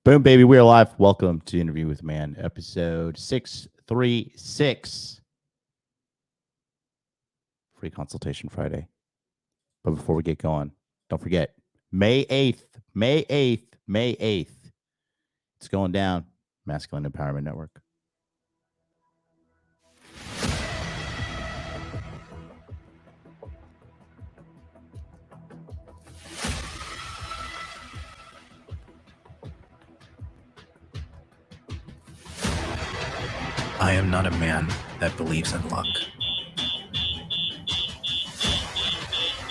Boom, baby. We're live. Welcome to Interview with Man, episode 636. Free Consultation Friday. But before we get going, don't forget, May 8th, May 8th, May 8th. It's going down. Masculine Empowerment Network. I am not a man that believes in luck.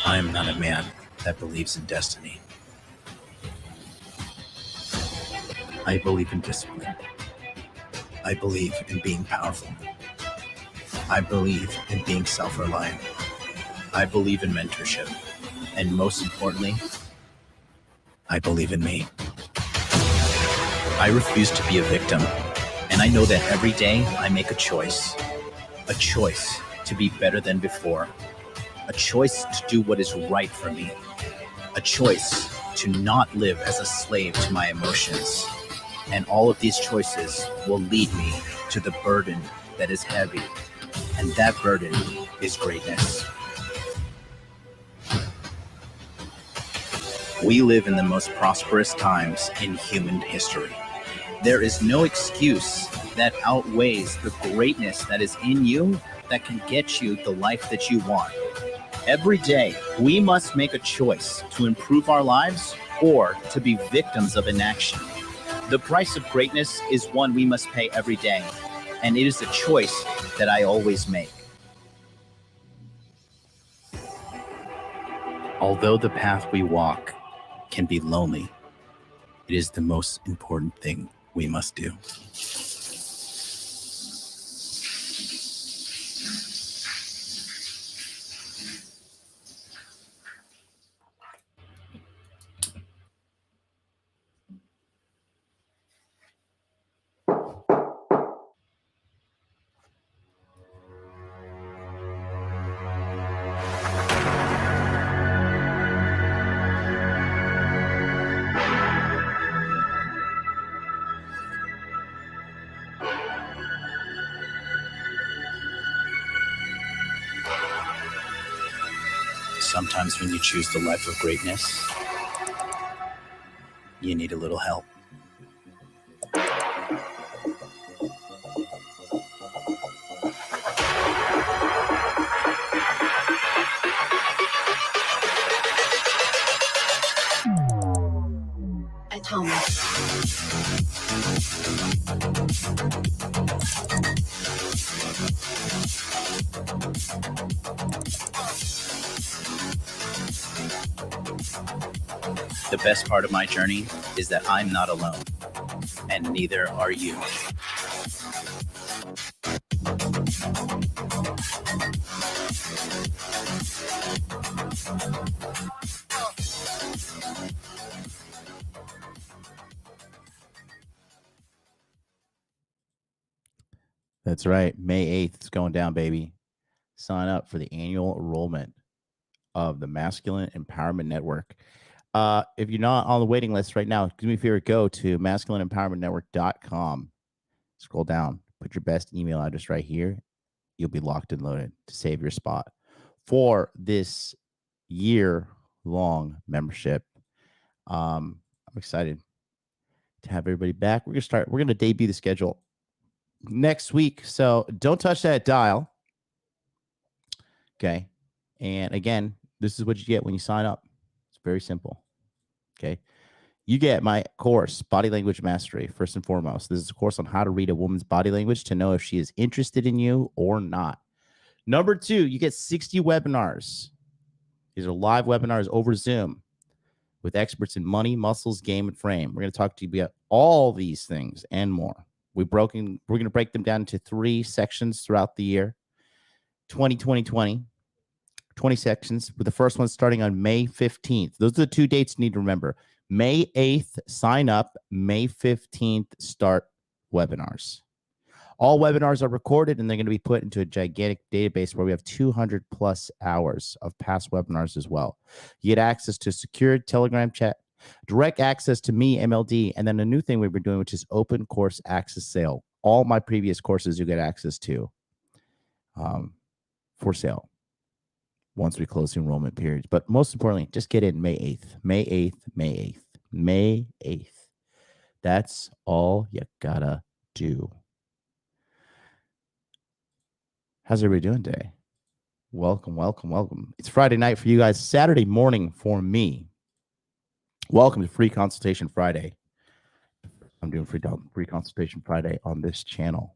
I am not a man that believes in destiny. I believe in discipline. I believe in being powerful. I believe in being self-reliant. I believe in mentorship. And most importantly, I believe in me. I refuse to be a victim. And I know that every day I make a choice to be better than before, a choice to do what is right for me, a choice to not live as a slave to my emotions. And all of these choices will lead me to the burden that is heavy, and that burden is greatness. We live in the most prosperous times in human history. There is no excuse that outweighs the greatness that is in you that can get you the life that you want. Every day, we must make a choice to improve our lives or to be victims of inaction. The price of greatness is one we must pay every day, and it is a choice that I always make. Although the path we walk can be lonely, it is the most important thing we must do. Sometimes when you choose the life of greatness, you need a little help. The best part of my journey is that I'm not alone, and neither are you. That's right. May 8th. It's going down, baby. Sign up for the annual enrollment of the Masculine Empowerment Network. If you're not on the waiting list right now, do me a favor, go to masculineempowermentnetwork.com. Scroll down, put your best email address right here. You'll be locked and loaded to save your spot for this year-long membership. I'm excited to have everybody back. We're going to debut the schedule next week. So don't touch that dial. Okay. And again, this is what you get when you sign up. It's very simple. Okay. You get my course, Body Language Mastery, first and foremost. This is a course on how to read a woman's body language to know if she is interested in you or not. Number 2, you get 60 webinars. These are live webinars over Zoom with experts in money, muscles, game, and frame. We're going to talk to you about all these things and more. We're going to break them down into 3 sections throughout the year. 20 sections, with the first one starting on May 15th. Those are the 2 dates you need to remember. May 8th, sign up. May 15th, start webinars. All webinars are recorded, and they're going to be put into a gigantic database where we have 200 plus hours of past webinars as well. You get access to a secured Telegram chat, direct access to me, MLD, and then a new thing we've been doing, which is open course access sale. All my previous courses you get access to for sale once we close the enrollment periods. But most importantly, just get in May 8th, May 8th, May 8th, May 8th. That's all you gotta do. How's everybody doing today? Welcome, welcome, welcome. It's Friday night for you guys, Saturday morning for me. Welcome to Free Consultation Friday. I'm doing free Consultation Friday on this channel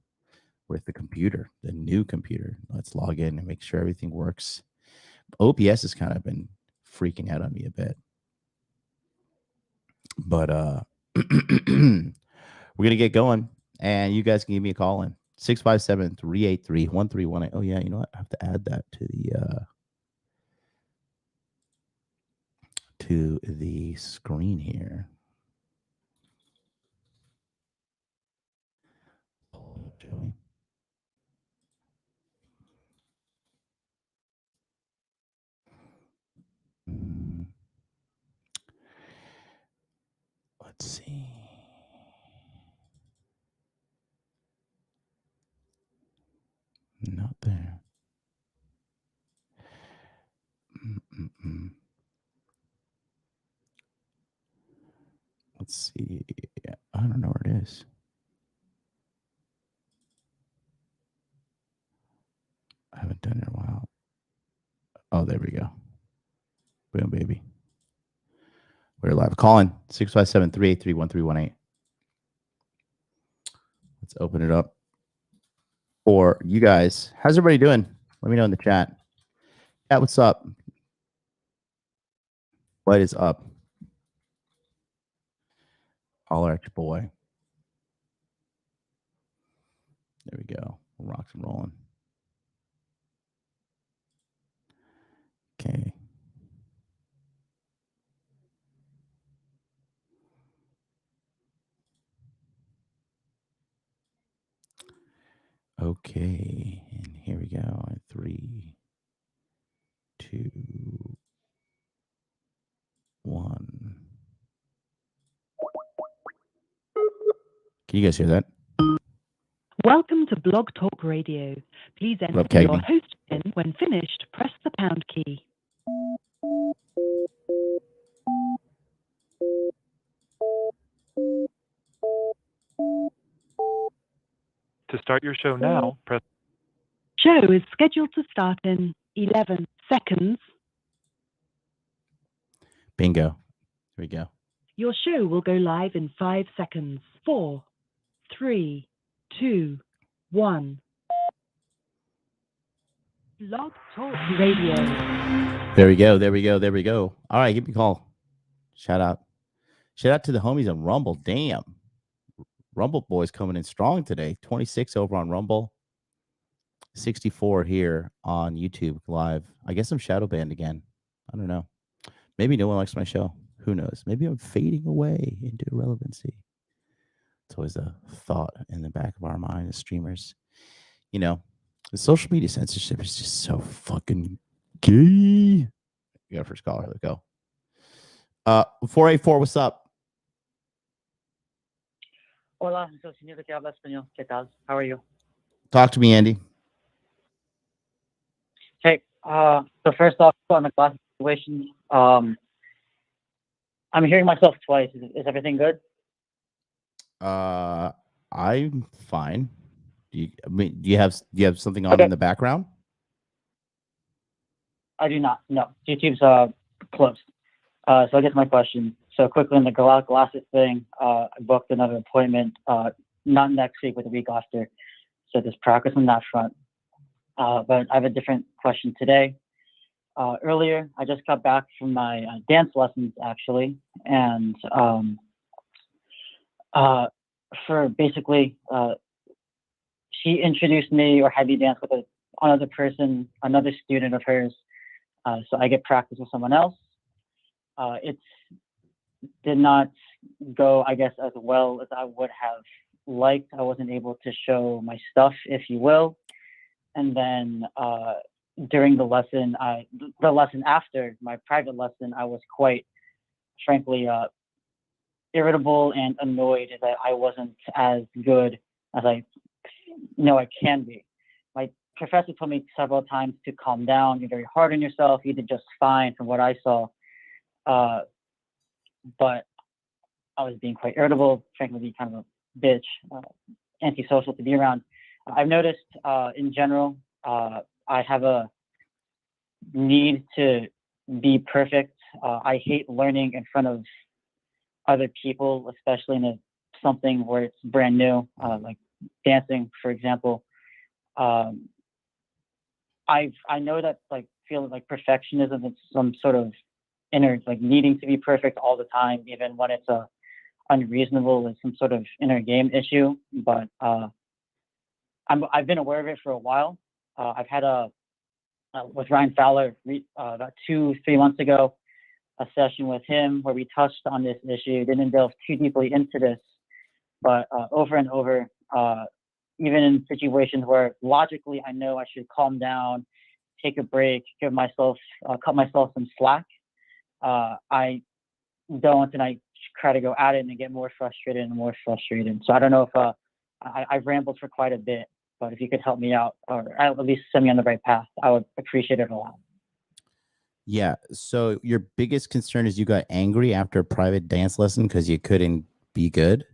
with the computer, the new computer. Let's log in and make sure everything works. OBS has kind of been freaking out on me a bit. But we're going to get going, and you guys can give me a call in. 657-383-1318. Oh, yeah, you know what? I have to add that to the screen here. Let's see. Not there. Let's see. I don't know where it is. I haven't done it in a while. Oh, there we go. Boom, baby. We're live. Calling 657-383-1318. Let's open it up for you guys. How's everybody doing? Let me know in the chat. Chat, what's up? What is up? Holler at your boy. There we go. Rocks and rolling. Okay. Okay. And here we go. 3, 2, 1. Can you guys hear that? Welcome to Blog Talk Radio. Please enter your host PIN. When finished, press the pound key. To start your show now, press. Show is scheduled to start in 11 seconds. Bingo. Here we go. Your show will go live in 5 seconds. 4, 3, 2, 1. Blog Talk Radio. There we go. There we go. There we go. All right, give me a call. Shout out. Shout out to the homies on Rumble. Damn. Rumble boys coming in strong today. 26 over on Rumble. 64 here on YouTube Live. I guess I'm shadow banned again. I don't know. Maybe no one likes my show. Who knows? Maybe I'm fading away into irrelevancy. It's always a thought in the back of our mind as streamers. You know, the social media censorship is just so fucking gay. You got our first caller. Let's go. 484, what's up? Hola, soy señor que habla español. ¿Qué tal? How are you? Talk to me, Andy. Hey, so first off, on the class situation, I'm hearing myself twice. Is everything good? I'm fine. Do you have something on in the background? I do not. No, YouTube's closed. So I guess my question. So quickly on the glasses thing, I booked another appointment, not next week, but the week after. So there's practice on that front. But I have a different question today. Earlier, I just got back from my dance lessons, actually. And for basically, she introduced me or had me dance with another person, another student of hers. So I get practice with someone else. It did not go, I guess, as well as I would have liked. I wasn't able to show my stuff, if you will. And then during the lesson after my private lesson, I was quite frankly irritable and annoyed that I wasn't as good as I know I can be. My professor told me several times to calm down. You're very hard on yourself. You did just fine from what I saw. But I was being quite irritable, frankly, kind of a bitch, antisocial to be around. I've noticed in general, I have a need to be perfect. I hate learning in front of other people, especially in something where it's brand new, like dancing, for example. I know that like feel like perfectionism is some sort of inner like needing to be perfect all the time, even when it's unreasonable, is some sort of inner game issue. But I've been aware of it for a while. I've had with Ryan Fowler about 2-3 months ago, a session with him where we touched on this issue. Didn't delve too deeply into this, but over and over, even in situations where logically I know I should calm down, take a break, cut myself some slack, I don't, and I try to go at it and get more frustrated and more frustrated. So I don't know if I've rambled for quite a bit, but if you could help me out or at least send me on the right path, I would appreciate it a lot. Yeah. So your biggest concern is you got angry after a private dance lesson because you couldn't be good?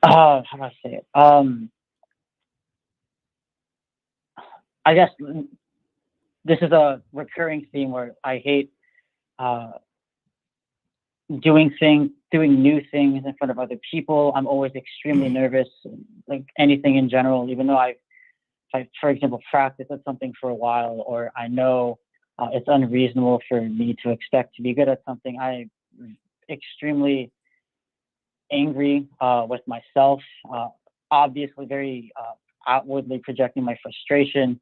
How do I say it? I guess this is a recurring theme where I hate doing new things in front of other people. I'm always extremely nervous, like anything in general, even though if I, for example, practice at something for a while, or I know it's unreasonable for me to expect to be good at something, I'm extremely angry with myself, obviously very outwardly projecting my frustration,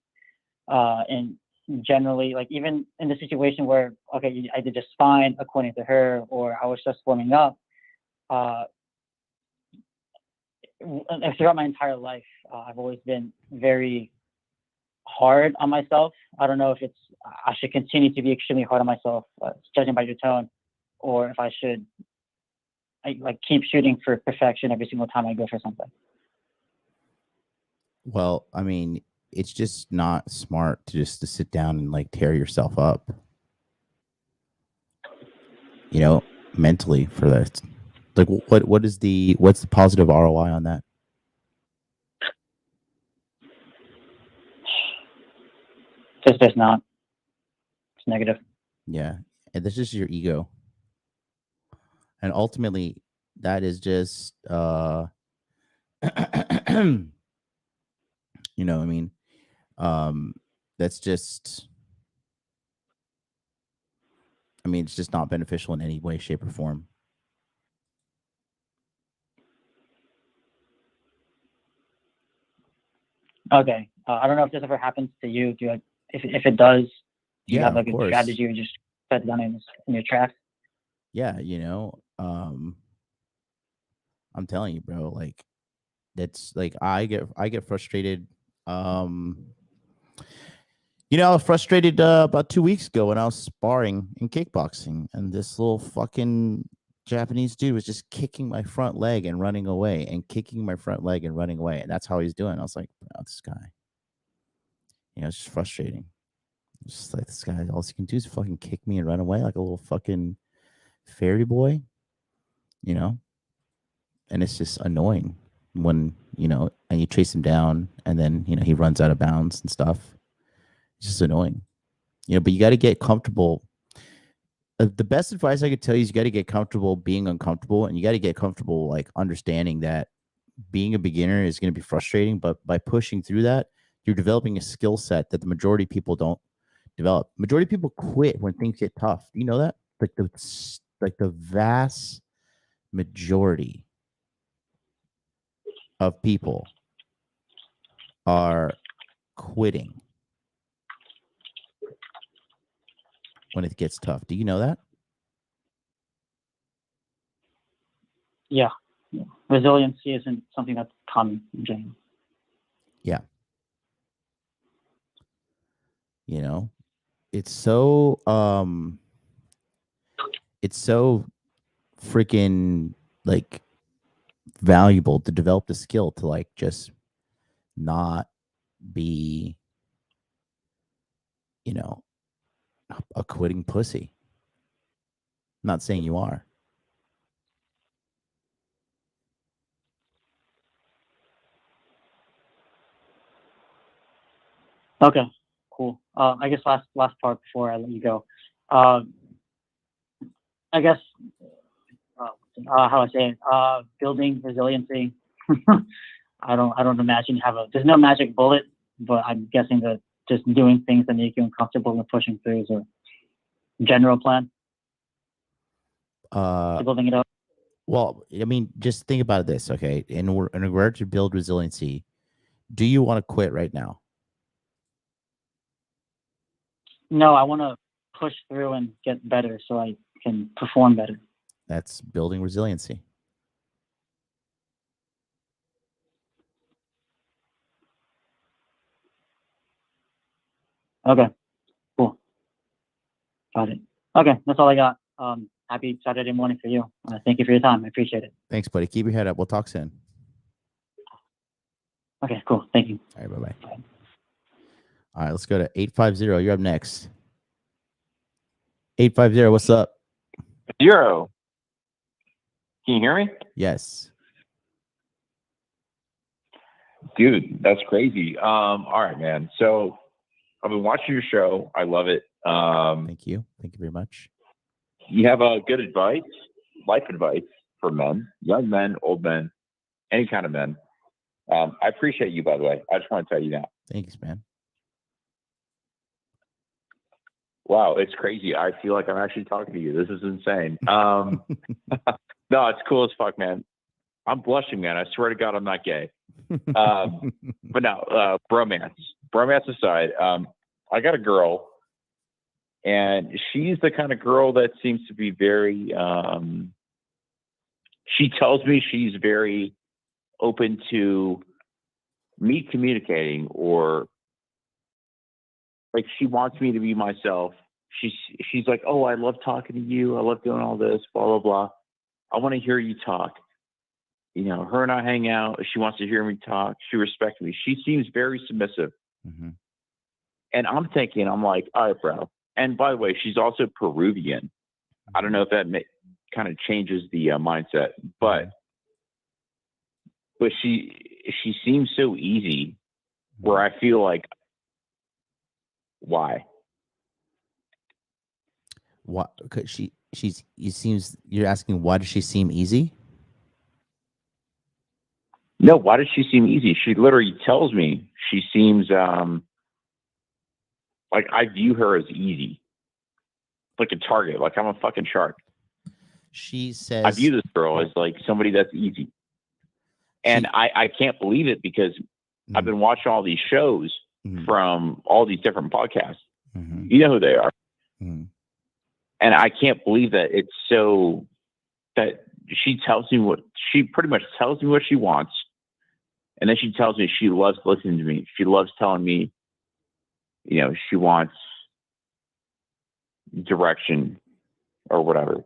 and generally, like even in the situation where, okay, I did just fine according to her, or I was just warming up, throughout my entire life, I've always been very hard on myself. I don't know if I should continue to be extremely hard on myself, judging by your tone, or if I should keep shooting for perfection every single time I go for something. Well, I mean, it's just not smart to sit down and like tear yourself up, mentally for that. Like what's the positive ROI on that? There's not. It's negative. Yeah. And this is your ego. And ultimately that is just that's just, it's just not beneficial in any way, shape, or form. Okay. I don't know if this ever happens to you. Do you, if it does, do you have like a strategy or just set it down in your tracks? Yeah, I'm telling you, bro, like that's like I get frustrated. I was frustrated about 2 weeks ago when I was sparring in kickboxing, and this little fucking Japanese dude was just kicking my front leg and running away, and kicking my front leg and running away, and that's how he's doing. I was like, oh, this guy, it's just frustrating. It's just like, this guy, all he can do is fucking kick me and run away like a little fucking fairy boy, and it's just annoying when, and you chase him down and then, he runs out of bounds and stuff. It's just annoying, but you got to get comfortable. The best advice I could tell you is you got to get comfortable being uncomfortable, and you got to get comfortable, like, understanding that being a beginner is going to be frustrating, but by pushing through that, you're developing a skill set that the majority of people don't develop. Majority of people quit when things get tough. Do you know that? Like the vast majority of people are quitting when it gets tough. Do you know that? Yeah. Resiliency isn't something that's common in general. Yeah. it's so freaking like valuable to develop the skill to like just not be, you know, a quitting pussy. I'm not saying you are. Okay, cool. I guess last part before I let you go. I guess how I say it, building resiliency. I don't imagine there's no magic bullet, but I'm guessing that just doing things that make you uncomfortable and pushing through is a general plan to building it up. Well, I mean, just think about this, okay? In order to build resiliency, do you want to quit right now? No, I want to push through and get better so I can perform better. That's building resiliency. Okay, cool. Got it. Okay, that's all I got. Happy Saturday morning for you. Thank you for your time. I appreciate it. Thanks, buddy. Keep your head up. We'll talk soon. Okay, cool. Thank you. All right, bye-bye. All right, let's go to 850. You're up next. 850, what's up? 0. Can you hear me? Yes. Dude, that's crazy. All right, man. So I've been watching your show. I love it. Thank you. Thank you very much. You have good advice, life advice for men, young men, old men, any kind of men. I appreciate you, by the way. I just want to tell you that. Thanks, man. Wow, it's crazy. I feel like I'm actually talking to you. This is insane. No, it's cool as fuck, man. I'm blushing, man. I swear to God, I'm not gay. But no, bromance aside, I got a girl, and she's the kind of girl that seems to be very, she tells me she's very open to me communicating, or like she wants me to be myself. She's like, oh, I love talking to you. I love doing all this, blah, blah, blah. I want to hear you talk. You know, her and I hang out. She wants to hear me talk. She respects me. She seems very submissive. Mm-hmm. And I'm thinking, I'm like, all right, bro. And by the way, she's also Peruvian. I don't know if that kind of changes the mindset, but she seems so easy where I feel like, why? What? Cause you're asking, why does she seem easy? No, why does she seem easy? She literally tells me she seems like I view her as easy, like a target, like I'm a fucking shark. She says, I view this girl as like somebody that's easy. And I can't believe it because I've been watching all these shows from all these different podcasts. You know who they are. And I can't believe that it's so that she pretty much tells me what she wants. And then she tells me she loves listening to me. She loves telling me, you know, she wants direction or whatever.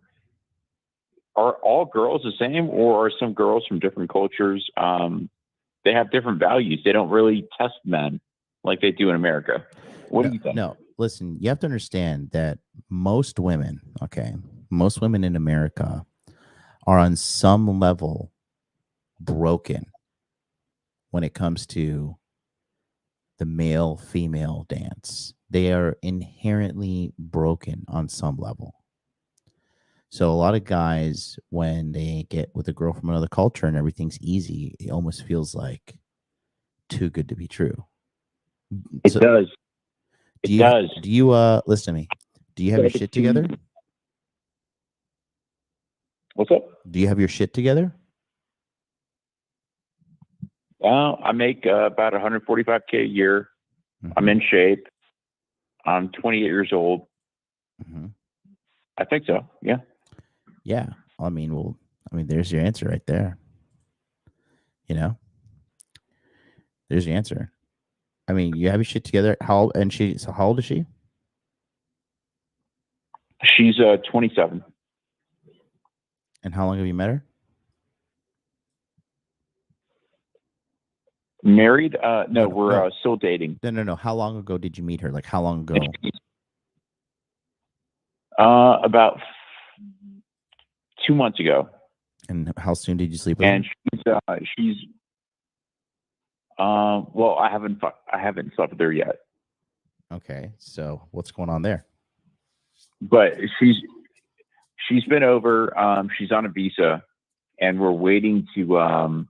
Are all girls the same, or are some girls from different cultures? They have different values. They don't really test men like they do in America. What do you think? No, listen, you have to understand that most women in America are on some level broken when it comes to the male-female dance. They are inherently broken on some level. So a lot of guys, when they get with a girl from another culture and everything's easy, it almost feels like too good to be true. It does. Do you listen to me? Do you have your shit together? What's up? Do you have your shit together? Well, I make about $145K a year. I'm in shape. I'm 28 years old. I think so. Yeah. Yeah. I mean, there's your answer right there. You know, there's your answer. I mean, you have your shit together. How old is she? She's 27. And how long have you met her? Married? No, No, we're no. still dating. No. How long ago did you meet her? Like how long ago? About 2 months ago. And how soon did you sleep with And her? she's well, I haven't slept with her yet. Okay, so what's going on there? But she's been over. She's on a visa, and we're waiting to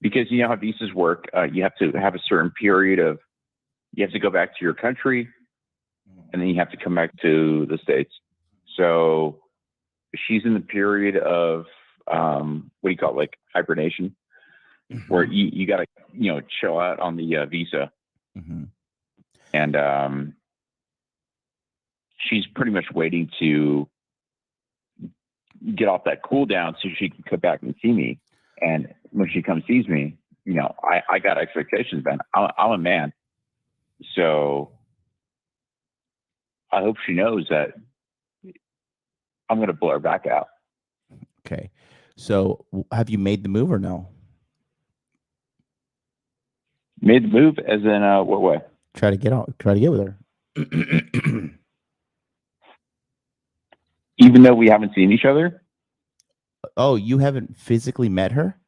because you know how visas work. You have to have a certain period of, you have to go back to your country, and then you have to come back to the States. So she's in the period of what do you call it, like hibernation, where you got to chill out on the visa. Mm-hmm. And she's pretty much waiting to get off that cool down so she can come back and see me. And when she comes sees me, I got expectations, man. I'm a man, so I hope she knows that I'm going to blow her back out. Okay, so have you made the move or no? Made the move, as in what way? Try to get with her. Even though we haven't seen each other? Oh, you haven't physically met her?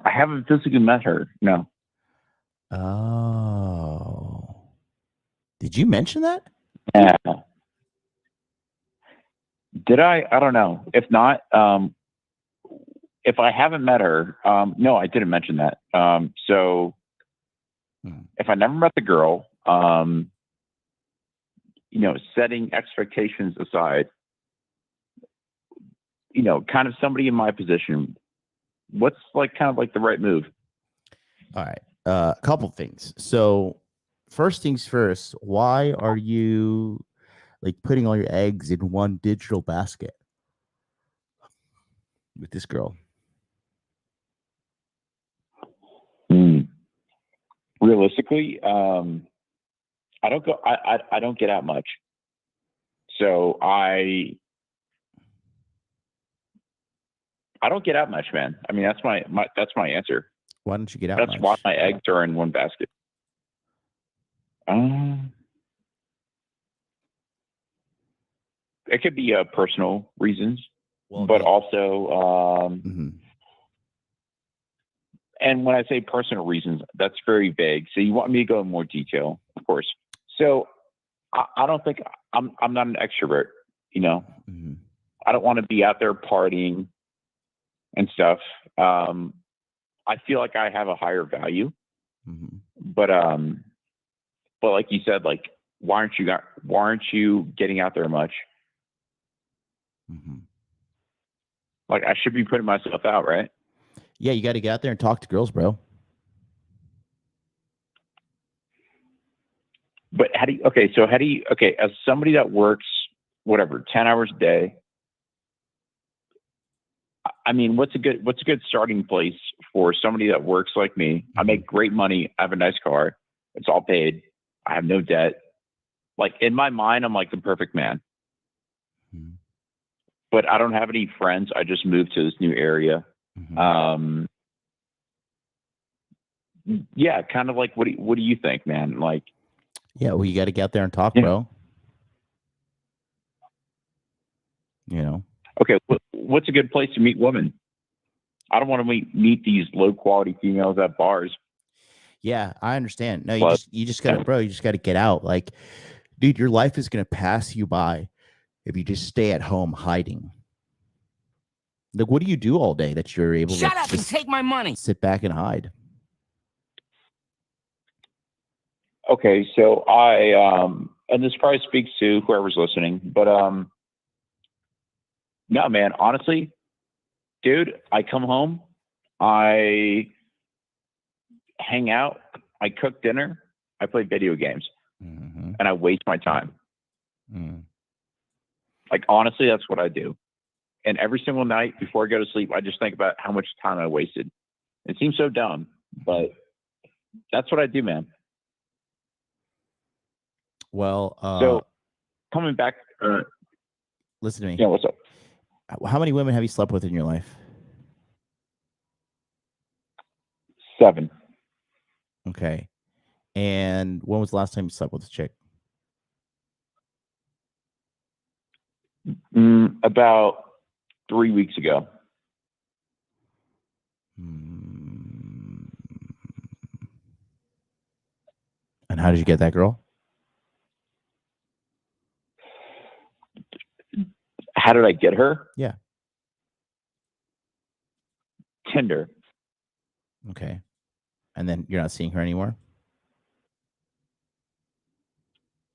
I haven't physically met her, no. Oh. Did you mention that? Yeah. Did I? I don't know. If not, if I haven't met her, no, I didn't mention that. So if I never met the girl, setting expectations aside, kind of somebody in my position, what's kind of the right move? All right. A couple things. So first things first, why are you putting all your eggs in one digital basket with this girl? Realistically, I don't get out much. So I don't get out much, man. I mean, that's my answer. Why don't you get out? That's why my eggs are in one basket. It could be personal reasons, but also, and when I say personal reasons, that's very vague. So you want me to go in more detail, of course. So I don't think I'm not an extrovert. I don't want to be out there partying and stuff. I feel like I have a higher value, but like you said, why aren't you getting out there much? I should be putting myself out, right? Yeah, you got to get out there and talk to girls, bro. But as somebody that works, 10 hours a day, I mean, what's a good starting place for somebody that works like me? I make great money. I have a nice car. It's all paid. I have no debt. In my mind, I'm the perfect man. But I don't have any friends. I just moved to this new area. Yeah, kind of what do you think, man? Yeah, well, you got to get out there and talk, bro. Okay, what's a good place to meet women? I don't want to meet these low quality females at bars. Yeah, I understand. No, you just got to, bro. You just got to get out. Dude, your life is gonna pass you by if you just stay at home hiding. What do you do all day that you're able Shut to up and take my money? Sit back and hide. Okay, so I and this probably speaks to whoever's listening, but no, man, honestly, dude, I come home, I hang out, I cook dinner, I play video games, and I waste my time. Honestly, that's what I do. And every single night before I go to sleep, I just think about how much time I wasted. It seems so dumb, but that's what I do, man. Well, so coming back, listen to me. yeah, what's up? How many women have you slept with in your life? 7. Okay. And when was the last time you slept with a chick? About 3 weeks ago. And how did you get that girl? How did I get her? Yeah. Tinder. Okay. And then you're not seeing her anymore?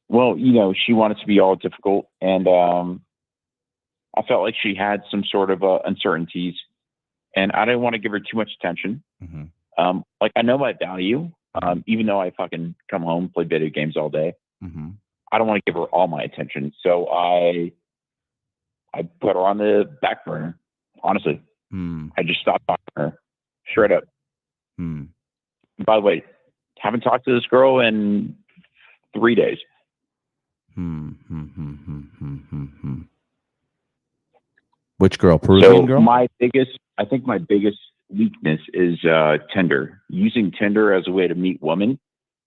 Well, she wanted to be all difficult, and I felt like she had some sort of uncertainties, and I didn't want to give her too much attention. Mm-hmm. Like, I know my value, even though I fucking come home, play video games all day. Mm-hmm. I don't want to give her all my attention, so I put her on the back burner. Honestly, I just stopped talking to her, straight up. By the way, haven't talked to this girl in 3 days. Which girl? Peruvian girl? My biggest weakness is Tinder. Using Tinder as a way to meet women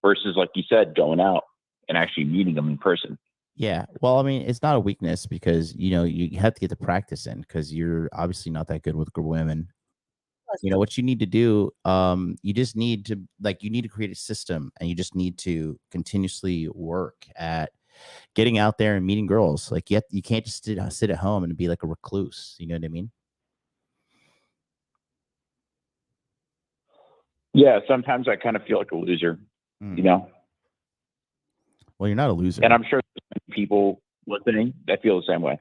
versus, like you said, going out and actually meeting them in person. Yeah. Well, I mean, it's not a weakness because, you have to get the practice in because you're obviously not that good with women. What you need to do, you just need to you need to create a system, and you just need to continuously work at getting out there and meeting girls. Like, you can't just sit at home and be like a recluse. You know what I mean? Yeah, sometimes I kind of feel like a loser, Well, you're not a loser. And I'm sure there's people listening that feel the same way.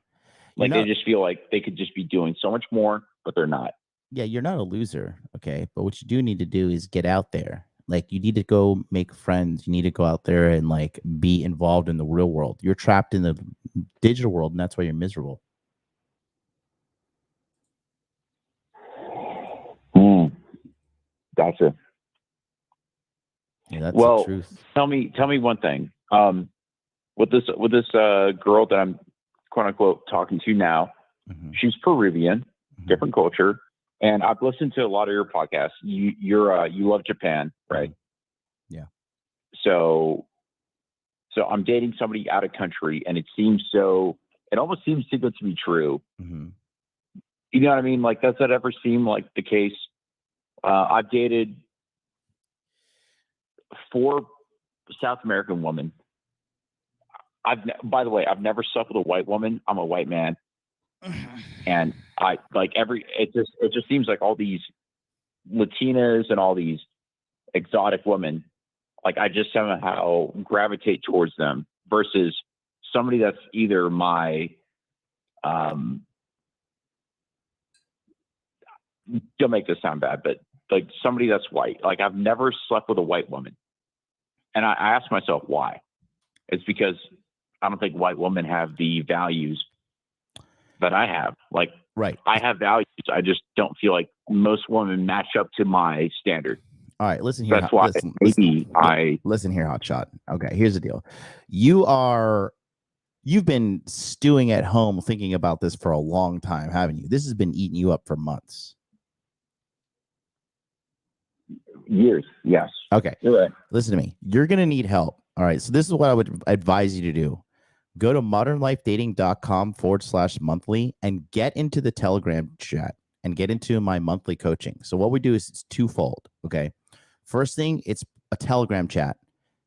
Like, they just feel like they could just be doing so much more, but they're not. Yeah, you're not a loser, okay? But what you do need to do is get out there. Like, you need to go make friends. You need to go out there and be involved in the real world. You're trapped in the digital world, and that's why you're miserable. Gotcha. Yeah, that's the truth. Tell me one thing. With this girl that I'm quote unquote talking to now, she's Peruvian, different culture. And I've listened to a lot of your podcasts. You love Japan, right? Yeah. So I'm dating somebody out of country, and it almost seems too good to be true. Mm-hmm. You know what I mean? Like, does that ever seem like the case? I've dated 4 South American women. By the way, I've never slept with a white woman. I'm a white man. And it just seems like all these Latinas and all these exotic women, like, I just somehow gravitate towards them versus somebody that's either my, don't make this sound bad, but like somebody that's white. Like, I've never slept with a white woman. And I ask myself why. It's because I don't think white women have the values that I have. Like, right. I have values. I just don't feel like most women match up to my standard. All right, listen here. That's why listen here, Hotshot. Okay, here's the deal. You've been stewing at home thinking about this for a long time, haven't you? This has been eating you up for months. Years, yes. Okay. You're right. Listen to me. You're going to need help. All right. So this is what I would advise you to do. Go to modernlifedating.com/monthly and get into the Telegram chat and get into my monthly coaching. So what we do is it's twofold. Okay. First thing, it's a Telegram chat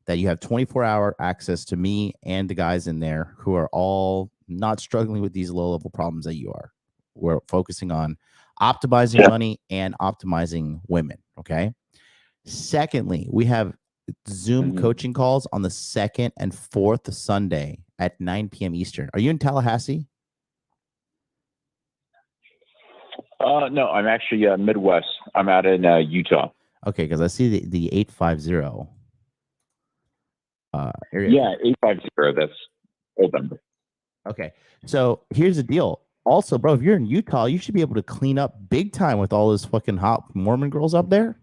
that you have 24-hour access to me and the guys in there who are all not struggling with these low-level problems that you are. We're focusing on optimizing money and optimizing women. Okay. Secondly, we have Zoom coaching calls on the 2nd and 4th Sunday at 9 p.m. Eastern. Are you in Tallahassee? No, I'm actually Midwest. I'm out in Utah. Okay, because I see the 850 area. Yeah, 850. That's old number. Okay, so here's the deal. Also, bro, if you're in Utah, you should be able to clean up big time with all those fucking hot Mormon girls up there.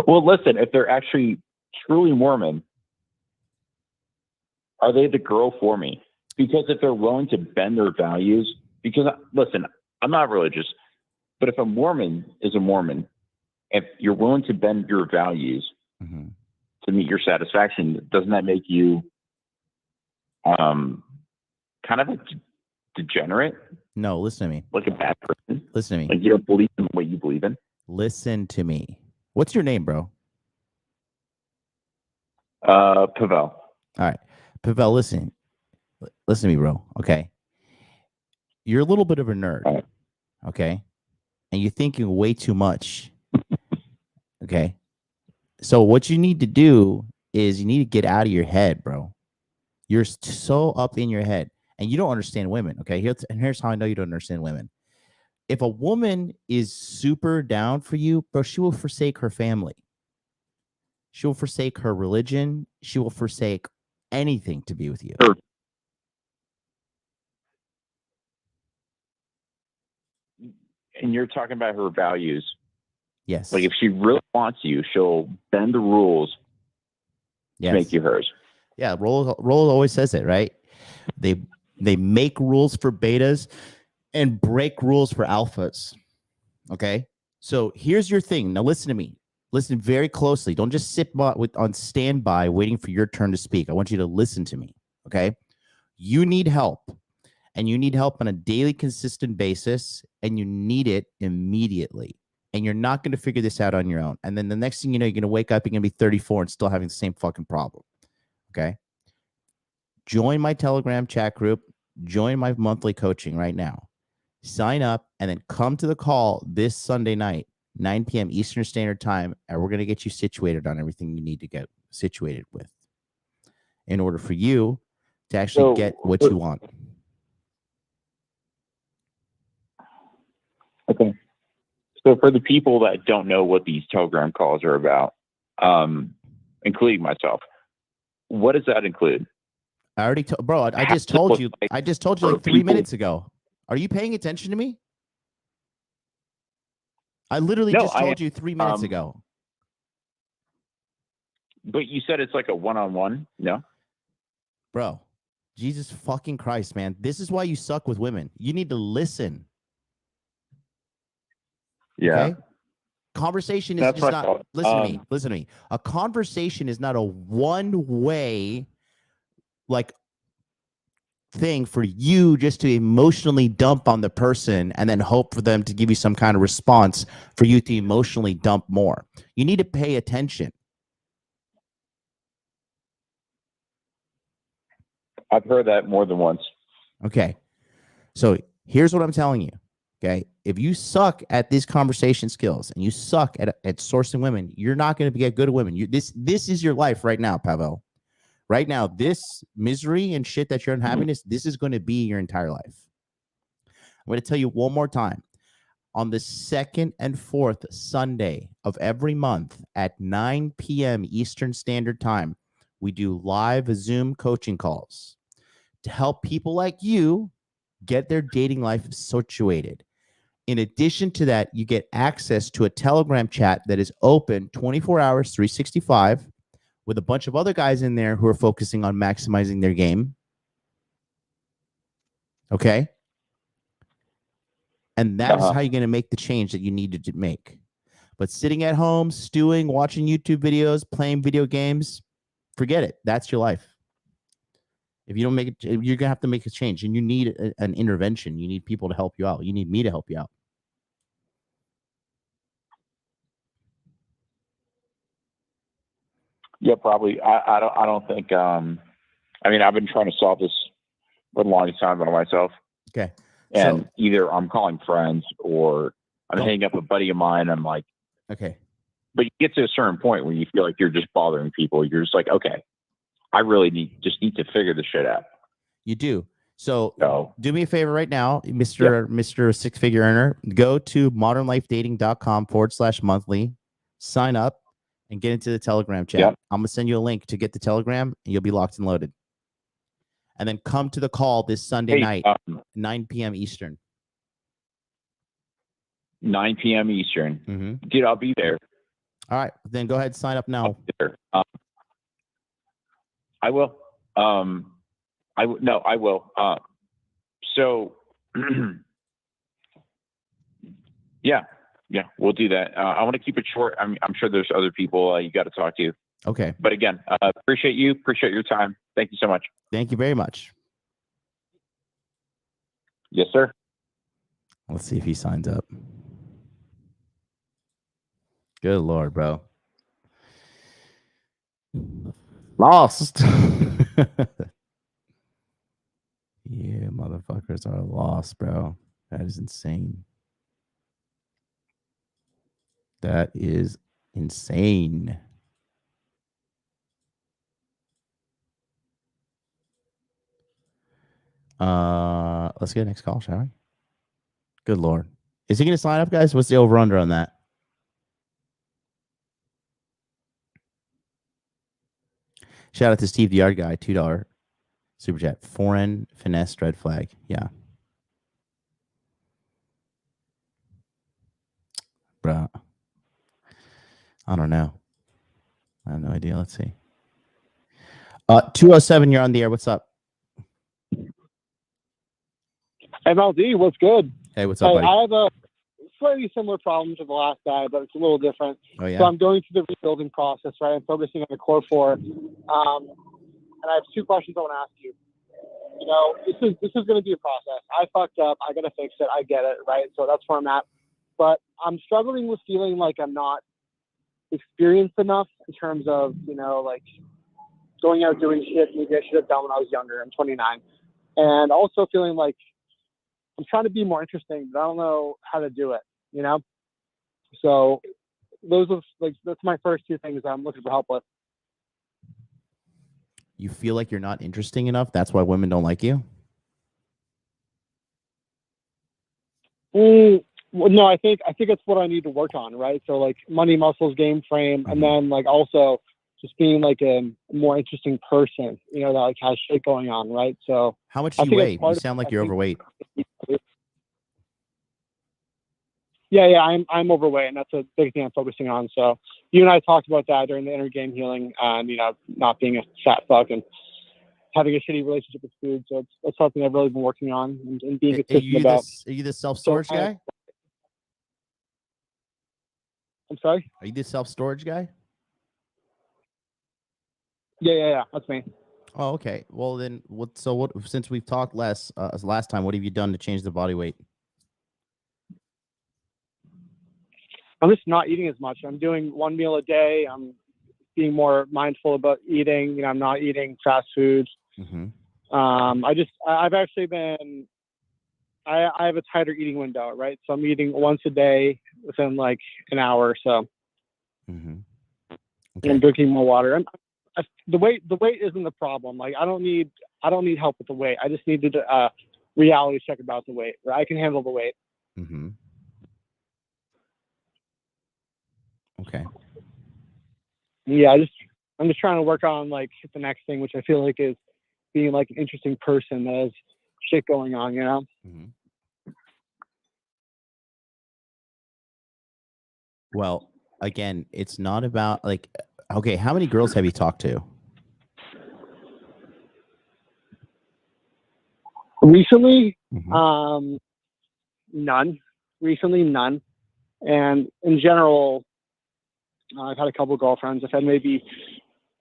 Well, listen, if they're actually truly Mormon, are they the girl for me? Because if they're willing to bend their values, because listen, I'm not religious, but if a Mormon is a Mormon, if you're willing to bend your values to meet your satisfaction, doesn't that make you kind of a degenerate? No, listen to me. Like a bad person? Listen to me. Like you don't believe in what you believe in? Listen to me. What's your name, bro? Pavel. All right. Pavel, listen. Listen to me, bro. Okay. You're a little bit of a nerd. Right. Okay. And you're thinking way too much. Okay. So what you need to do is you need to get out of your head, bro. You're so up in your head and you don't understand women. Okay. Here's how I know you don't understand women. If a woman is super down for you, bro, she will forsake her family. She will forsake her religion. She will forsake anything to be with you. Sure. And you're talking about her values. Yes. Like if she really wants you, she'll bend the rules to make you hers. Yeah, Roll always says it, right? They make rules for betas and break rules for alphas. Okay? So here's your thing. Now listen to me. Listen very closely. Don't just sit on standby waiting for your turn to speak. I want you to listen to me. Okay? You need help. And you need help on a daily, consistent basis, and you need it immediately. And you're not going to figure this out on your own. And then the next thing you know, you're going to wake up, you're going to be 34 and still having the same fucking problem. Okay? Join my Telegram chat group. Join my monthly coaching right now. Sign up and then come to the call this Sunday night, 9 p.m. Eastern Standard Time, and we're going to get you situated on everything you need to get situated with in order for you to actually get what you want. Okay. So for the people that don't know what these Telegram calls are about, including myself, what does that include? I already bro, I just told you. I just told you like 3 minutes ago. Are you paying attention to me? I literally just told you 3 minutes ago. But you said it's like a one-on-one, no? Bro, Jesus fucking Christ, man. This is why you suck with women. You need to listen. Yeah. Okay? Conversation is just not, listen to me. A conversation is not a one-way like thing for you just to emotionally dump on the person and then hope for them to give you some kind of response for you to emotionally dump more. You need to pay attention. I've heard that more than once. Okay. So here's what I'm telling you. Okay. If you suck at these conversation skills and you suck at sourcing women, you're not going to get good at women. This is your life right now, Pavel. Right now, this misery and shit that you're having, this is going to be your entire life. I'm going to tell you one more time. On the 2nd and 4th Sunday of every month at 9 p.m. Eastern Standard Time, we do live Zoom coaching calls to help people like you get their dating life situated. In addition to that, you get access to a Telegram chat that is open 24 hours, 365, with a bunch of other guys in there who are focusing on maximizing their game. Okay? And that is how you're going to make the change that you need to make. But sitting at home, stewing, watching YouTube videos, playing video games, forget it. That's your life. If you don't make it, you're going to have to make a change. And you need an intervention. You need people to help you out. You need me to help you out. Yeah, probably. I don't think. I mean, I've been trying to solve this for the longest time by myself. Okay. And so, either I'm calling friends or I'm hanging up a buddy of mine. I'm like, okay. But you get to a certain point where you feel like you're just bothering people. You're just like, okay, I really need to figure this shit out. You do. So do me a favor right now, Mr. Six-Figure Earner. Go to modernlifedating.com/monthly, sign up, and get into the Telegram chat. Yep. I'm going to send you a link to get the Telegram, and you'll be locked and loaded. And then come to the call this Sunday night, 9 p.m. Eastern. 9 p.m. Eastern. Mm-hmm. Dude, I'll be there. All right, then go ahead and sign up now. I will. I will. So, yeah, we'll do that. I want to keep it short. I'm sure there's other people you got to talk to. Okay. But again, appreciate you. Appreciate your time. Thank you so much. Thank you very much. Yes, sir. Let's see if he signs up. Good Lord, bro. Lost. Yeah, motherfuckers are lost, bro. That is insane. That is insane. Let's get the next call, shall we? Good Lord. Is he going to sign up, guys? What's the over-under on that? Shout out to Steve the Art Guy, $2 super chat. Foreign finesse red flag. Yeah. Bro. I don't know. I have no idea. Let's see. 207, you're on the air. What's up? MLD, what's good? Hey, what's up, buddy? I have a slightly similar problem to the last guy, but it's a little different. Oh, yeah? So I'm going through the rebuilding process, right? I'm focusing on the core four. And I have two questions I want to ask you. You know, this is going to be a process. I fucked up. I got to fix it. I get it, right? So that's where I'm at. But I'm struggling with feeling like I'm not experienced enough in terms of, you know, like going out doing shit maybe I should have done when I was younger. I'm 29. And also feeling like I'm trying to be more interesting, but I don't know how to do it, you know? So that's my first two things I'm looking for help with. You feel like you're not interesting enough? That's why women don't like you? Well, no, I think it's what I need to work on, right? So like money, muscles, game frame, and then like also just being like a more interesting person, you know, that like has shit going on, right? So how much do you weigh? You sound like you're overweight. Yeah, I'm overweight, and that's a big thing I'm focusing on. So you and I talked about that during the inner game healing, and you know, not being a fat fuck and having a shitty relationship with food. So that's something I've really been working on and being consistent about. Are you the self-storage guy? I'm sorry? Are you the self-storage guy? Yeah, that's me. Oh, okay. Well, then what? Since we've talked last time, what have you done to change the body weight? I'm just not eating as much. I'm doing one meal a day. I'm being more mindful about eating. You know, I'm not eating fast foods. Mm-hmm. I've actually been. I have a tighter eating window, right? So I'm eating once a day within like an hour or so. Mm-hmm. Okay. And I'm drinking more water. The weight isn't the problem. Like I don't need help with the weight. I just need to reality check about the weight. Right? I can handle the weight. Mm-hmm. Okay. Yeah, I'm just trying to work on like the next thing, which I feel like is being like an interesting person that has shit going on, you know? Mm-hmm. Well, again, it's not about like, okay, how many girls have you talked to? Recently, Mm-hmm. None. Recently, none. And in general, I've had a couple of girlfriends. I've had maybe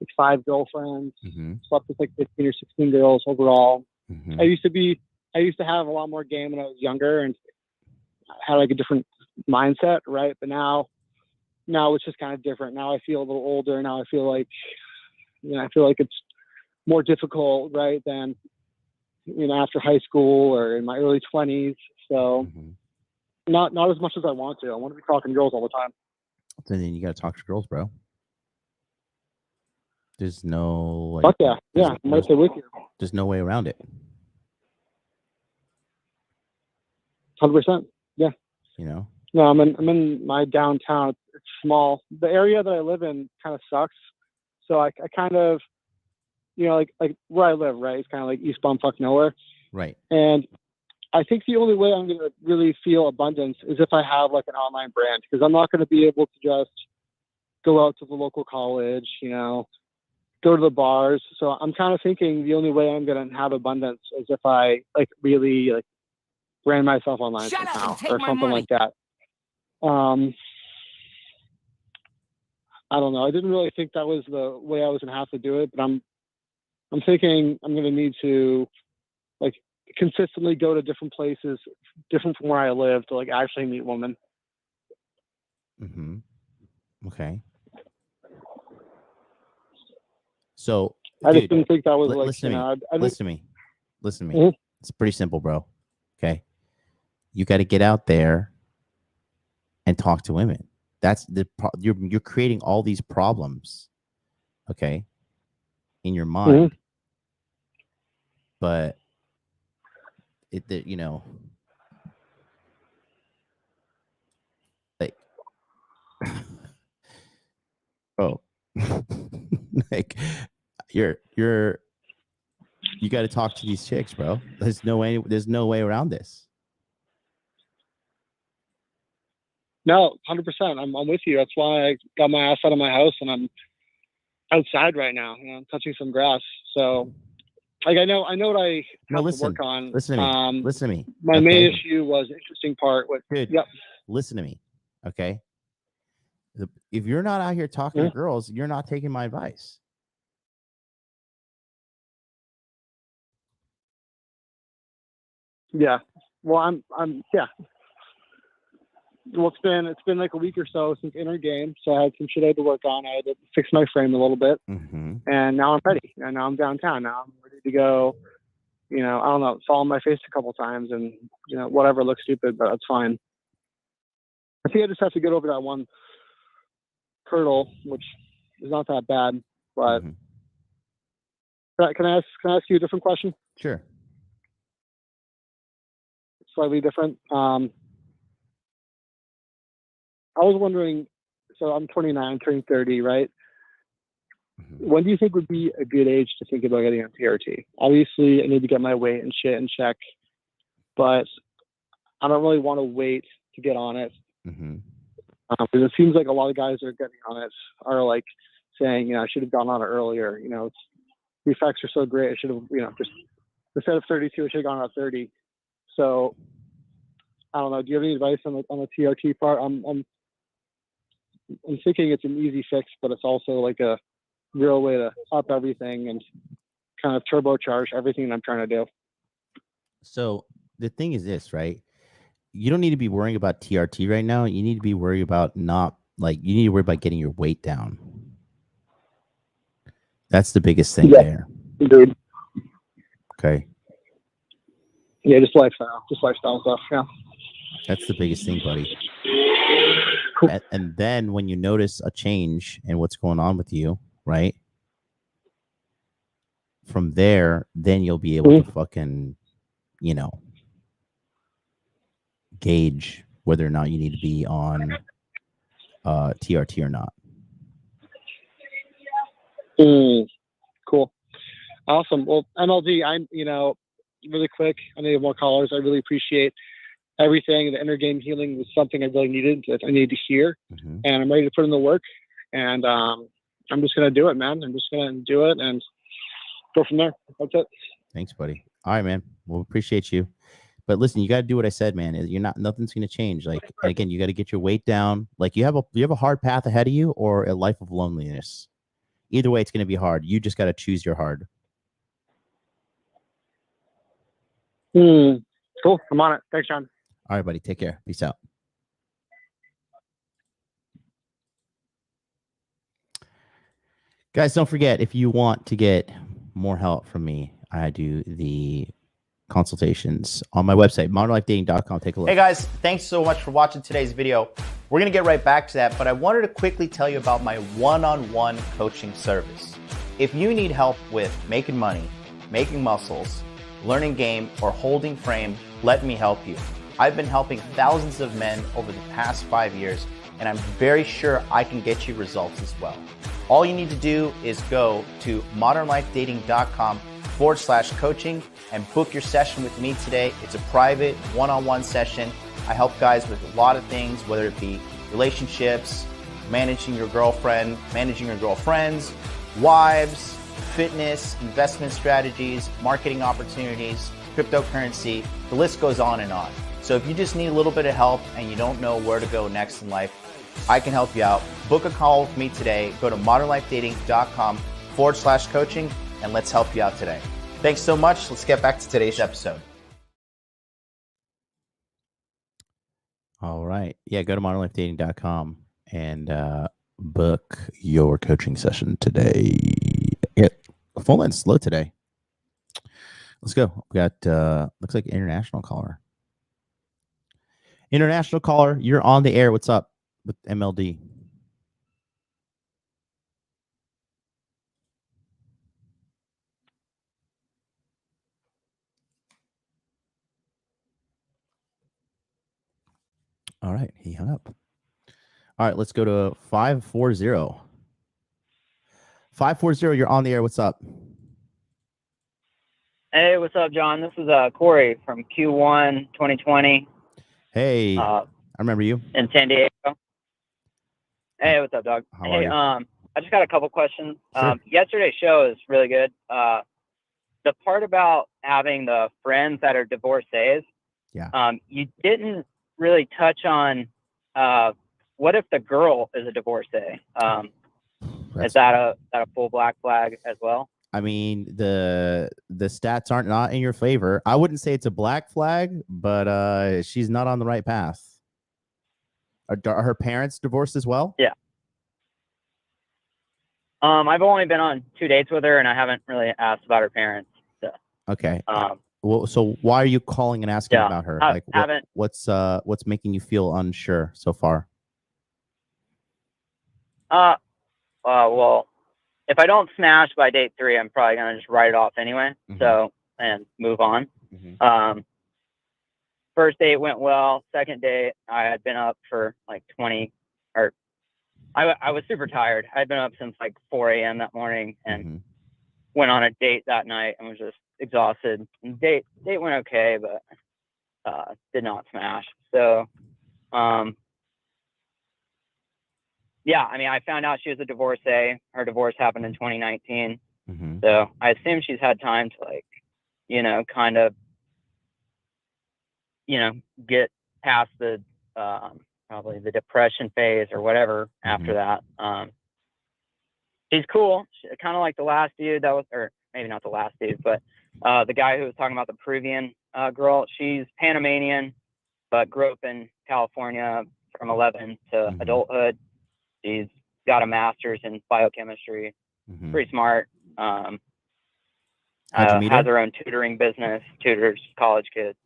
like 5 girlfriends. Mm-hmm. Slept with like 15 or 16 girls overall. Mm-hmm. I used to have a lot more game when I was younger and had like a different mindset, right? But now it's just kind of different. Now I feel a little older. Now I feel like, you know, it's more difficult, right, than, you know, after high school or in my early 20s. So not as much as I want to. I want to be talking to girls all the time. So then you got to talk to girls, bro. There's no Fuck yeah. I'm right there with you. There's no way around it. 100%. Yeah. You know? No, I'm in my downtown. It's small. The area that I live in kind of sucks. So I kind of, you know, like where I live, right? It's kind of like East Bumfuck nowhere. Right. And I think the only way I'm going to really feel abundance is if I have like an online brand, because I'm not going to be able to just go out to the local college, you know, go to the bars. So I'm kind of thinking the only way I'm going to have abundance is if I like really like ran myself online somehow or something like that. I don't know. I didn't really think that was the way I was going to have to do it, but I'm thinking I'm going to need to like consistently go to different places, different from where I live, to like actually meet women. Mm-hmm. Okay. So I just didn't think that was like, listen you to know, me. Listen to me. Listen to me. Mhm. It's pretty simple, bro. Okay. You got to get out there and talk to women. That's you're creating all these problems, okay, in your mind. But you know, like, oh, like you got to talk to these chicks, bro. There's no way around this. No, 100%. I'm with you. That's why I got my ass out of my house and I'm outside right now. You know, I'm touching some grass. So, like, I know what I have to work on. Listen to me. Listen to me. My main issue was the interesting part with. Dude, yep. Listen to me, okay? If you're not out here talking to girls, you're not taking my advice. Yeah. Well, I'm yeah. Well, it's been like a week or so since inner game, so I had some shit I had to work on. I had to fix my frame a little bit, and now I'm ready. And now I'm downtown. Now I'm ready to go. You know, I don't know, fall on my face a couple times, and you know, whatever looks stupid, but that's fine. I think I just have to get over that one hurdle, which is not that bad. But can I ask you a different question? Sure. Slightly different. I was wondering, so I'm 29, turning 30, right? When do you think would be a good age to think about getting on TRT? Obviously, I need to get my weight and shit in check, but I don't really want to wait to get on it. Because it seems like a lot of guys that are getting on it are like saying, you know, I should have gone on it earlier. You know, the effects are so great. I should have, you know, just instead of 32, I should have gone on 30. So I don't know. Do you have any advice on the TRT part? I'm thinking it's an easy fix, but it's also like a real way to up everything and kind of turbocharge everything I'm trying to do. So the thing is this, right? You don't need to be worrying about TRT right now. You need to be worried about you need to worry about getting your weight down. That's the biggest thing there. Indeed. Okay. Yeah, just lifestyle stuff. Yeah. That's the biggest thing, buddy. Cool. And then when you notice a change in what's going on with you, right? From there, then you'll be able to fucking, you know, gauge whether or not you need to be on TRT or not. Cool. Awesome. Well, MLD, I'm, you know, really quick, I need more callers. I really appreciate everything. The inner game healing was something I really needed. That I needed to hear, and I'm ready to put in the work. And I'm just gonna do it, man. I'm just gonna do it and go from there. That's it. Thanks, buddy. All right, man. Well, appreciate you. But listen, you got to do what I said, man. Nothing's gonna change. Like, again, you got to get your weight down. Like, you have a hard path ahead of you, or a life of loneliness. Either way, it's gonna be hard. You just got to choose your hard. Cool. I'm on it. Thanks, John. All right, buddy. Take care. Peace out. Guys, don't forget, if you want to get more help from me, I do the consultations on my website, modernlifedating.com. Take a look. Hey guys, thanks so much for watching today's video. We're gonna get right back to that, but I wanted to quickly tell you about my one-on-one coaching service. If you need help with making money, making muscles, learning game, or holding frame, let me help you. I've been helping thousands of men over the past 5 years, and I'm very sure I can get you results as well. All you need to do is go to modernlifedating.com/coaching and book your session with me today. It's a private one-on-one session. I help guys with a lot of things, whether it be relationships, managing your girlfriend, managing your girlfriends, wives, fitness, investment strategies, marketing opportunities, cryptocurrency, the list goes on and on. So if you just need a little bit of help and you don't know where to go next in life, I can help you out. Book a call with me today. Go to modernlifedating.com/coaching and let's help you out today. Thanks so much. Let's get back to today's episode. All right. Yeah, go to modernlifedating.com and book your coaching session today. Yeah, phone line's slow today. Let's go. We got looks like international caller. International caller, you're on the air. What's up with MLD? All right, he hung up. All right, let's go to 540. 540, you're on the air. What's up? Hey, what's up, John? This is Corey from Q1 2020. Hey, I remember you. In San Diego. Hey, what's up, dog? How are you? I just got a couple questions. Sure. Yesterday's show is really good. The part about having the friends that are divorcees, you didn't really touch on what if the girl is a divorcee? Is that a full black flag as well? I mean, the stats aren't not in your favor. I wouldn't say it's a black flag, but she's not on the right path. Are her parents divorced as well? Yeah. I've only been on 2 dates with her, and I haven't really asked about her parents. So. Okay. Well, so why are you calling and asking about her? I haven't. What's making you feel unsure so far? Well, if I don't smash by date 3, I'm probably gonna just write it off anyway. Mm-hmm. So and move on. Mm-hmm. First date went well. Second date, I had been up for like 20, or I was super tired. I'd been up since like 4 a.m. that morning and went on a date that night and was just exhausted. And date went okay, but did not smash. So, yeah, I mean, I found out she was a divorcee. Her divorce happened in 2019. Mm-hmm. So I assume she's had time to kind of, get past the, probably the depression phase or whatever after that. She's cool. Kind of like the last dude that was, or maybe not the last dude, but the guy who was talking about the Peruvian girl. She's Panamanian, but grew up in California from 11 to adulthood. She's got a master's in biochemistry. Pretty smart. How'd you meet her? Has her own tutoring business, tutors college kids.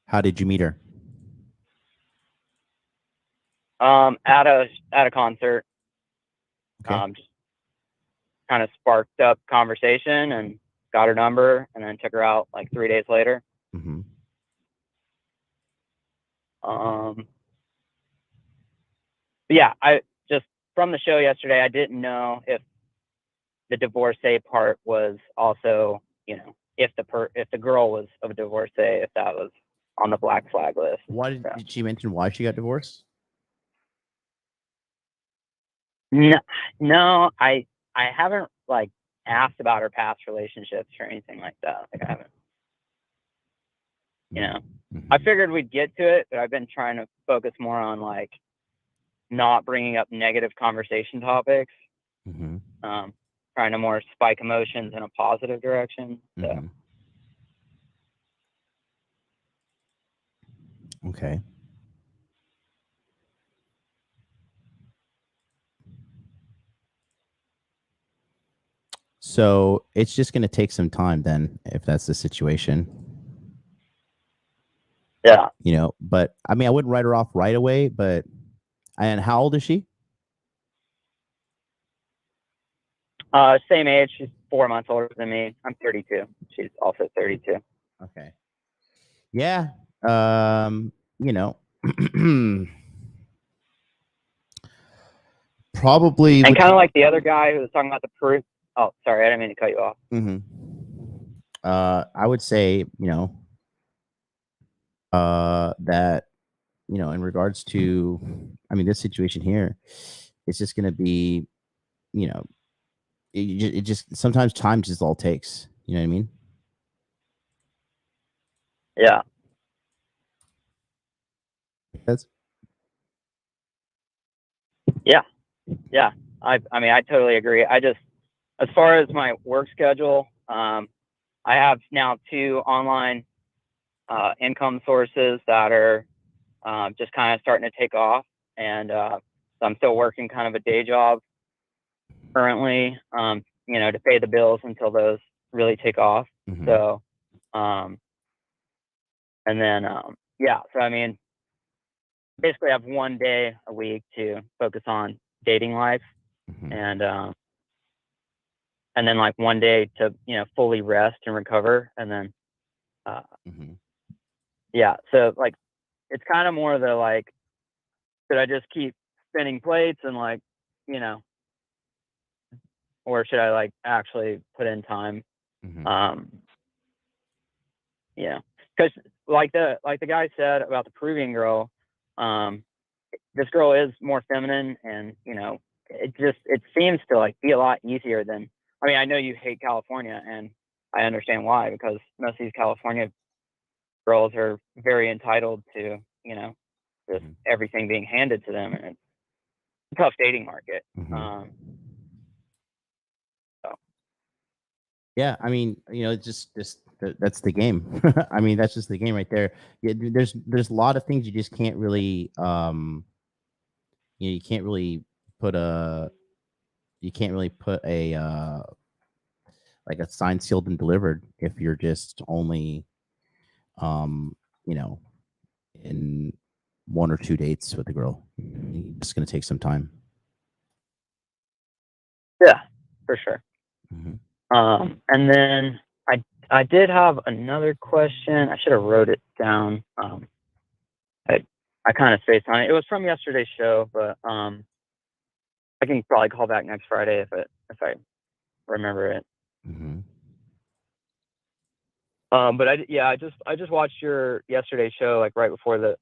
How did you meet her? At a concert. Okay. Just kind of sparked up conversation and got her number, and then took her out like 3 days later. Mm-hmm. Yeah, I just, from the show yesterday, I didn't know if the divorcee part was also, if the girl was a divorcee, if that was on the black flag list. Why did she mention why she got divorced? No, I haven't asked about her past relationships or anything like that. I haven't. I figured we'd get to it, but I've been trying to focus more on not bringing up negative conversation topics. Trying to more spike emotions in a positive direction. So. Okay. So it's just going to take some time then, if that's the situation. Yeah. But I mean, I wouldn't write her off right away, and how old is she? Same age. She's 4 months older than me. I'm 32. She's also 32. Okay. Yeah. Probably. And kind of like the other guy who was talking about the Peru. Oh, sorry. I didn't mean to cut you off. I would say, that in regards to, this situation here, it's just going to be, it just sometimes time just all it takes. You know what I mean? Yeah. That's Yeah. I totally agree. I just, as far as my work schedule, I have now 2 online income sources that are just kind of starting to take off, and so I'm still working kind of a day job currently, to pay the bills until those really take off. Mhm. So, and then so basically I have 1 day a week to focus on dating life, Mhm. and then like 1 day to fully rest and recover, and then Mhm. so like it's kind of more the like, should I just keep spinning plates and like, or should I like actually put in time? Mhm. Because like the guy said about the Peruvian girl, this girl is more feminine, and it seems to like be a lot easier than. I know you hate California, and I understand why, because most of these California girls are very entitled to just Mhm. everything being handed to them, and it's a tough dating market. Mhm. So Yeah, it's just that's the game. That's just the game right there. Yeah, there's a lot of things you just can't really you can't really put a like a signed, sealed, and delivered if you're just only um you know in 1 or 2 dates with a girl. It's gonna take some time. yeah, for sure. Mhm. And then I did have another question. I should have wrote it down. I kind of spaced on it. It was from yesterday's show, but I can probably call back next Friday if I remember it. Mhm. But I just watched your yesterday's show, like right before the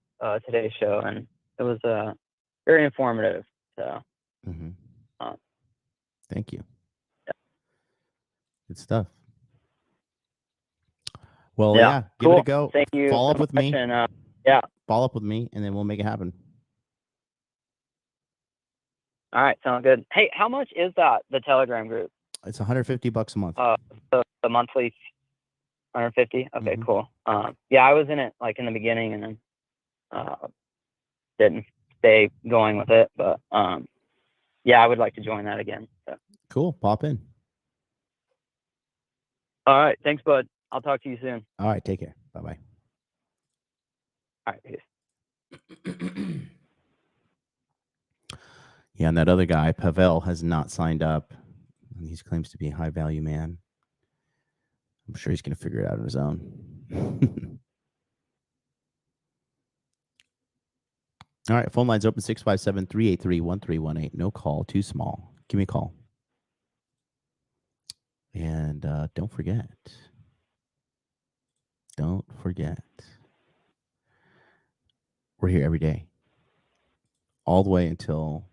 today's show, and it was very informative. So Mhm. uh, Thank you. Good stuff. Well, yeah, yeah, give it cool. a go. Thank you Follow so up with much, me. and yeah. Follow up with me, and then we'll make it happen. All right, sounds good. Hey, how much is that, the Telegram group? It's $150 a month. The monthly 150. Okay, Mhm. cool. Yeah, I was in it like in the beginning, and then didn't stay going with it, but yeah, I would like to join that again. So. Cool. Pop in. All right, thanks, bud. I'll talk to you soon. All right. Take care. Bye-bye. All right, peace. Yeah, and that other guy, Pavel, has not signed up. He claims to be a high value man. I'm sure he's going to figure it out on his own. All right. Phone lines open 657 383 1318. No call. Too small. Give me a call. And don't forget. We're here every day. All the way until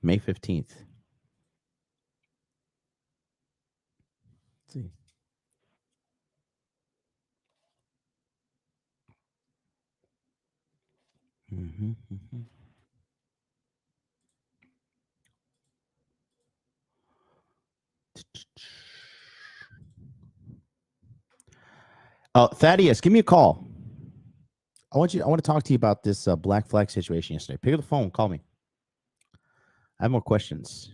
May 15th. Let's see. Mm-hmm, mm-hmm. Thaddeus, give me a call. I want to talk to you about this black flag situation yesterday. Pick up the phone, call me. I have more questions.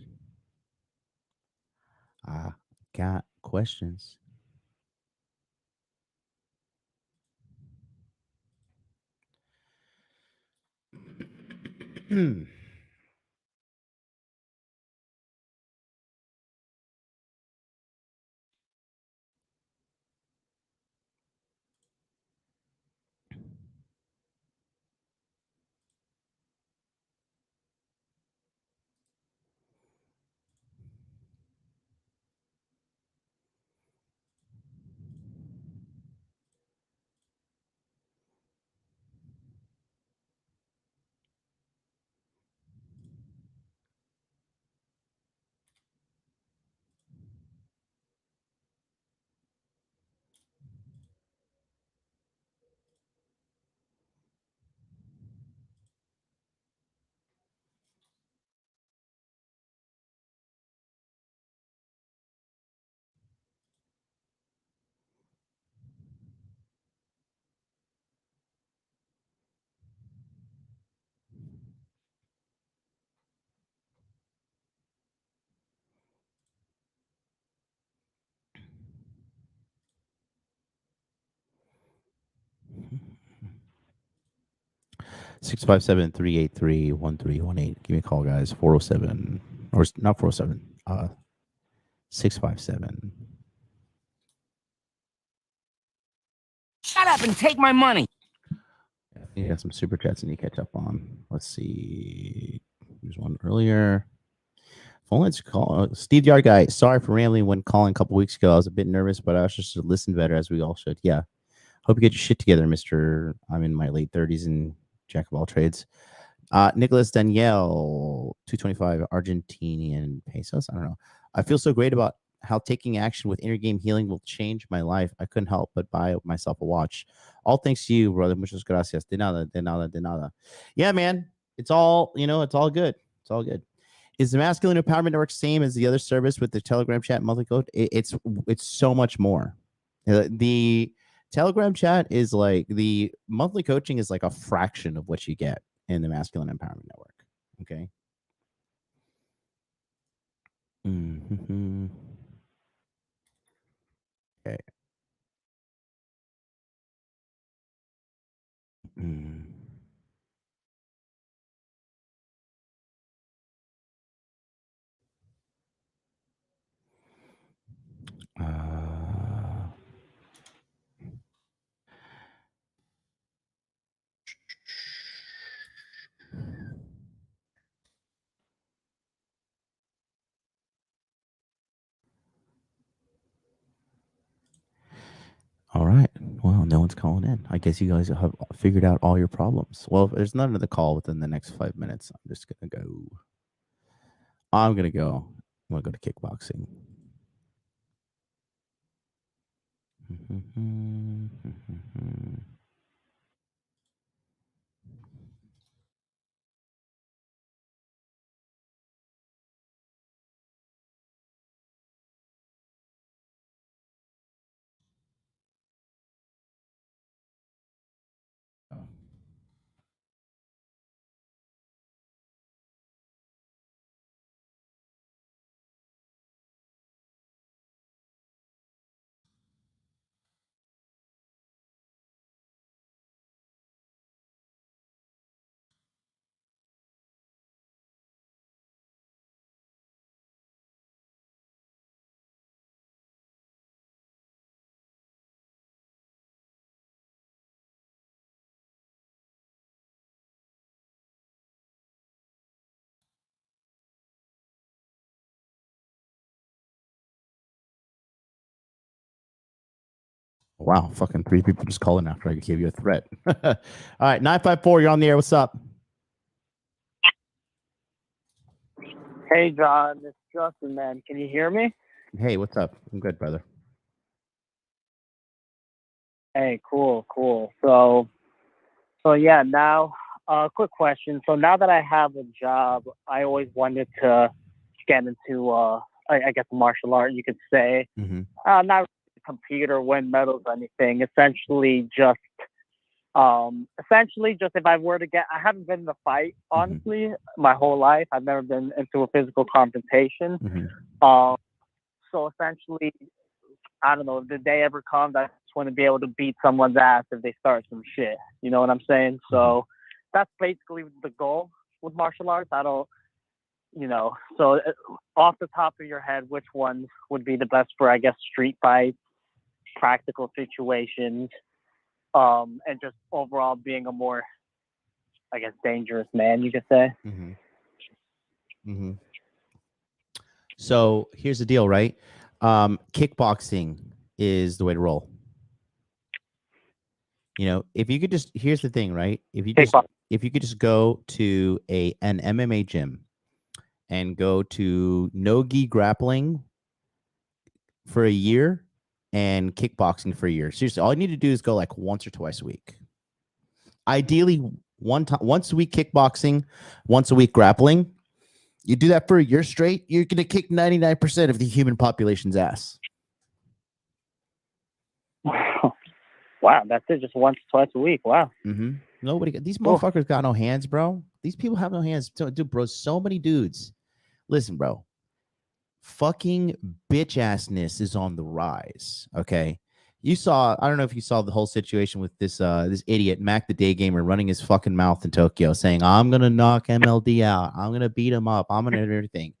I got questions. 657-383-1318. Give me a call, guys. 407 or not 407. 657. Shut up and take my money. You got some super chats I need to catch up on. Let's see. There's one earlier. Phone lines call. Steve Yard guy. Sorry for rambling when calling a couple weeks ago. I was a bit nervous, but I was just to listen better, as we all should. Yeah. Hope you get your shit together, Mr. I'm in my late 30s and jack of all trades. Nicholas Danielle, 225 Argentinian pesos. I don't know. I feel so great about how taking action with inner game healing will change my life. I couldn't help but buy myself a watch. All thanks to you, brother. Muchas gracias. De nada, de nada, de nada. Yeah, man. It's all, it's all good. It's all good. Is the Masculine Empowerment Network same as the other service with the Telegram chat monthly code? It's so much more. The Telegram chat is like the monthly coaching is like a fraction of what you get in the Masculine Empowerment Network. Okay. Mm-hmm. Okay. Mm. All right. Well, no one's calling in. I guess you guys have figured out all your problems. Well, if there's not another call within the next 5 minutes, I'm just going to go. I'm going to go to kickboxing. Wow, fucking 3 people just calling after I gave you a threat. All right, 954, you're on the air. What's up? Hey, John, it's Justin, man. Can you hear me? Hey, what's up? I'm good, brother. Hey, cool. So yeah, now, quick question. So now that I have a job, I always wanted to get into, I guess, martial art, you could say. Mm-hmm. Not really compete or win medals or anything. Essentially, just if I were to I haven't been in a fight, honestly, my whole life. I've never been into a physical confrontation. Mm-hmm. So essentially, I don't know, if the day ever comes, I just want to be able to beat someone's ass if they start some shit. You know what I'm saying? So that's basically the goal with martial arts. I don't, so off the top of your head, which ones would be the best for, I guess, street fights, practical situations, and just overall being a more, I guess, dangerous man, you could say? Mm-hmm. Mm-hmm. So here's the deal, right? Kickboxing is the way to roll. If you could just, here's the thing, right? If you could just go to an MMA gym and go to no-gi grappling for a year and kickboxing for a year. Seriously, all you need to do is go like once or twice a week. Ideally, once a week kickboxing, once a week grappling. You do that for a year straight, you're going to kick 99% of the human population's ass. Wow, that's it. Just once, twice a week. Wow. Mm-hmm. These motherfuckers got no hands, bro. These people have no hands. Dude, bro, so many dudes. Listen, bro. Fucking bitch assness is on the rise. Okay. You saw, I don't know if you saw the whole situation with this this idiot Mac the Day Gamer running his fucking mouth in Tokyo saying, I'm gonna knock MLD out, I'm gonna beat him up, I'm gonna do everything.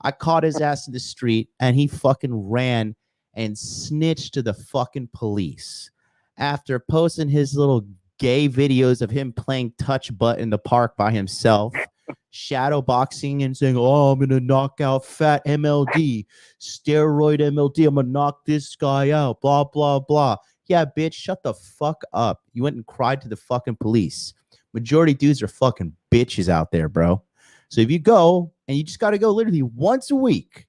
I caught his ass in the street and he fucking ran and snitched to the fucking police after posting his little gay videos of him playing touch butt in the park by himself, shadow boxing and saying, oh, I'm gonna knock out fat MLD, steroid MLD, I'm gonna knock this guy out, blah blah blah. Yeah, bitch, shut the fuck up. You went and cried to the fucking police. Majority dudes are fucking bitches out there, bro. So if you go, and you just got to go literally once a week,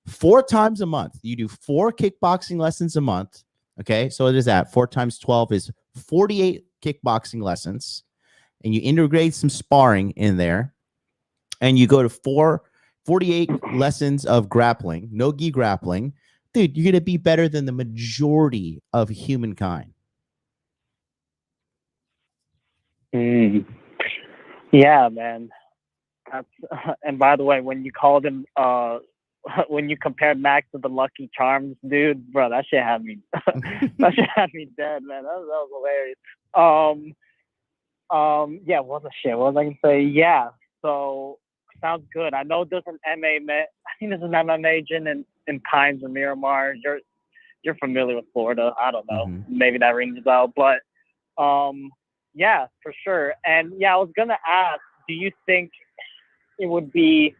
4 times a month, you do 4 kickboxing lessons a month. Okay, so it is that 4 times 12 is 48 kickboxing lessons, and you integrate some sparring in there, and you go to 48 lessons of grappling, no gi grappling, dude, you're gonna be better than the majority of humankind. Yeah, man. That's and by the way, when you called him, when you compared Max to the Lucky Charms dude, bro, that shit had me, that shit had me dead, man. That was hilarious. Yeah, what the shit? What was I gonna say? Yeah, so sounds good. I know there's an MMA. I think there's an MMA gym in Pines or Miramar. You're familiar with Florida. I don't know. Maybe that rings a bell, but yeah, for sure. And yeah, I was gonna ask, do you think it would be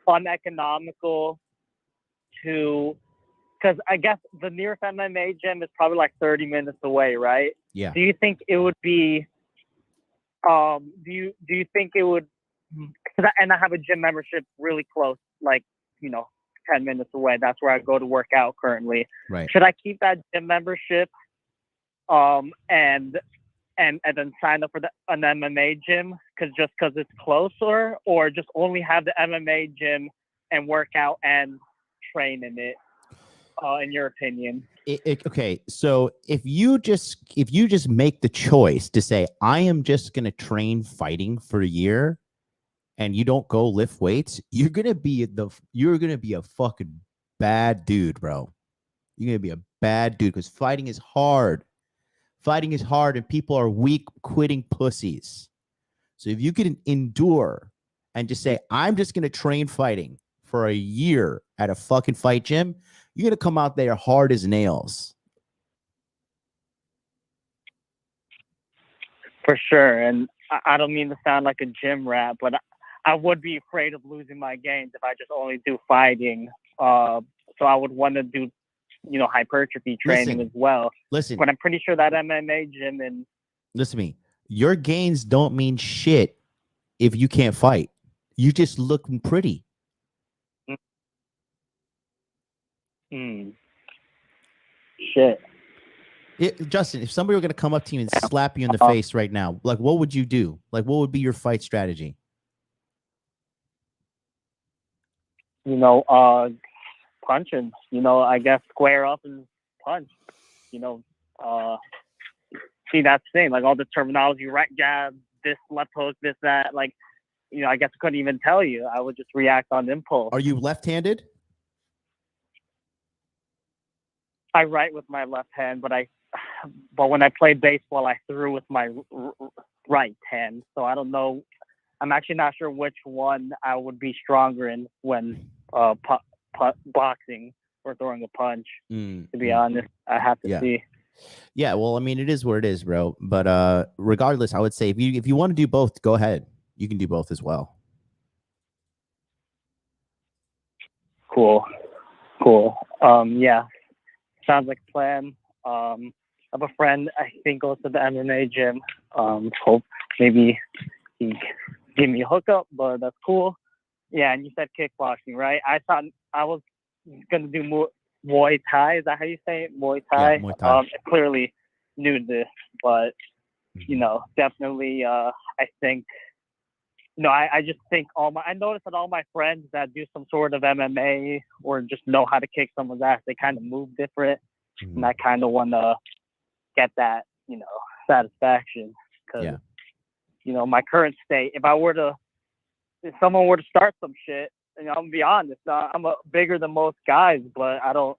uneconomical to, because I guess the nearest MMA gym is probably like 30 minutes away, right? Yeah. Do you think it would be, do you think it would, and I have a gym membership really close, like, 10 minutes away. That's where I go to work out currently. Right. Should I keep that gym membership and then sign up for an MMA gym because it's closer, or just only have the MMA gym and work out and train in it, in your opinion? Okay, so if you just make the choice to say, I am just going to train fighting for a year, and you don't go lift weights, you're going to be a fucking bad dude, bro. You're going to be a bad dude because fighting is hard. Fighting is hard, and people are weak, quitting pussies. So if you can endure and just say, I'm just going to train fighting for a year at a fucking fight gym, you're going to come out there hard as nails. For sure. And I don't mean to sound like a gym rat, but I would be afraid of losing my gains if I just only do fighting. So I would want to do, hypertrophy training as well. Listen. But I'm pretty sure that MMA gym and... Listen to me. Your gains don't mean shit if you can't fight. You just look pretty. Shit. Justin, if somebody were going to come up to you and slap you in the face right now, like, what would you do? Like, what would be your fight strategy? Punching. I guess square up and punch. See, that's the thing. Like, all the terminology, right jab, this left hook, this, that. Like, I guess I couldn't even tell you. I would just react on impulse. Are you left-handed? I write with my left hand, but when I played baseball, I threw with my right hand. So I don't know. I'm actually not sure which one I would be stronger in when boxing or throwing a punch. To be honest, I have to see. Yeah, well, I mean, it is what it is, bro. But regardless, I would say if you want to do both, go ahead. You can do both as well. Cool. Yeah. Sounds like a plan. I have a friend, I think, goes to the MMA gym. Hope maybe he give me a hookup, but that's cool. Yeah, and you said kickboxing, right? I thought I was gonna do Muay Thai. Is that how you say it? Muay Thai. Yeah, Muay Thai. Clearly new to this, but definitely. I think. I just think I noticed that all my friends that do some sort of MMA or just know how to kick someone's ass, they kind of move different, and I kind of want to get that, satisfaction. Because, my current state, if someone were to start some shit, I'm gonna be honest, I'm bigger than most guys, but I don't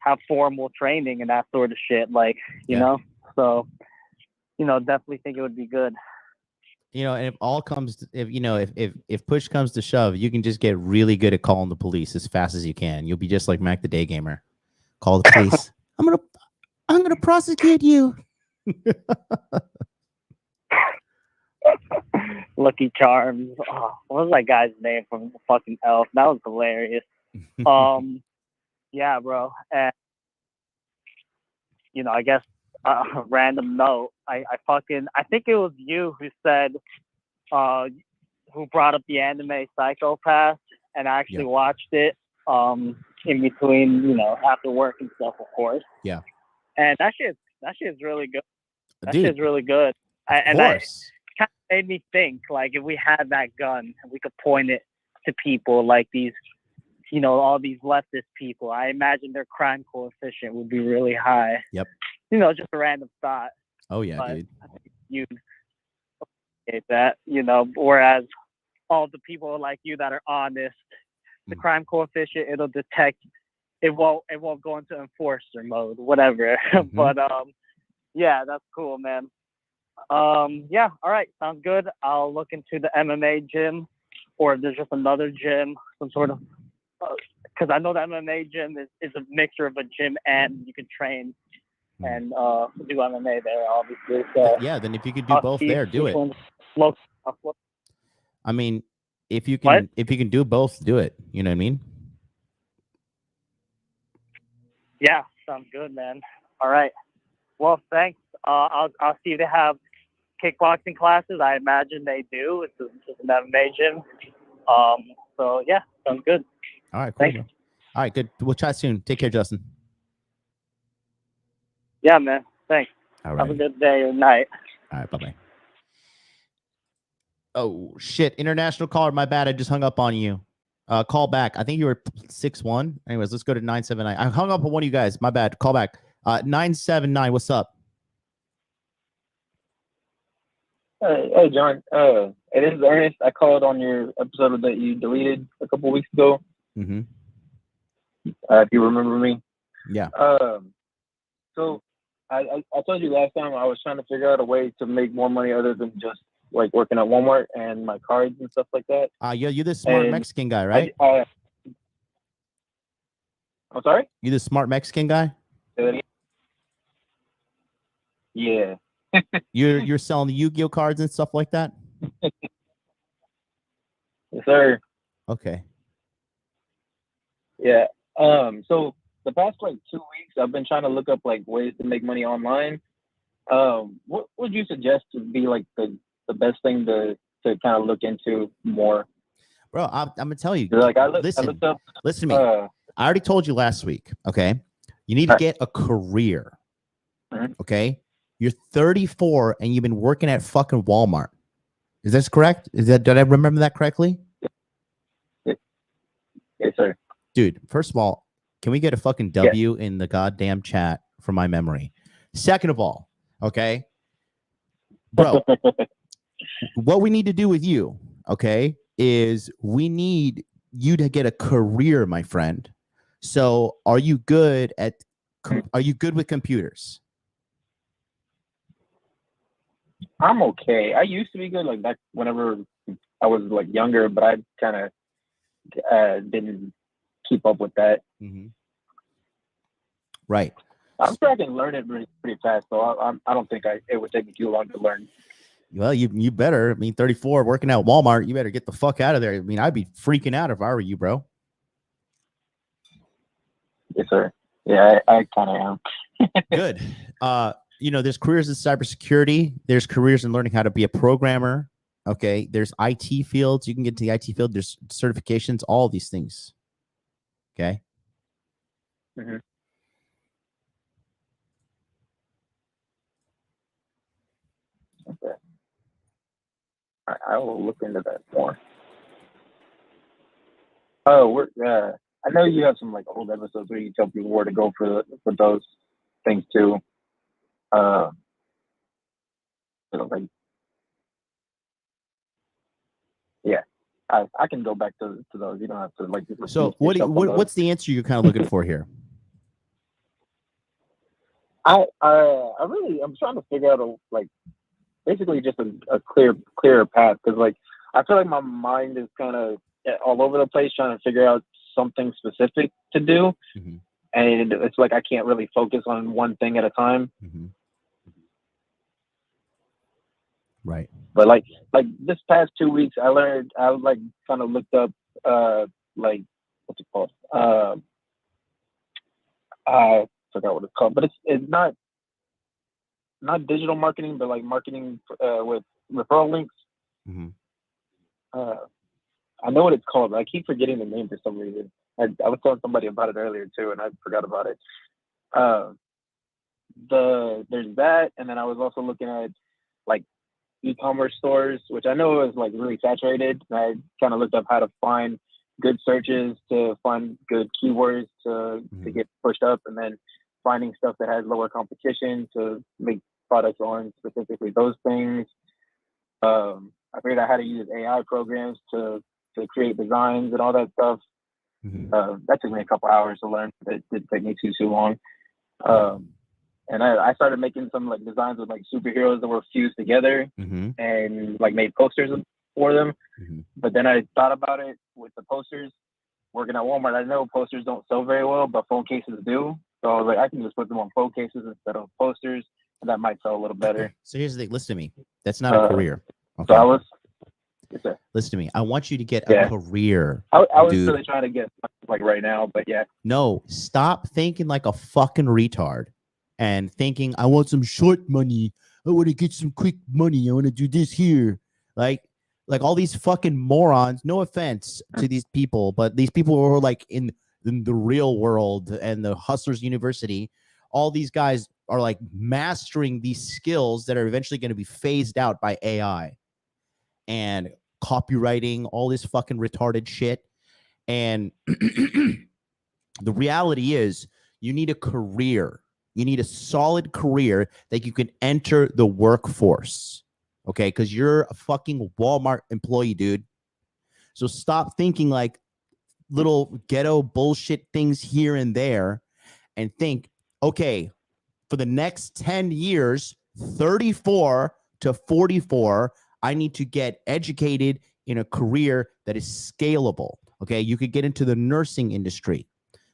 have formal training and that sort of shit. Like, you know, so, you know, definitely think it would be good. You know, and if all comes, if push comes to shove, you can just get really good at calling the police as fast as you can. You'll be just like Mac the Day Gamer. Call the police. I'm gonna prosecute you. Lucky Charms. Oh, what was that guy's name from the fucking Elf? That was hilarious. Yeah, bro. And you know, I guess random note. I think it was you who said, who brought up the anime Psychopath, and I actually watched it in between, you know, after work and stuff, of course. Yeah. And that shit's really good. That Dude, shit's really good. Of And course. it kind of made me think, like, if we had that gun and we could point it to people like these, you know, all these leftist people, I imagine their crime coefficient would be really high. Yep. You know, just a random thought. Oh yeah, But dude. I think you appreciate that, you know, whereas all the people like you that are honest, the crime coefficient, it'll detect, it won't go into enforcer mode, whatever. But yeah, that's cool, man. Yeah, all right, sounds good. I'll look into the MMA gym, or if there's just another gym, some sort of, because I know the MMA gym is a mixture of a gym and you can train and do MMA there, obviously. So yeah, then if you could do both there, do it. I mean, if you can do both, do it. You know what I mean? Yeah, sounds good, man. All right. Well, thanks. I'll see if they have kickboxing classes. I imagine they do. It's an MMA gym. So yeah, sounds good. All right, cool. Thanks. Bro. All right, good. We'll chat soon. Take care, Justin. Yeah, man. Thanks. All right. Have a good day or night. All right, bye-bye. Oh, shit. International caller. My bad. I just hung up on you. Call back. I think you were 6-1. Anyways, let's go to 979. I hung up on one of you guys. My bad. Call back. 979. What's up? Hey, John. It is Ernest. I called on your episode that you deleted a couple weeks ago. Mm-hmm. If you remember me. Yeah. So I told you last time I was trying to figure out a way to make more money other than just like working at Walmart and my cards and stuff like that. You're the smart Mexican guy, right? I'm sorry? You the smart Mexican guy? Yeah. You're selling the Yu-Gi-Oh cards and stuff like that? Yes, sir. Okay. Yeah. So the past like 2 weeks I've been trying to look up like ways to make money online. What would you suggest to be like the best thing to kind of look into more? Bro, I'm gonna tell you. Like listen to me. I already told you last week. Okay, you need to get a career. Okay, you're 34 and you've been working at fucking Walmart. Is this correct? Did I remember that correctly? Yes, sir. Dude, first of all, can we get a fucking W in the goddamn chat for my memory? Second of all, okay, bro, what we need to do with you, okay, is we need you to get a career, my friend. So, are you good with computers? I'm okay. I used to be good like back whenever I was like younger, but I kind of didn't keep up with that. Mm-hmm. Right. I'm sure I can learn it pretty fast, so I don't think it would take me too long to learn. Well, you better. I mean, 34, working at Walmart, you better get the fuck out of there. I mean, I'd be freaking out if I were you, bro. Yes, sir. Yeah, I kind of am. Good. There's careers in cybersecurity. There's careers in learning how to be a programmer. Okay. There's IT fields. You can get to the IT field. There's certifications, all these things. Okay. Mm-hmm. Okay. I will look into that more. Oh, I know you have some like old episodes where you tell people where to go for those things too. Yeah, I can go back to those. You don't have to like. So what's the answer you're kind of looking for here? I'm trying to figure out basically just a clearer path, because like I feel like my mind is kind of all over the place trying to figure out something specific to do, and it's like I can't really focus on one thing at a time. Right. But like this past 2 weeks, I like kind of looked up like what's it called? I forgot what it's called, but it's not digital marketing, but like marketing with referral links. I know what it's called, but I keep forgetting the name for some reason. I was telling somebody about it earlier too, and I forgot about it. There's that, and then I was also looking at like e-commerce stores, which I know is like really saturated. I kind of looked up how to find good searches, to find good keywords to get pushed up, and then finding stuff that has lower competition to make products on specifically those things. I figured out how to use AI programs to create designs and all that stuff. That took me a couple hours to learn, but it didn't take me too long. And I started making some like designs with like superheroes that were fused together and like made posters for them. But then I thought about it with the posters. Working at Walmart, I know posters don't sell very well, but phone cases do. So I was like, I can just put them on phone cases instead of posters, and that might sell a little better. So here's the thing. Listen to me. That's not a career. Okay. So I was. Listen to me. I want you to get a career. I was dude. really trying to get like right now, but yeah. No, stop thinking like a fucking retard and thinking I want some short money. I want to get some quick money. I want to do this here. Like all these fucking morons. No offense to these people, but these people who are like in the real world and the Hustlers University, all these guys are like mastering these skills that are eventually going to be phased out by AI and copywriting, all this fucking retarded shit. And the reality is you need a career. You need a solid career that you can enter the workforce. Okay? Because you're a fucking Walmart employee, dude. So stop thinking like little ghetto bullshit things here and there and think, okay, for the next 10 years, 34 to 44, I need to get educated in a career that is scalable. Okay. You could get into the nursing industry.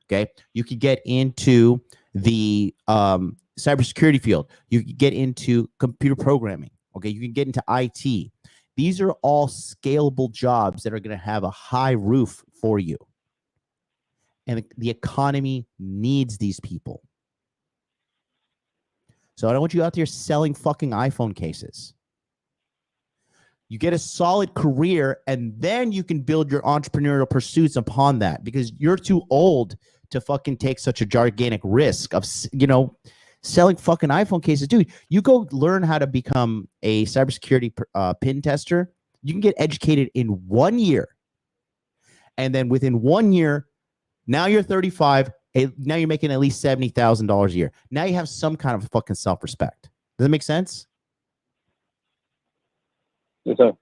Okay. You could get into the cybersecurity field. You could get into computer programming. Okay. You can get into IT. These are all scalable jobs that are going to have a high roof for you. And the economy needs these people. So I don't want you out there selling fucking iPhone cases. You get a solid career, and then you can build your entrepreneurial pursuits upon that, because you're too old to fucking take such a gigantic risk of, selling fucking iPhone cases. Dude, you go learn how to become a cybersecurity pin tester. You can get educated in 1 year. And then within 1 year, now you're 35. Now you're making at least $70,000 a year. Now you have some kind of fucking self-respect. Does that make sense? Yes, sir.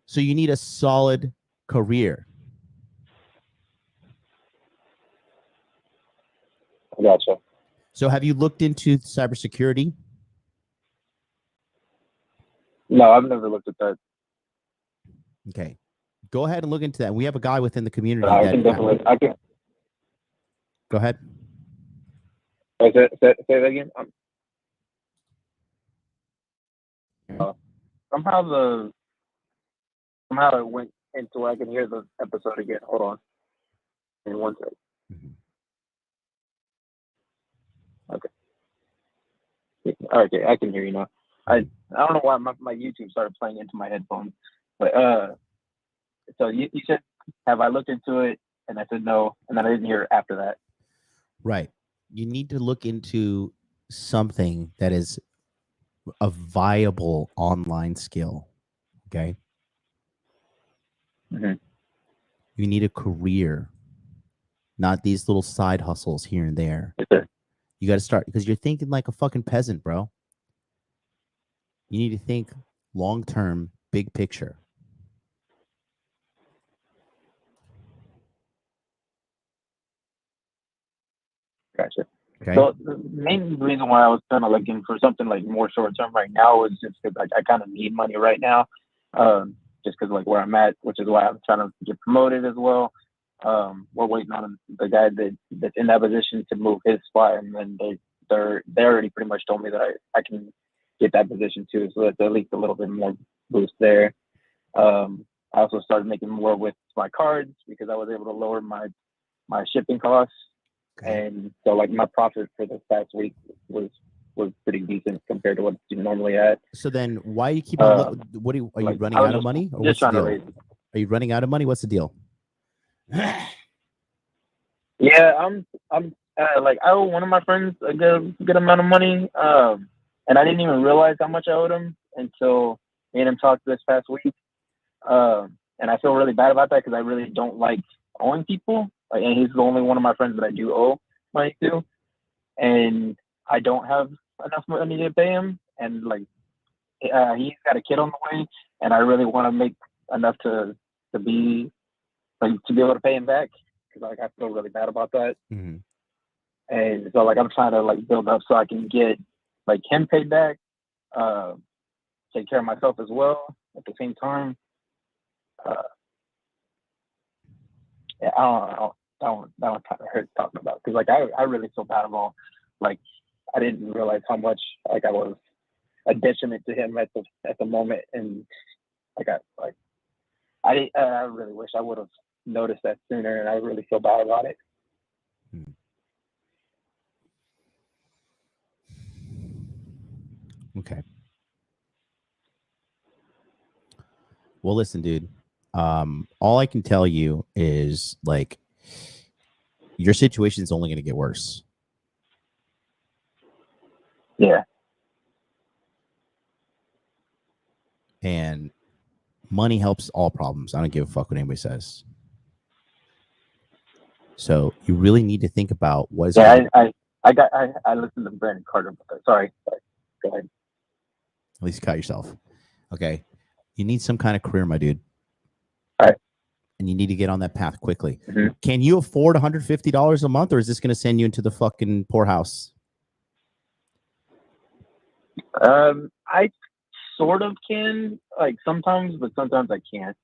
So you need a solid career. I gotcha. So have you looked into cybersecurity? No, I've never looked at that. Okay. Go ahead and look into that. We have a guy within the community. I can definitely. I can. Go ahead. Say that again. Somehow it went into where I can hear the episode again. Hold on. In 1 second. Okay. Okay, I can hear you now. I don't know why my YouTube started playing into my headphones, but so you said, have I looked into it? And I said no, and then I didn't hear after that. Right. You need to look into something that is a viable online skill. Okay. You need a career, not these little side hustles here and there. You got to start, because you're thinking like a fucking peasant, bro. You need to think long-term, big picture. Gotcha. Okay. So the main reason why I was kind of looking for something like more short term right now is just because I kind of need money right now, just because like where I'm at, which is why I'm trying to get promoted as well. We're waiting on the guy that's in that position to move his spot, and then they already pretty much told me that I can get that position too, so that's at least a little bit more boost there. I also started making more with my cards because I was able to lower my shipping costs. Okay. And so like my profit for this past week was pretty decent compared to what it's normally at. So then why you keep on are you like, running I was out of money, or just what's the trying to deal? raise. Are you running out of money? What's the deal? Yeah, I'm like I owe one of my friends a good amount of money, and I didn't even realize how much I owed him until me and him talked this past week. And I feel really bad about that because I really don't like owing people. Like, and he's the only one of my friends that I do owe money to, and I don't have enough money to pay him. And like, he's got a kid on the way, and I really want to make enough to be able to pay him back, because like I feel really bad about that. Mm-hmm. And so like I'm trying to like build up so I can get like him paid back, take care of myself as well at the same time. Yeah, that one kind of hurts talking about, because like I really feel bad about, like, I didn't realize how much like I was a detriment to him at the moment, and like I really wish I would have noticed that sooner, and I really feel bad about it. Okay. Well, listen, dude. All I can tell you is like your situation is only going to get worse. Yeah. And money helps all problems. I don't give a fuck what anybody says. So you really need to think about what is. Yeah, I listened to Brandon Carter. Sorry. Go ahead. At least cut yourself. Okay. You need some kind of career, my dude. All right. And you need to get on that path quickly. Mm-hmm. Can you afford $150 a month, or is this going to send you into the fucking poorhouse? I sort of can, like, sometimes, but sometimes I can't.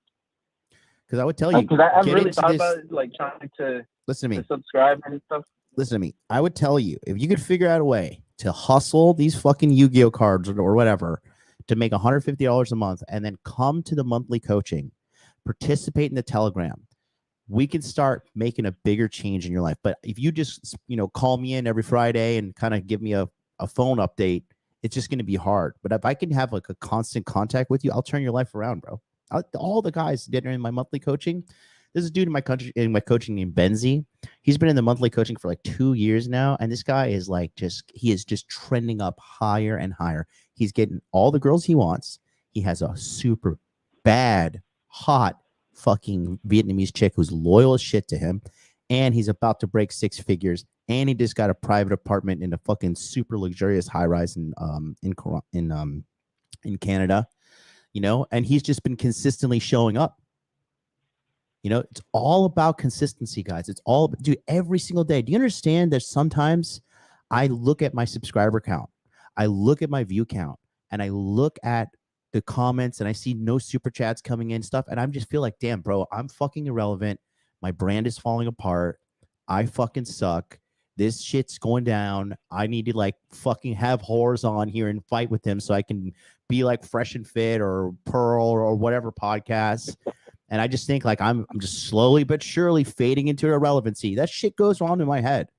Because I would tell you, because I've really thought about it, like trying to listen to me, subscribe and stuff. Listen to me. I would tell you, if you could figure out a way to hustle these fucking Yu-Gi-Oh cards or whatever to make $150 a month, and then come to the monthly coaching, participate in the Telegram, we can start making a bigger change in your life. But if you just, call me in every Friday and kind of give me a phone update, it's just going to be hard. But if I can have like a constant contact with you, I'll turn your life around, bro. All the guys that are in my monthly coaching, there's a dude in my coaching named Benzie. He's been in the monthly coaching for like 2 years now, and this guy is like he is just trending up higher and higher. He's getting all the girls he wants. He has a super bad, hot fucking Vietnamese chick who's loyal as shit to him, and he's about to break 6 figures. And he just got a private apartment in a fucking super luxurious high rise in Canada, and he's just been consistently showing up. It's all about consistency, guys. It's all, dude, every single day. Do you understand that sometimes I look at my subscriber count, I look at my view count, and I look at the comments, and I see no super chats coming in stuff, and I just feel like, damn, bro, I'm fucking irrelevant. My brand is falling apart. I fucking suck. This shit's going down. I need to like fucking have whores on here and fight with them so I can be like Fresh and Fit or Pearl or whatever podcast. And I just think like I'm just slowly but surely fading into irrelevancy. That shit goes on in my head.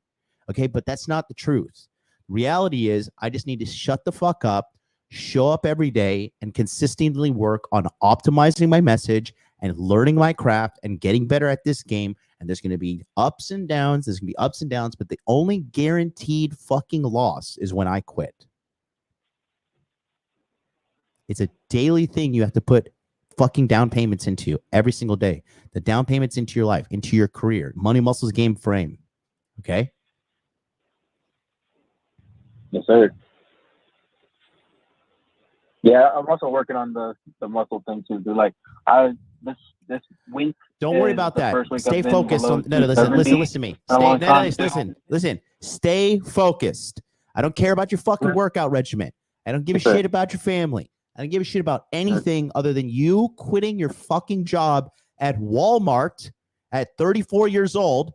Okay, but that's not the truth. Reality is I just need to shut the fuck up, show up every day, and consistently work on optimizing my message and learning my craft and getting better at this game. And there's going to be ups and downs. There's going to be ups and downs, but the only guaranteed fucking loss is when I quit. It's a daily thing you have to put fucking down payments into every single day. The down payments into your life, into your career. Money, muscles, game, frame. Okay? Yes, sir. Yeah, I'm also working on the muscle thing too. Like this week. Don't worry about that. Stay focused on. No, listen to me. Listen. Stay focused. I don't care about your fucking workout regimen. I don't give a shit about your family. I don't give a shit about anything other than you quitting your fucking job at Walmart at 34 years old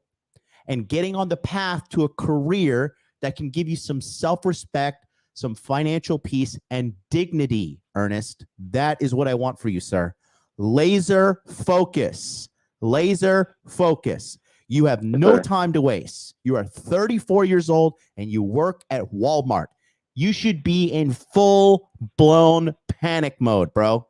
and getting on the path to a career that can give you some self-respect, some financial peace, and dignity, Ernest. That is what I want for you, sir. Laser focus. Laser focus. You have no time to waste. You are 34 years old and you work at Walmart. You should be in full-blown panic mode, bro.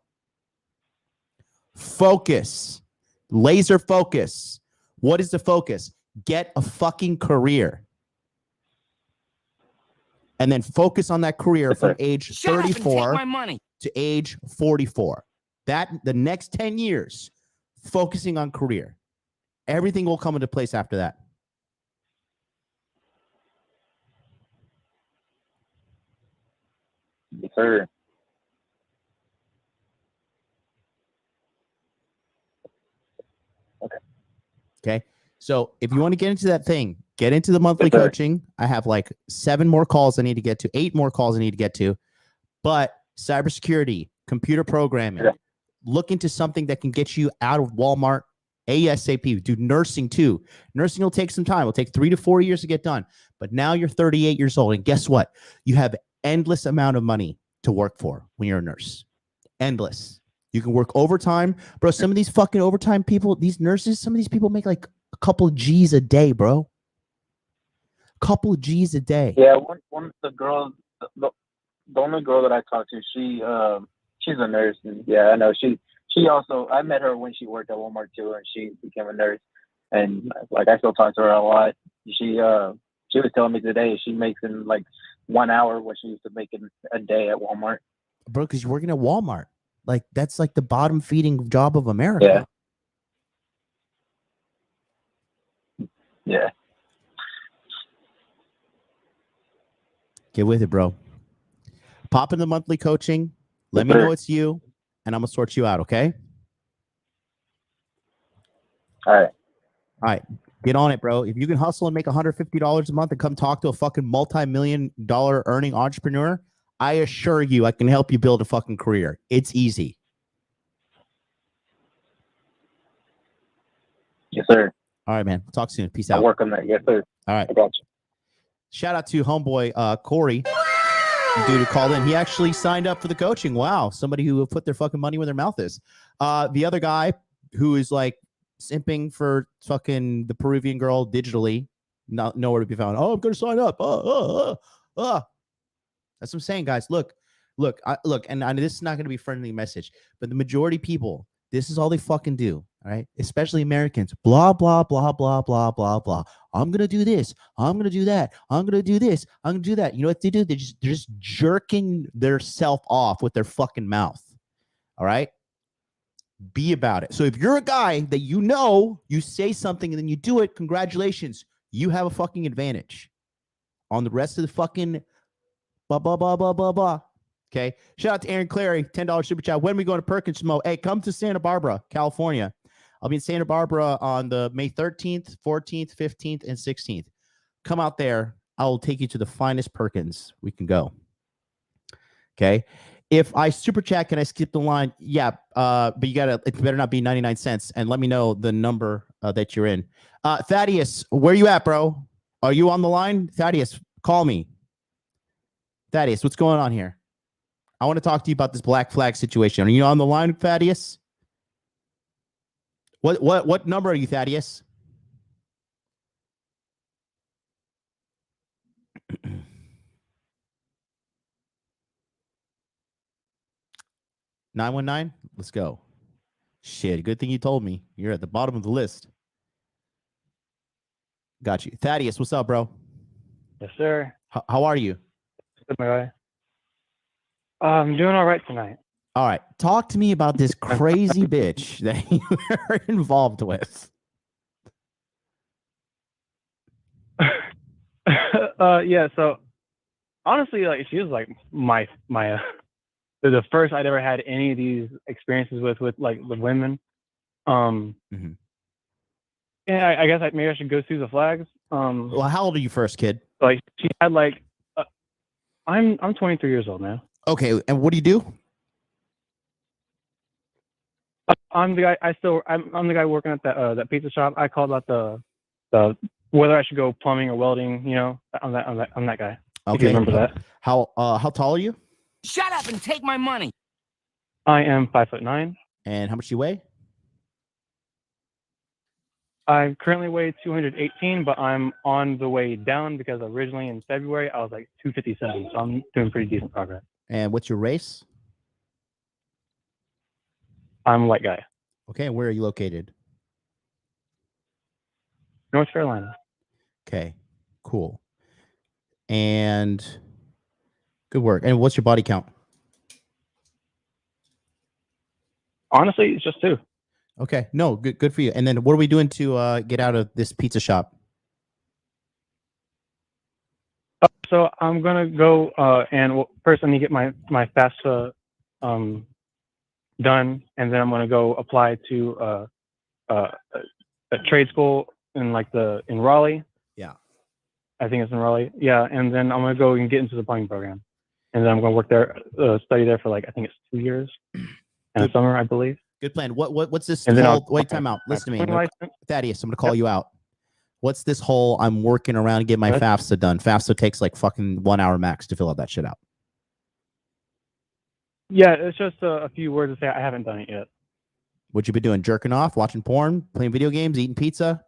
Focus. Laser focus. What is the focus? Get a fucking career. And then focus on that career from age 34 to age 44. That the next 10 years, focusing on career. Everything will come into place after that. Yes, sir. Okay. So if you want to get into that thing, get into the monthly coaching. I have like 7 more calls I need to get to, 8 more calls I need to get to. But cybersecurity, computer programming, look into something that can get you out of Walmart ASAP. Do nursing too. Nursing will take some time. It'll take 3 to 4 years to get done. But now you're 38 years old. And guess what? You have endless amount of money to work for when you're a nurse. Endless. You can work overtime. Bro, some of these fucking overtime people, these nurses, some of these people make like a couple of G's a day, bro. Couple of G's a day. Yeah, one of the girls, the only girl that I talked to, she's a nurse, and yeah, I know she also, I met her when she worked at Walmart too, and she became a nurse, and like I still talk to her a lot. She was telling me today she makes in like 1 hour what she used to make in a day at Walmart. Bro, because you're working at Walmart. Like that's like the bottom feeding job of America. Yeah. Get with it, bro. Pop in the monthly coaching. Let me know it's you, and I'm going to sort you out, okay? All right. Get on it, bro. If you can hustle and make $150 a month and come talk to a fucking multi-million-dollar earning entrepreneur, I assure you I can help you build a fucking career. It's easy. Yes, sir. All right, man. Talk soon. Peace out. I'll work on that. Yes, sir. All right. I got you. Shout out to homeboy Corey, dude who called in. He actually signed up for the coaching. Wow. Somebody who put their fucking money where their mouth is. The other guy who is like simping for fucking the Peruvian girl digitally, nowhere to be found. Oh, I'm going to sign up. That's what I'm saying, guys. Look, and this is not going to be a friendly message, but the majority of people, this is all they fucking do. All right. Especially Americans. Blah, blah, blah, blah, blah, blah, blah. I'm going to do this. I'm going to do that. I'm going to do this. I'm going to do that. You know what they do? They're just jerking their self off with their fucking mouth. All right. Be about it. So if you're a guy that you say something and then you do it, congratulations. You have a fucking advantage on the rest of the fucking blah, blah, blah, blah, blah, blah. Okay. Shout out to Aaron Clary, $10 super chat. When are we going to Perkins Smo? Hey, come to Santa Barbara, California. I'll be in Santa Barbara on the May 13th, 14th, 15th, and 16th. Come out there. I'll take you to the finest Perkins we can go. Okay. If I super chat, can I skip the line? Yeah. But it better not be 99 cents. And let me know the number that you're in. Thaddeus, where you at, bro? Are you on the line? Thaddeus, call me. Thaddeus, what's going on here? I want to talk to you about this black flag situation. Are you on the line, Thaddeus? What number are you, Thaddeus? $919? Let's go. Shit, good thing you told me. You're at the bottom of the list. Got you. Thaddeus, what's up, bro? Yes, sir. How are you? Good, my guy. I'm doing all right tonight. All right. Talk to me about this crazy bitch that you are involved with. Yeah, so honestly, like she was like my the first I'd ever had any of these experiences with like the women. Yeah, I guess maybe I should go through the flags. Well, how old are you first, kid? Like she had like, I'm 23 years old now. Okay, and what do you do? I'm the guy. I'm the guy working at that pizza shop. I called about the whether I should go plumbing or welding. You know, I'm that guy. If you Okay. remember that. How tall are you? Shut up and take my money. I am 5'9". And how much do you weigh? I currently weigh 218, but I'm on the way down because originally in February I was like 257, so I'm doing pretty decent progress. And what's your race? I'm a white guy. Okay, and where are you located? North Carolina. Okay, cool. And good work. And what's your body count? Honestly, it's just 2. Okay, no, good for you. And then what are we doing to get out of this pizza shop? So I'm gonna go and first I need to get my FAFSA done, and then I'm gonna go apply to a trade school in in Raleigh. Yeah, I think it's in Raleigh. Yeah, and then I'm gonna go and get into the plumbing program, and then I'm gonna work there, study there for I think it's 2 years, and a summer, I believe. Good plan. What's this And then whole wait, time out. Listen to me. Thaddeus, I'm gonna call you out. What's this whole I'm working around to get my FAFSA done? FAFSA takes like fucking 1 hour max to fill out that shit out. Yeah, it's just a few words to say I haven't done it yet. What you been doing? Jerking off, watching porn, playing video games, eating pizza?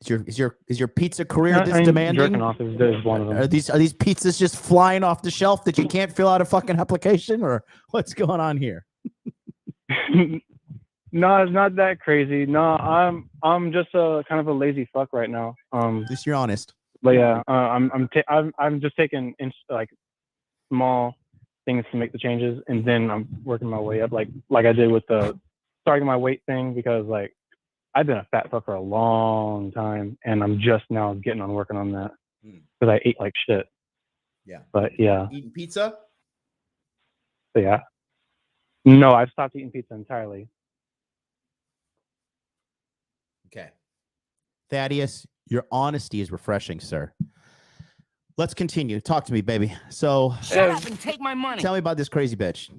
Is your pizza career this demanding? Jerking off is one of them. Are these pizzas just flying off the shelf that you can't fill out a fucking application, or what's going on here? No, it's not that crazy. No, I'm just kind of a lazy fuck right now. At least you're honest. But yeah, I'm just taking small things to make the changes, and then I'm working my way up, like I did with the starting my weight thing, because I've been a fat fuck for a long time, and I'm just now getting on working on that because I ate like shit. Yeah. But yeah. Eating pizza? But yeah. No, I've stopped eating pizza entirely. Okay. Thaddeus, your honesty is refreshing, sir. Let's continue. Talk to me, baby. So shut up and take my money. Tell me about this crazy bitch.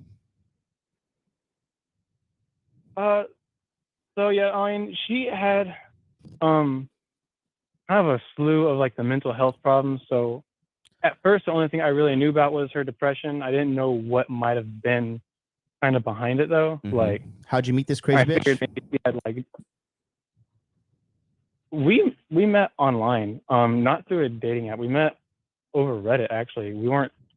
So yeah, I mean, she had kind of a slew of the mental health problems. So at first, the only thing I really knew about was her depression. I didn't know what might have been kind of behind it, though. Mm-hmm. How'd you meet this crazy bitch? Maybe we had we met online, not through a dating app. We met over Reddit, actually.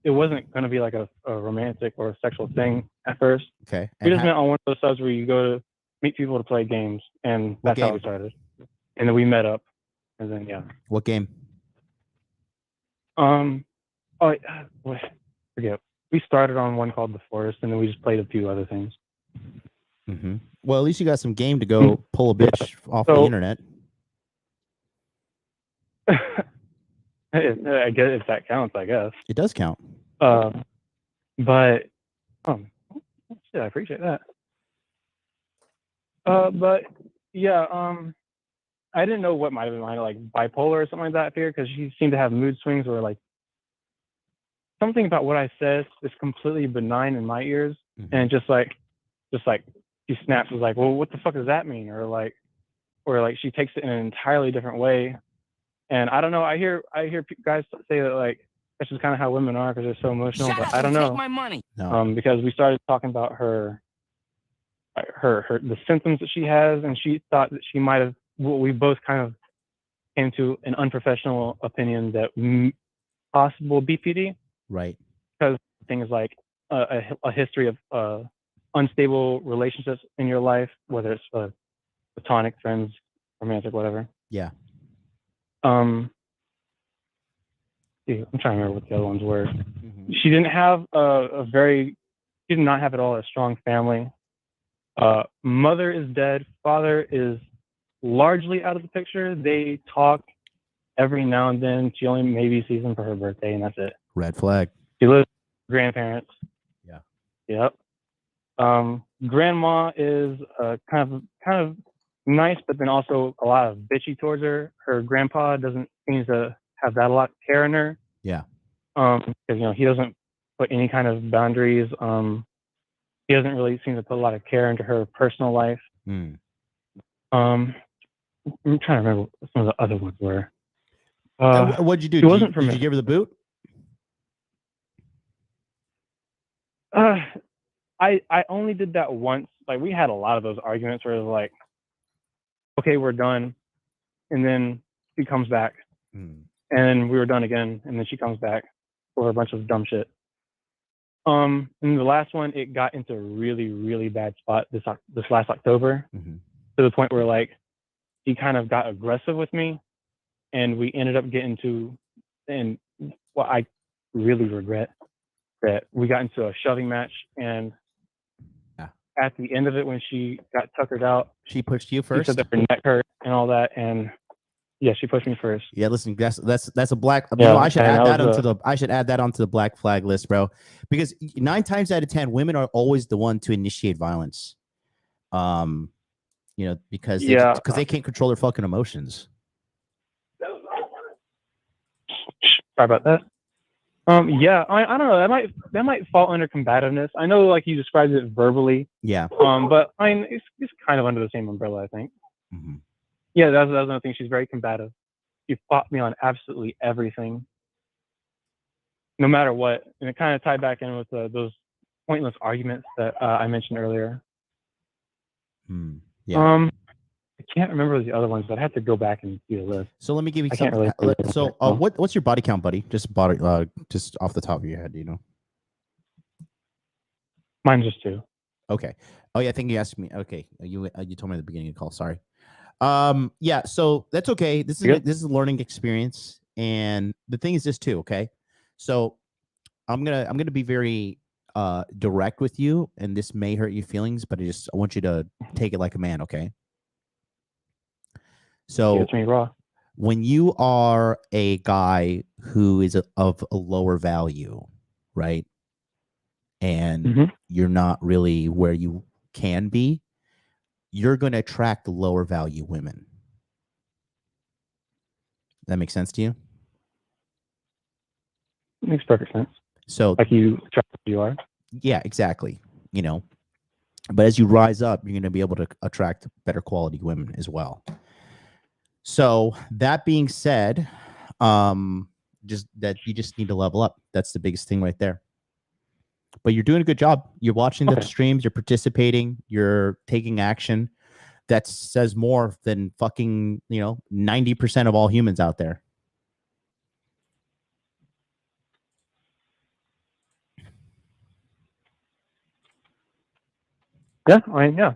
It wasn't going to be like a romantic or a sexual thing at first. Okay. We just met on one of those subs where you go to meet people to play games, and that's how we started. And then we met up, and then yeah. What game? Forget. We started on one called The Forest, and then we just played a few other things. Mm-hmm. Well, at least you got some game to go pull a bitch off the internet. I guess if that counts, I guess. It does count. But shit, I appreciate that. But yeah, I didn't know what might have been behind it, bipolar or something like that here, because she seemed to have mood swings where something about what I said is completely benign in my ears, and just she snaps, was like, well, what the fuck does that mean? Or she takes it in an entirely different way. And I don't know. I hear guys say that that's just kind of how women are because they're so emotional. But I don't know. Take my money. No. Because we started talking about her the symptoms that she has, and she thought that she might have. Well, we both kind of came to an unprofessional opinion that possible BPD. Right. Because things like a history of unstable relationships in your life, whether it's platonic, friends, romantic, whatever. Yeah. I'm trying to remember what the other ones were. Mm-hmm. She didn't have she did not have at all a strong family. Mother is dead. Father is largely out of the picture. They talk every now and then. She only maybe sees them for her birthday, and that's it. Red flag. She lives with grandparents. Yeah. Yep. Grandma is kind of nice, but then also a lot of bitchy towards her. Her grandpa doesn't seem to have that a lot of care in her. Yeah. Because he doesn't put any kind of boundaries. He doesn't really seem to put a lot of care into her personal life. I'm trying to remember what some of the other ones were. What'd you do? Did you give her the boot? I only did that once. Like, we had a lot of those arguments where it was like, okay, we're done, and then she comes back, and then we were done again, and then she comes back for a bunch of dumb shit. And the last one, it got into a really, really bad spot this last October, to the point where like he kind of got aggressive with me, and we ended up getting to, and what I really regret, that we got into a shoving match, and at the end of it, when she got tuckered out, she pushed you first. She said that her neck hurt and all that, and yeah, she pushed me first. Yeah, listen, that's a black. I should add that onto the. I should add that onto the black flag list, bro, because 9 times out of 10, women are always the one to initiate violence. Because they can't control their fucking emotions. Sorry about that. Yeah, I don't know. That might fall under combativeness. I know, like, you described it verbally. Yeah. But I mean, it's kind of under the same umbrella, I think. Yeah, that's another thing. She's very combative. She fought me on absolutely everything, no matter what. And it kind of tied back in with those pointless arguments that I mentioned earlier. Yeah. I can't remember the other ones, but I have to go back and see the list. So let me give you I can't some. really What's your body count, buddy? Just just off the top of your head, do you know? Mine's just 2. Okay. Oh yeah, I think you asked me. Okay, you told me at the beginning of the call. Sorry. Yeah. So that's okay. This is a learning experience, and the thing is this too. Okay. So I'm gonna be very direct with you, and this may hurt your feelings, but I want you to take it like a man. Okay. So it's me raw. When you are a guy who is of a lower value, right? And you're not really where you can be, you're going to attract lower value women. That makes sense to you? It makes perfect sense. So like you are. Yeah, exactly. But as you rise up, you're going to be able to attract better quality women as well. So that being said, just that you just need to level up. That's the biggest thing right there. But you're doing a good job. You're watching the streams, you're participating, you're taking action. That says more than fucking, 90% of all humans out there. Yeah, yeah.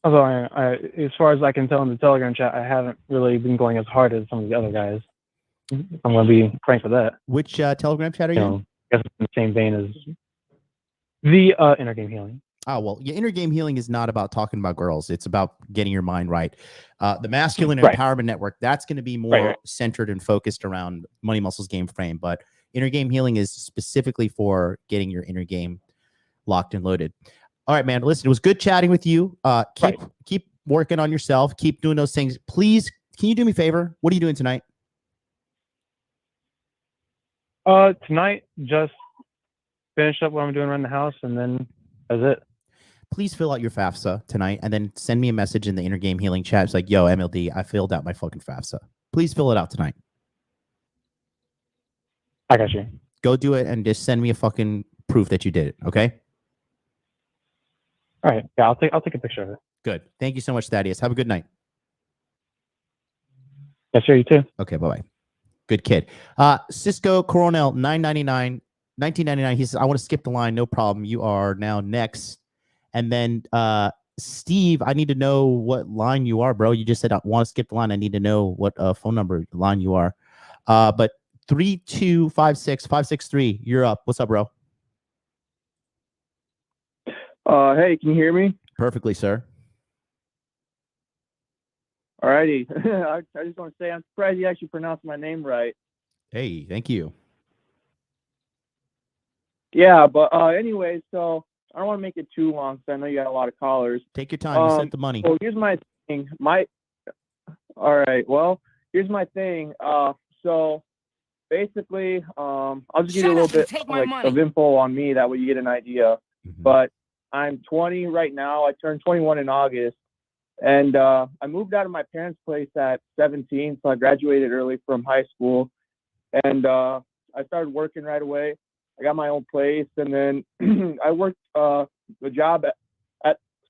Although I, as far as I can tell in the Telegram chat, I haven't really been going as hard as some of the other guys. I'm going to be frank with that. Which Telegram chat are you in? I guess it's in the same vein as the inner game healing. Oh, well, inner game healing is not about talking about girls. It's about getting your mind right. The Masculine Empowerment Network, that's going to be more centered and focused around Money Muscles Game Frame. But inner game healing is specifically for getting your inner game locked and loaded. All right, man. Listen, it was good chatting with you. Keep working on yourself. Keep doing those things. Please, can you do me a favor? What are you doing tonight? Tonight, just finish up what I'm doing around the house, and then that's it. Please fill out your FAFSA tonight, and then send me a message in the inner game healing chat. It's like, yo, MLD, I filled out my fucking FAFSA. Please fill it out tonight. I got you. Go do it, and just send me a fucking proof that you did it. Okay. All right. Yeah, I'll take a picture of it. Good. Thank you so much, Thaddeus. Have a good night. Yes, sir. You too. Okay. Bye-bye. Good kid. Cisco Coronel 1999. He says, I want to skip the line. No problem. You are now next. And then Steve, I need to know what line you are, bro. You just said I want to skip the line. I need to know what phone number line you are. But 3256563, you're up. What's up, bro? Hey, can you hear me? Perfectly, sir. Alrighty. I just want to say I'm surprised you actually pronounced my name right. Hey, thank you. Yeah, but anyway, so I don't want to make it too long because I know you got a lot of callers. Take your time. You sent the money. So here's my thing. All right. Well, here's my thing. So basically, I'll just give you a little bit of info on me. That way you get an idea. But I'm 20 right now. I turned 21 in August. And I moved out of my parents' place at 17. So I graduated early from high school. And I started working right away. I got my own place. And then I worked the job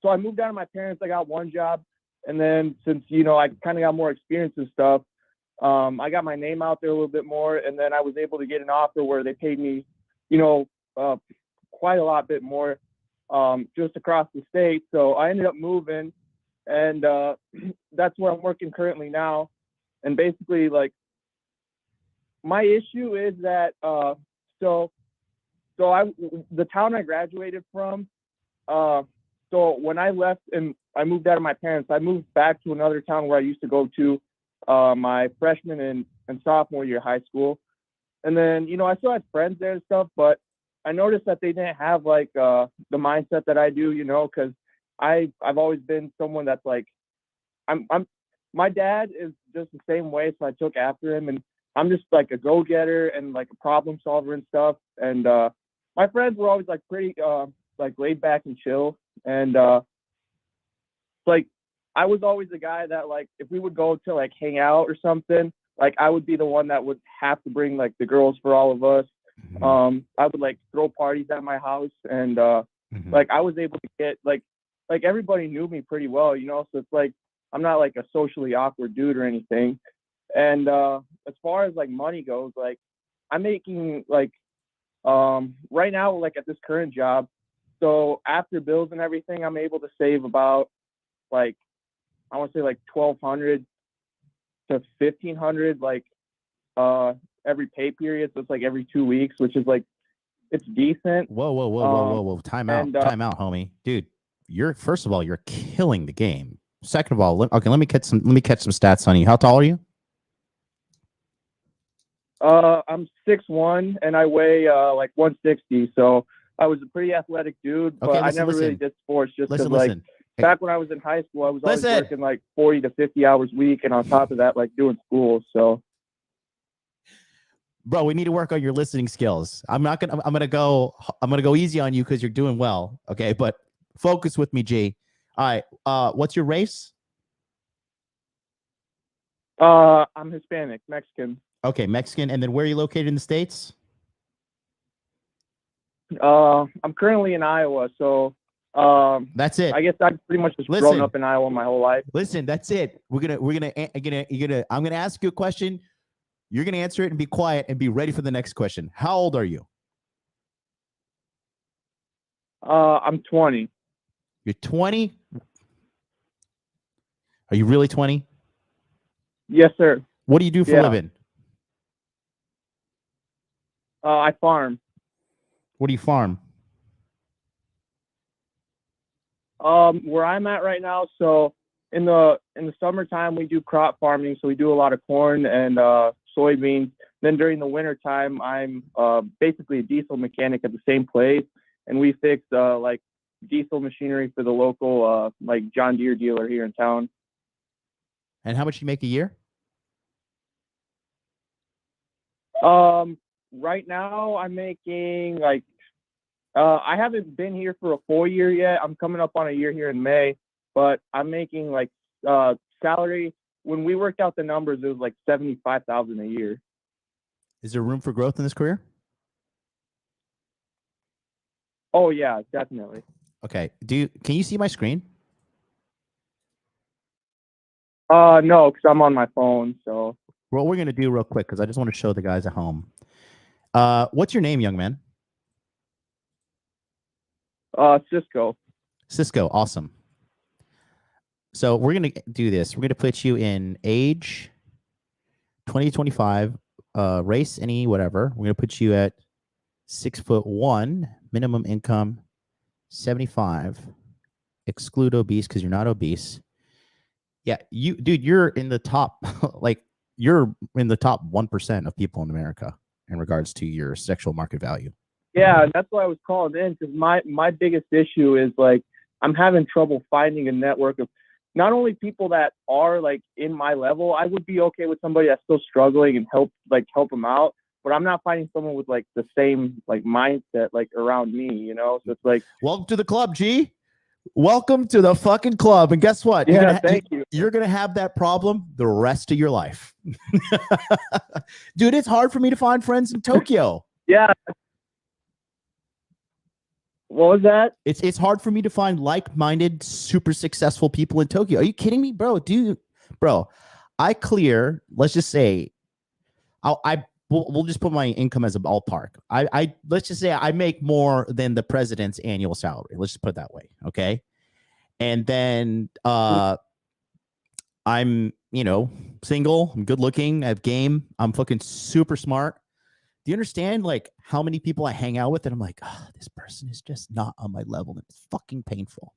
so I moved out of my parents. I got one job. And then since, I kind of got more experience and stuff, I got my name out there a little bit more. And then I was able to get an offer where they paid me, quite a lot bit more just across the state. So I ended up moving, and that's where I'm working currently now. And basically, like, my issue is that the town I graduated from, so when I left and I moved out of my parents, I moved back to another town where I used to go to my freshman and sophomore year of high school. And then, I still had friends there and stuff, but I noticed that they didn't have like the mindset that I do, because I've always been someone that's like, my dad is just the same way. So I took after him, and I'm just like a go-getter and like a problem solver and stuff. And my friends were always like pretty like laid back and chill. And like, I was always the guy that, like, if we would go to like hang out or something, like I would be the one that would have to bring like the girls for all of us. I would like throw parties at my house, and like I was able to get like everybody knew me pretty well, so it's like I'm not like a socially awkward dude or anything. And as far as like money goes, like I'm making like right now, like at this current job, so after bills and everything, I'm able to save about like, I want to say like $1,200 to $1,500 like every pay period. So it's like every 2 weeks, which is like, it's decent. Whoa. Time out, homie. Dude, first of all, you're killing the game. Second of all, let me catch some stats on you. How tall are you? I'm 6'1" and I weigh like 160. So I was a pretty athletic dude, but I never really did sports just because like back when I was in high school, I was always working like 40 to 50 hours a week, and on top of that, like doing school. So, bro, we need to work on your listening skills. I'm gonna go easy on you because you're doing well. Okay, but focus with me, G. All right. What's your race? I'm Hispanic, Mexican. Okay, Mexican. And then where are you located in the States? I'm currently in Iowa, so that's it. I guess I've pretty much just grown up in Iowa my whole life. Listen, that's it. I'm gonna ask you a question. You're gonna answer it and be quiet and be ready for the next question. How old are you? I'm 20. You're 20? Are you really 20? Yes, sir. What do you do for a living? I farm. What do you farm? Where I'm at right now, so in the summertime we do crop farming, so we do a lot of corn and soybeans. Then during the winter time, I'm basically a diesel mechanic at the same place, and we fix like diesel machinery for the local like John Deere dealer here in town. And how much you make a year? Right now I'm making like I haven't been here for a full year yet. I'm coming up on a year here in May, but I'm making like salary. When we worked out the numbers, it was like $75,000 a year. Is there room for growth in this career? Oh yeah, definitely. Okay. Can you see my screen? No, because I'm on my phone. So what we're gonna do real quick, because I just want to show the guys at home. What's your name, young man? Cisco. Cisco, awesome. So we're gonna do this. We're gonna put you in age 20-25, race any whatever. We're gonna put you at 6'1", minimum income 75, exclude obese because you're not obese. Yeah, you're in the top, like you're in the top 1% of people in America in regards to your sexual market value. Yeah, that's why I was called in, because my biggest issue is like I'm having trouble finding a network of not only people that are like in my level. I would be okay with somebody that's still struggling and help them out, but I'm not finding someone with like the same like mindset like around me, you know? So it's like, welcome to the club, G. Welcome to the fucking club. And guess what? Yeah, thank you. You're going to have that problem the rest of your life. Dude, it's hard for me to find friends in Tokyo. Yeah. What was that? It's hard for me to find like-minded, super successful people in Tokyo. Are you kidding me, bro? Bro, I clear, let's just say, we'll just put my income as a ballpark. Let's just say I make more than the president's annual salary. Let's just put it that way, okay? And then I'm, single, I'm good looking, I have game, I'm fucking super smart. Do you understand like how many people I hang out with and I'm like, this person is just not on my level. And it's fucking painful.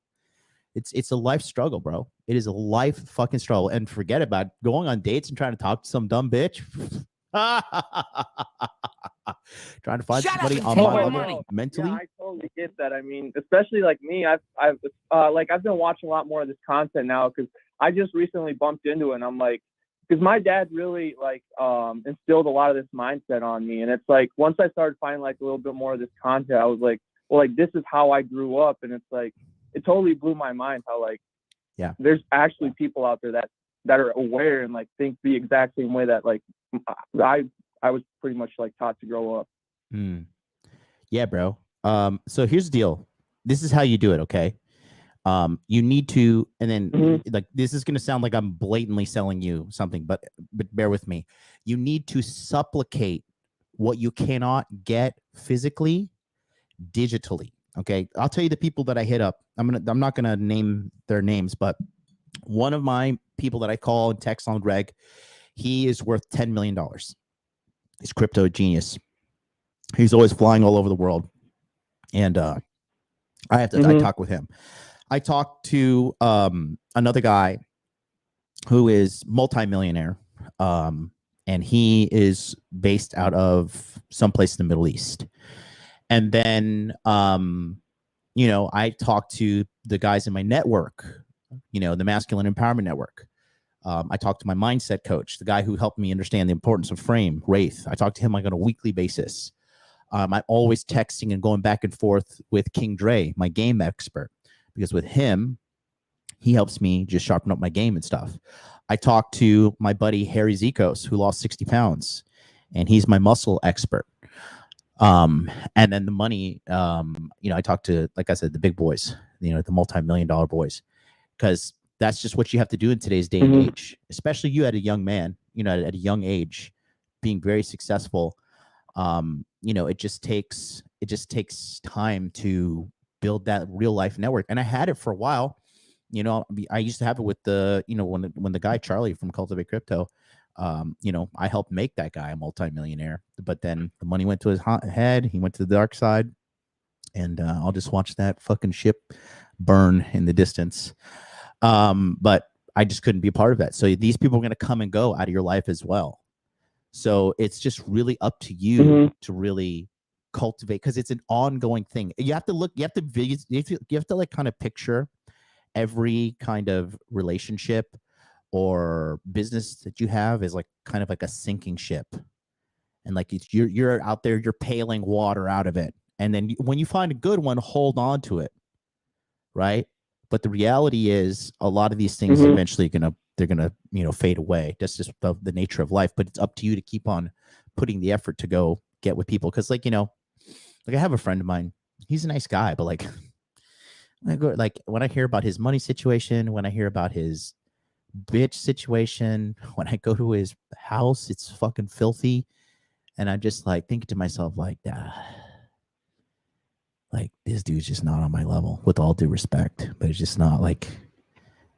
It's a life struggle, bro. It is a life fucking struggle. And forget about going on dates and trying to talk to some dumb bitch. Trying to find somebody on my level mentally. Yeah, I totally get that. I mean, especially like me, I've been watching a lot more of this content now because I just recently bumped into it, and I'm like, because my dad really like instilled a lot of this mindset on me, and it's like once I started finding like a little bit more of this content, I was like, well, like this is how I grew up, and it's like it totally blew my mind how like there's actually people out there that are aware and like think the exact same way that like I was pretty much like taught to grow up. Yeah, bro. So here's the deal. This is how you do it, okay? You need to, and then like this is gonna sound like I'm blatantly selling you something, but bear with me. You need to supplicate what you cannot get physically, digitally. Okay. I'll tell you the people that I hit up. I'm not gonna name their names, but one of my people that I call and text on Greg, he is worth $10 million. He's crypto genius. He's always flying all over the world. And I talk with him. I talked to another guy who is multimillionaire. And he is based out of someplace in the Middle East. And then, I talked to the guys in my network, the Masculine Empowerment Network. I talked to my mindset coach, the guy who helped me understand the importance of frame, Wraith. I talk to him like on a weekly basis. I'm always texting and going back and forth with King Dre, my game expert, because with him, he helps me just sharpen up my game and stuff. I talked to my buddy Harry Zikos, who lost 60 pounds, and he's my muscle expert. And then the money, I talked to, like I said, the big boys, the multi-million-dollar boys, because that's just what you have to do in today's day and age, especially you at a young man, at a young age, being very successful. It just takes time to build that real life network. And I had it for a while. I used to have it with the, when the guy Charlie from Cultivate Crypto, I helped make that guy a multimillionaire, but then the money went to his head. He went to the dark side, and I'll just watch that fucking ship burn in the distance. But I just couldn't be a part of that. So these people are going to come and go out of your life as well. So it's just really up to you to really cultivate, because it's an ongoing thing. You have to look, you have to like kind of picture every kind of relationship or business that you have is like kind of like a sinking ship, and like you're out there, you're paling water out of it, and then when you find a good one, hold on to it, right? But the reality is a lot of these things eventually they're gonna fade away. That's just the nature of life. But it's up to you to keep on putting the effort to go get with people, because like I have a friend of mine, he's a nice guy, but like when I hear about his money situation, when I hear about his bitch situation, when I go to his house, it's fucking filthy, and I'm just like thinking to myself like this dude's just not on my level, with all due respect, but it's just not like,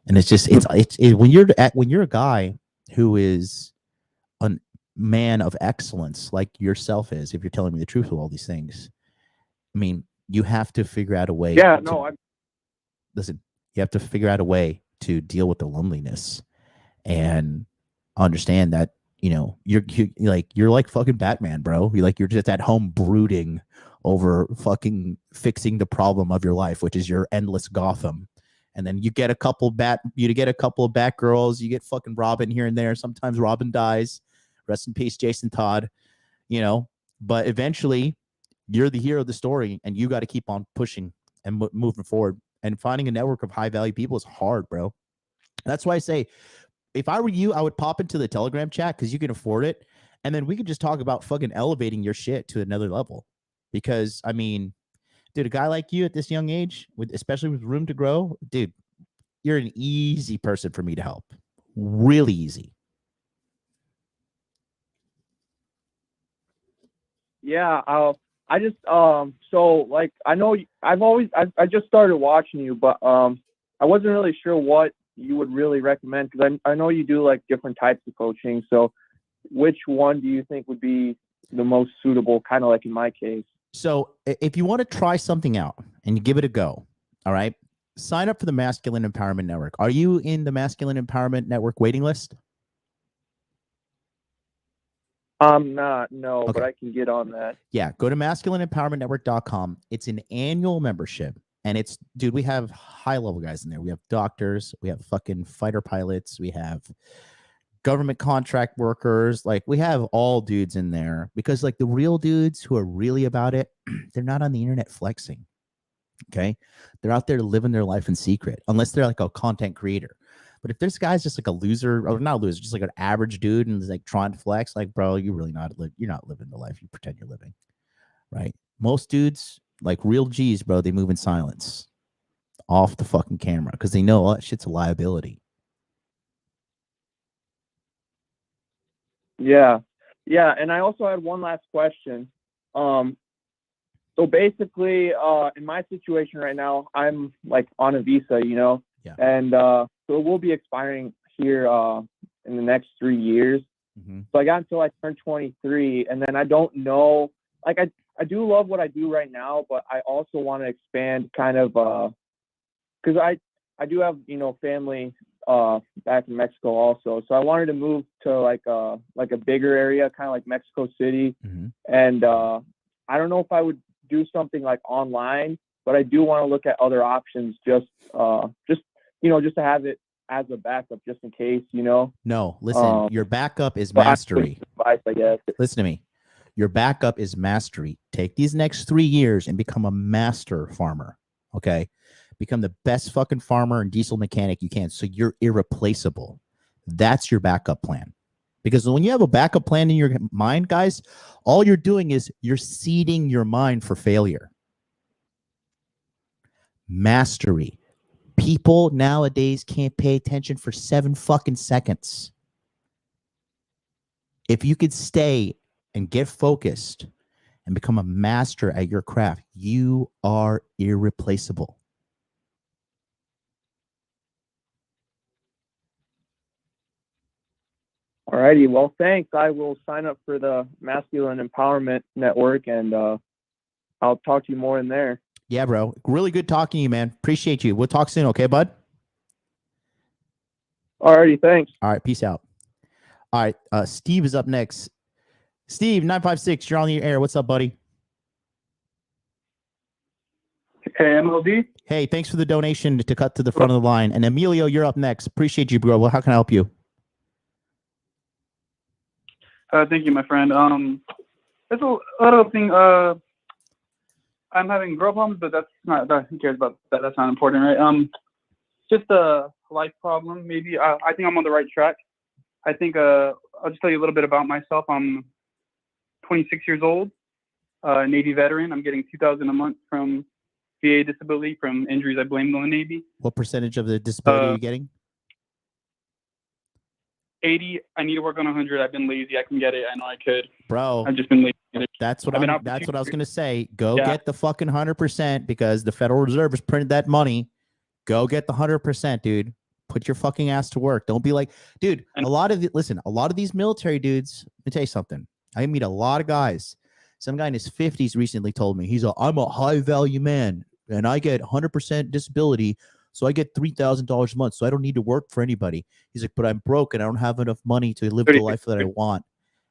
and it's just when you're a guy who is a man of excellence like yourself is, if you're telling me the truth with all these things, I mean, you have to figure out a way. Listen, you have to figure out a way to deal with the loneliness and understand that you're like fucking Batman, bro. You're just at home brooding over fucking fixing the problem of your life, which is your endless Gotham. And then you get a couple of Batgirls, you get fucking Robin here and there. Sometimes Robin dies. Rest in peace, Jason Todd. You know, but eventually you're the hero of the story, and you got to keep on pushing and moving forward. And finding a network of high value people is hard, bro. That's why I say, if I were you, I would pop into the Telegram chat because you can afford it. And then we could just talk about fucking elevating your shit to another level. Because, I mean, dude, a guy like you at this young age, especially with room to grow, dude, you're an easy person for me to help. Really easy. Yeah, I just so like I know I just started watching you, but I wasn't really sure what you would really recommend, because I know you do like different types of coaching. So which one do you think would be the most suitable, kind of like in my case? So if you want to try something out and you give it a go, all right, sign up for the Masculine Empowerment Network. Are you in the Masculine Empowerment Network waiting list? I'm not, no, Okay. but I can get on that. Yeah, go to masculineempowermentnetwork.com. It's an annual membership. And it's, dude, we have high-level guys in there. We have doctors. We have fucking fighter pilots. We have government contract workers. Like, we have all dudes in there, because, like, the real dudes who are really about it, they're not on the internet flexing, okay? They're out there living their life in secret, unless they're, like, a content creator. But if this guy's just, like, a loser, or not a loser, just, like, an average dude and is, like, trying to flex, like, bro, you're not living the life you pretend you're living, right? Most dudes, like real G's, bro, they move in silence off the fucking camera because they know all that shit's a liability. Yeah. And I also had one last question. So basically, in my situation right now, I'm like on a visa, you know, and so it will be expiring here in the next 3 years. Mm-hmm. So I got until I turn 23, and then I don't know, like I do love what I do right now, but I also want to expand kind of, because I do have, you know, family back in Mexico also. So I wanted to move to like a bigger area, kind of like Mexico City. Mm-hmm. And I don't know if I would do something like online, but I do want to look at other options, just to have it as a backup, just in case, you know. No, listen, your backup is mastery. Advice, I guess. Listen to me. Your backup is mastery. Take these next 3 years and become a master farmer. Okay. Become the best fucking farmer and diesel mechanic you can, so you're irreplaceable. That's your backup plan. Because when you have a backup plan in your mind, guys, all you're doing is you're seeding your mind for failure. Mastery. People nowadays can't pay attention for 7 fucking seconds. If you could stay and get focused and become a master at your craft, you are irreplaceable. Alrighty, well, thanks. I will sign up for the Masculine Empowerment Network, and I'll talk to you more in there. Yeah, bro. Really good talking to you, man. Appreciate you. We'll talk soon, okay, bud? Alrighty, thanks. All right, peace out. All right, Steve is up next. Steve, 956, you're on the air. What's up, buddy? Hey, MLD. Hey, thanks for the donation to cut to the front of the line. And Emilio, you're up next. Appreciate you, bro. Well, how can I help you? Thank you, my friend. There's a little thing. I'm having girl problems, but that's not. Who cares about that? That's not important, right? Just a life problem. Maybe I think I'm on the right track. I think I'll just tell you a little bit about myself. I'm 26 years old, Navy veteran. I'm getting $2,000 a month from VA disability from injuries I blamed on the Navy. What percentage of the disability are you getting? 80. I need to work on 100. I've been lazy. I can get it. I know I could. Bro, I've just been lazy. That's what I was gonna say. Go get the fucking 100%, because the Federal Reserve has printed that money. Go get the 100%, dude. Put your fucking ass to work. Don't be like, dude. A lot of these military dudes. Let me tell you something. I meet a lot of guys. Some guy in his 50s recently told me I'm a high value man and I get 100% disability. So I get $3,000 a month. So I don't need to work for anybody. He's like, but I'm broke and I don't have enough money to live the life that I want.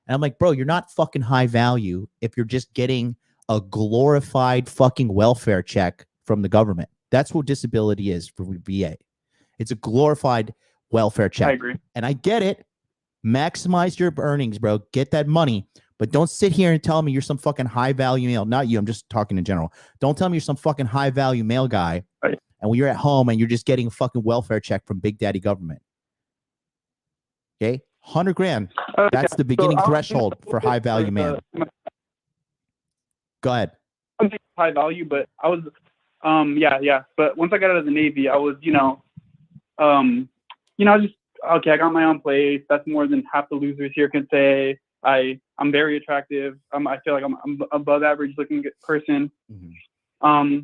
And I'm like, bro, you're not fucking high value if you're just getting a glorified fucking welfare check from the government. That's what disability is for VA. It's a glorified welfare check. I agree. And I get it. Maximize your earnings, bro. Get that money. But don't sit here and tell me you're some fucking high value male. Not you. I'm just talking in general. Don't tell me you're some fucking high value male guy. Right. And when you're at home and you're just getting a fucking welfare check from Big Daddy government. Okay? 100 grand. That's the beginning threshold for high value man. Go ahead. I'm saying high value, but I was, yeah. But once I got out of the Navy, I was, just, okay, I got my own place. That's more than half the losers here can say. I'm very attractive. I feel like I'm above average looking person. So,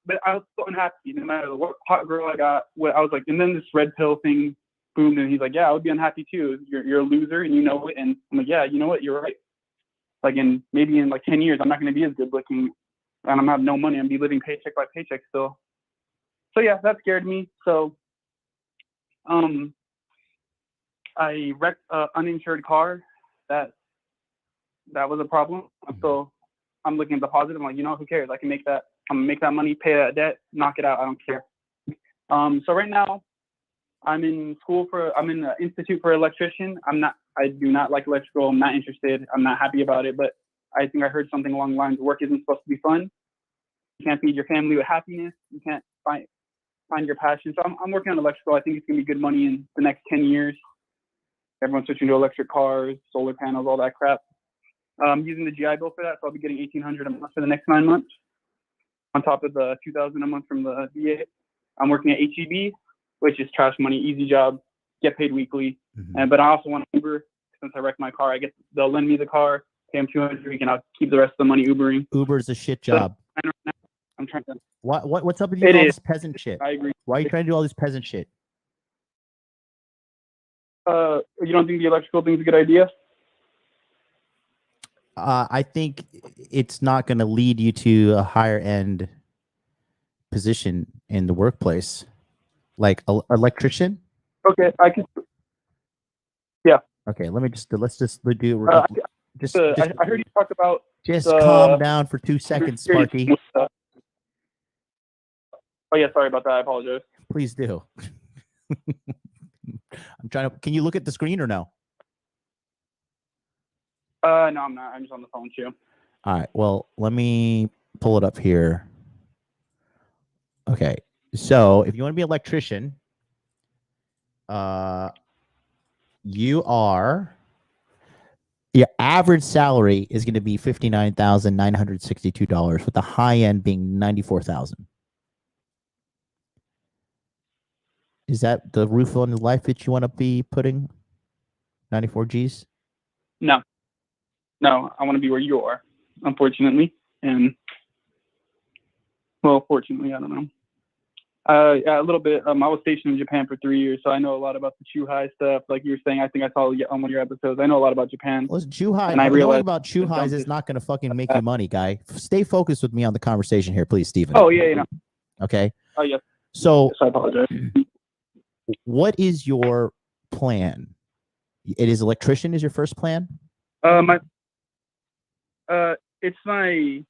but I was so unhappy no matter what hot girl I got. What I was like, and then this red pill thing boomed, and he's like, yeah, I would be unhappy too. You're a loser, and you know it. And I'm like, yeah, you know what? You're right. Like maybe in like 10 years, I'm not going to be as good looking, and I'm gonna have no money. I'm gonna be living paycheck by paycheck still. So yeah, that scared me. So, I wrecked an uninsured car. That was a problem. So I'm looking at the positive. I'm like, who cares? I can make that. I'm gonna make that money, pay that debt, knock it out. I don't care. So right now, I'm in the Institute for Electrician. I do not like electrical. I'm not interested. I'm not happy about it. But I think I heard something along the lines: work isn't supposed to be fun. You can't feed your family with happiness. You can't find your passion. So I'm working on electrical. I think it's gonna be good money in the next 10 years. Everyone's switching to electric cars, solar panels, all that crap. I'm using the GI Bill for that, so I'll be getting $1,800 a month for the next 9 months, on top of the $2,000 a month from the VA. I'm working at HEB, which is trash money, easy job, get paid weekly. But I also want to Uber. Since I wrecked my car, they'll lend me the car, pay them $200 a week, and I'll keep the rest of the money Ubering. Uber's a shit job. I'm trying to. What's up with you with all this peasant shit? I agree. Why are you trying to do all this peasant shit? You don't think the electrical thing's a good idea? I think it's not going to lead you to a higher end position in the workplace, like electrician. Okay, I can. Yeah. Okay, let's just do. I heard you talk about. Just calm down for 2 seconds, Sparky. Oh yeah, sorry about that. I apologize. Please do. I'm trying to. Can you look at the screen or no? No, I'm not. I'm just on the phone too. All right. Well, let me pull it up here. Okay. So if you want to be an electrician, your average salary is going to be $59,962, with the high end being $94,000. Is that the roof on the life that you want to be putting? 94 G's? No, I want to be where you are, unfortunately. And, well, fortunately, I don't know. Yeah, a little bit. I was stationed in Japan for 3 years, so I know a lot about the Chuhai stuff. Like you were saying, I think I saw on one of your episodes. I know a lot about Japan. Well, Chuhai, and I realized about Chuhais is not going to fucking make you money, guy. Stay focused with me on the conversation here, please, Stephen. Oh, yeah. Okay? Oh, yes. So, yes, I apologize. What is your plan? It is electrician is your first plan? I'm just trying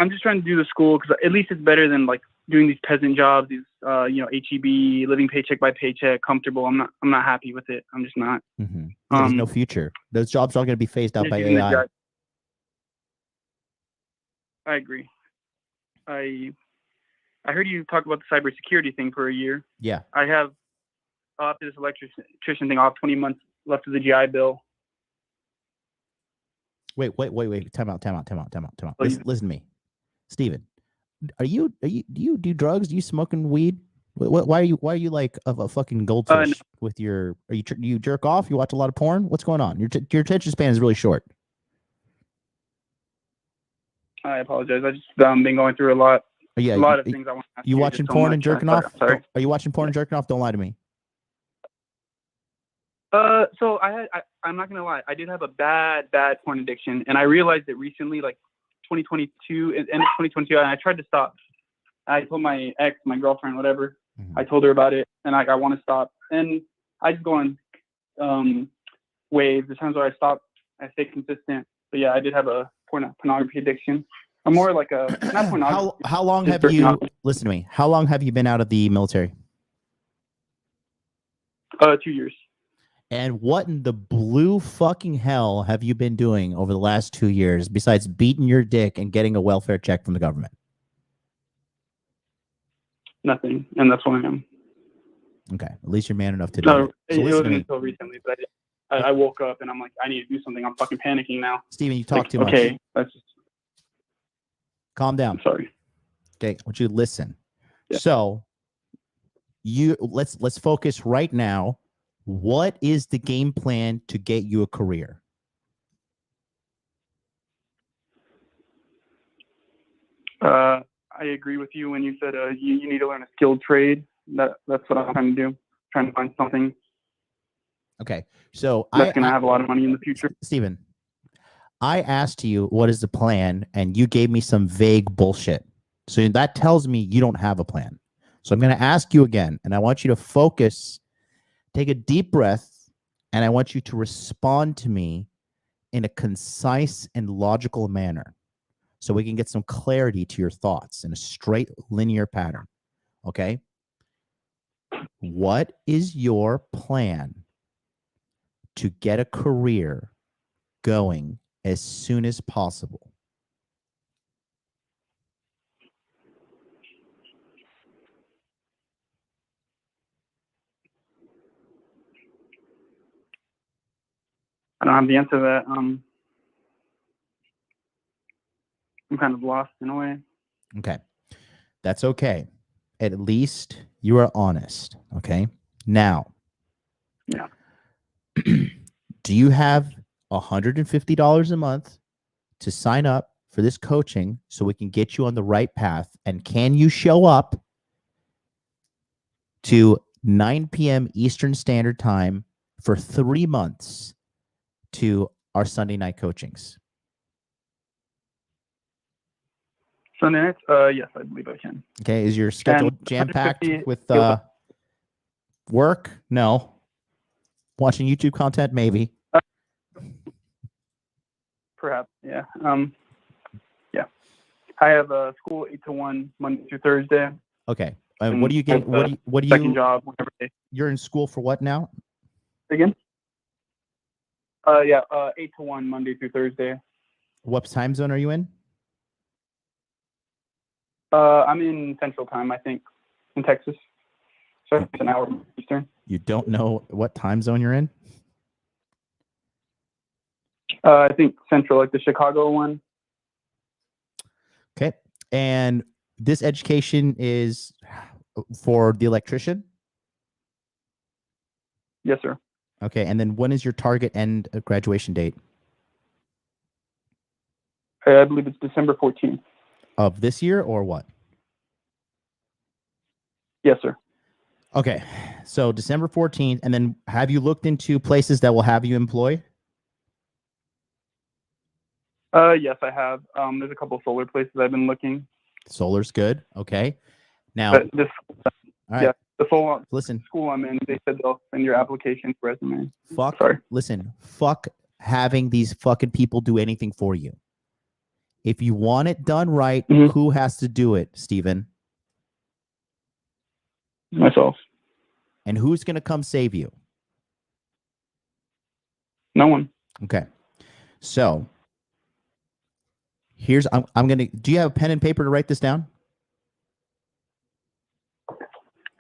to do the school because at least it's better than like doing these peasant jobs, these HEB, living paycheck by paycheck, comfortable. I'm not happy with it. I'm just not. There's no future. Those jobs are going to be phased out by AI. I agree. I heard you talk about the cybersecurity thing for a year. Yeah. I have after this electrician thing, I'll have 20 months left of the GI Bill. Wait. Time out. Listen to me. Steven, do you do drugs? Do you smoking weed? Why are you like a fucking goldfish no. with your? Do you jerk off? You watch a lot of porn? What's going on? Your attention span is really short. I apologize. I just been going through a lot. Yeah, a lot of things I want to ask you watching porn and jerking off? Sorry. Are you watching porn and jerking off? Don't lie to me. So I'm not gonna lie. I did have a bad porn addiction, and I realized it recently, like 2022, end of 2022, and I tried to stop. I told my ex, my girlfriend, whatever. I told her about it, and I want to stop. And I just go on waves. The times where I stop, I stay consistent. But yeah, I did have a pornography addiction. I'm more like a not pornography. How long just have you personality. listen to me? How long have you been out of the military? 2 years. And what in the blue fucking hell have you been doing over the last 2 years besides beating your dick and getting a welfare check from the government? Nothing, and that's why I am. Okay, at least you're man enough to do No, it. So it listen to wasn't me. until recently, but I woke up and I'm like, I need to do something. I'm fucking panicking now. Steven, you talk Like, too much. okay, that's just Calm down. sorry. Okay, I want you to listen. Yeah. So let's focus right now. What is the game plan to get you a career? I agree with you when you said you need to learn a skilled trade. That's what I'm trying to do. Trying to find something Okay, so that's going to have a lot of money in the future. Steven, I asked you what is the plan, and you gave me some vague bullshit. So that tells me you don't have a plan. So I'm going to ask you again, and I want you to focus, take a deep breath, and I want you to respond to me in a concise and logical manner so we can get some clarity to your thoughts in a straight linear pattern. Okay? What is your plan to get a career going as soon as possible? I don't have the answer to that. I'm kind of lost in a way. Okay. That's okay. At least you are honest. Okay. Now, Yeah. do you have $150 a month to sign up for this coaching so we can get you on the right path? And can you show up to 9 p.m. Eastern Standard Time for 3 months to our Sunday night coachings? Sunday nights? Yes, I believe I can. Okay. Is your schedule And jam-packed 150 with work? No. Watching YouTube content? Maybe. Perhaps, yeah. Yeah. I have school 8 to 1 Monday through Thursday. Okay. And what do you get? What do you? Second job whenever day. You're in school for what now? Again? 8 to 1 Monday through Thursday. What time zone are you in? I'm in Central Time, I think, in Texas. So it's an hour Eastern. You don't know what time zone you're in? I think Central, like the Chicago one. Okay. And this education is for the electrician? Yes, sir. Okay. And then when is your target end graduation date? I believe it's December 14th. Of this year or what? Yes, sir. Okay. So December 14th. And then have you looked into places that will have you employed? Yes, I have. There's a couple of solar places I've been looking. Solar's good. Okay. Now, all right. Yeah, the full listen. School I'm in, they said they'll send your application resume. Fuck. Sorry. Listen, fuck having these fucking people do anything for you. If you want it done right, who has to do it, Steven? Myself. And who's going to come save you? No one. Okay. So here's, I'm going to, do you have a pen and paper to write this down?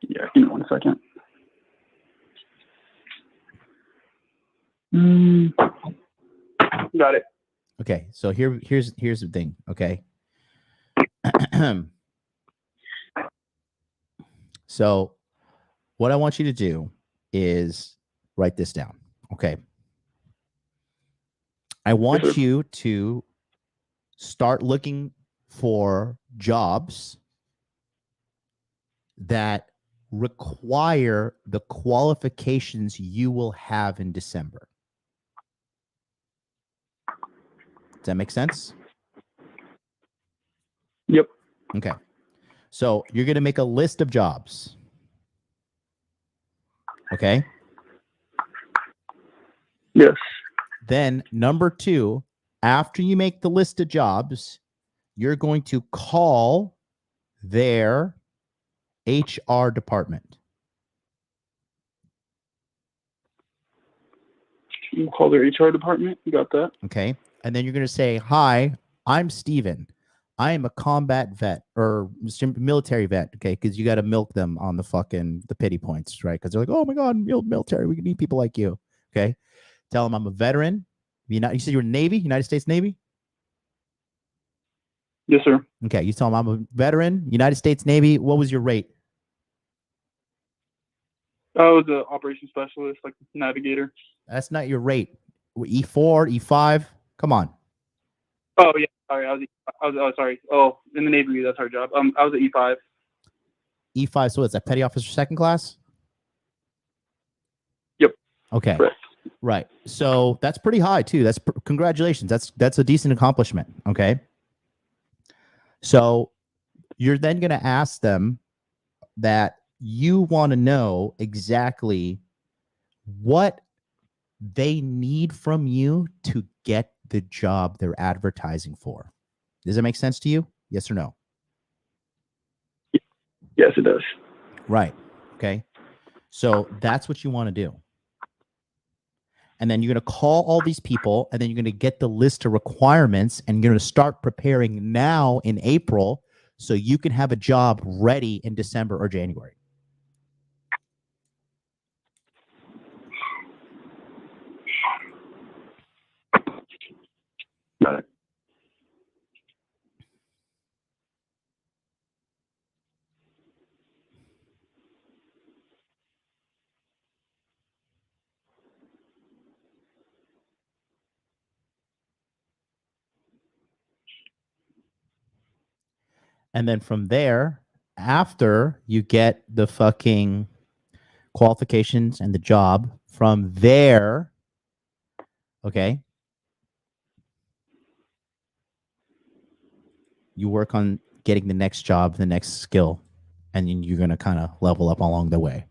Yeah, give me 1 second. Got it. Okay. So here's the thing. Okay. So what I want you to do is write this down. Okay. I want you to start looking for jobs that require the qualifications you will have in December. Does that make sense? Yep. Okay. So you're going to make a list of jobs. Okay. Yes. Then number 2, after you make the list of jobs, you're going to call their HR department. You call their HR department. You got that? Okay. And then you're going to say, hi, I'm Steven. I am a combat vet or military vet. Okay. Because you got to milk them on the pity points, right? Because they're like, oh my God, military. We need people like you. Okay. Tell them I'm a veteran. You said you were Navy, United States Navy? Yes, sir. Okay. You tell them I'm a veteran, United States Navy. What was your rate? I was an operations specialist, like navigator. That's not your rate. E4, E5. Come on. Oh yeah, sorry. I was sorry. Oh, in the Navy, that's our job. I was at E5. E5. So it's a petty officer second class. Yep. Okay. Correct. Right. So that's pretty high too. Congratulations. That's a decent accomplishment. Okay. So you're then going to ask them that you want to know exactly what they need from you to get the job they're advertising for. Does that make sense to you? Yes or no? Yes, it does. Right. Okay. So that's what you want to do. And then you're going to call all these people, and then you're going to get the list of requirements, and you're going to start preparing now in April so you can have a job ready in December or January. Got it. And then from there, after you get the fucking qualifications and the job, from there, okay, you work on getting the next job, the next skill, and then you're going to kind of level up along the way.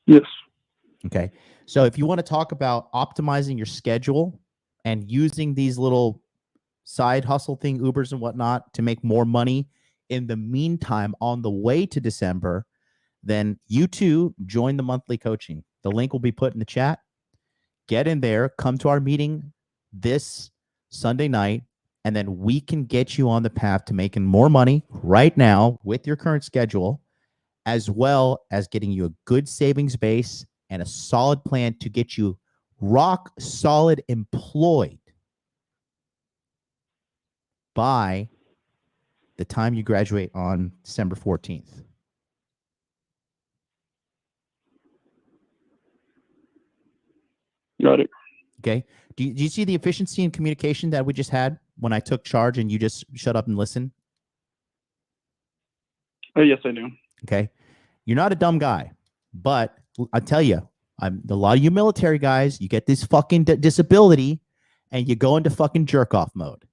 Yes. Okay. So if you want to talk about optimizing your schedule and using these little side hustle thing, Ubers and whatnot, to make more money in the meantime on the way to December, then you too join the monthly coaching. The link will be put in the chat. Get in there, come to our meeting this Sunday night, and then we can get you on the path to making more money right now with your current schedule, as well as getting you a good savings base and a solid plan to get you rock solid employed by the time you graduate on December 14th. Got it. Okay. Do you see the efficiency and communication that we just had when I took charge and you just shut up and listen? Oh, yes, I do. Okay. You're not a dumb guy, but I tell you, a lot of you military guys, you get this fucking disability and you go into fucking jerk off mode.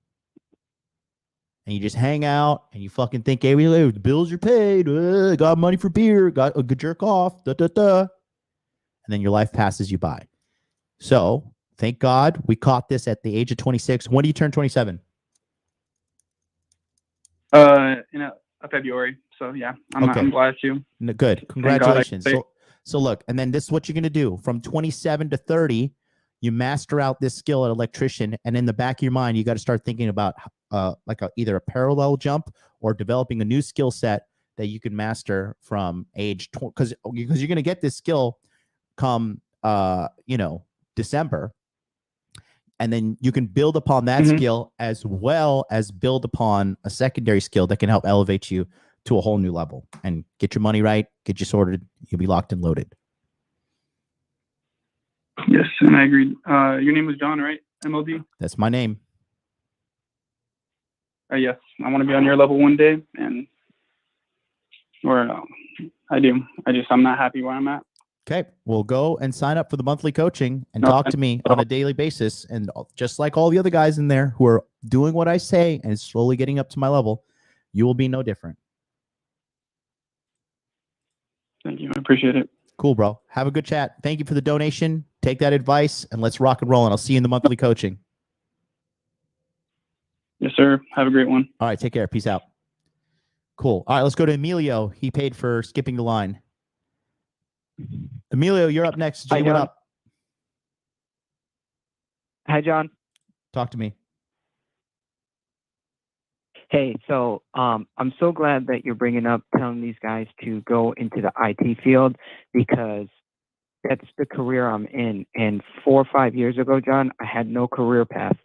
And you just hang out and you fucking think, hey, the bills are paid. Got money for beer. Got a good jerk off. And then your life passes you by. So thank God we caught this at the age of 26. When do you turn 27? In February. So yeah, I'm glad to. Good. Congratulations. So look, and then this is what you're going to do. From 27 to 30, you master out this skill at electrician. And in the back of your mind, you got to start thinking about either a parallel jump or developing a new skill set that you can master from age 20, because you're going to get this skill come December, and then you can build upon that skill as well as build upon a secondary skill that can help elevate you to a whole new level and get your money right, get you sorted. You'll be locked and loaded. Yes, and I agreed. Your name was John, right? MLD? That's my name. Yes, I want to be on your level one day, I do. I'm not happy where I'm at. Okay, well, go and sign up for the monthly coaching and talk to me on a daily basis. And just like all the other guys in there who are doing what I say and slowly getting up to my level, you will be no different. Thank you. I appreciate it. Cool, bro. Have a good chat. Thank you for the donation. take that advice and let's rock and roll. And I'll see you in the monthly coaching. Yes, sir. Have a great one. All right. Take care. Peace out. Cool. All right. Let's go to Emilio. He paid for skipping the line. Emilio, you're up next. Jay, what up? Hi, John. Talk to me. Hey, so I'm so glad that you're bringing up telling these guys to go into the IT field, because that's the career I'm in. And 4 or 5 years ago, John, I had no career path,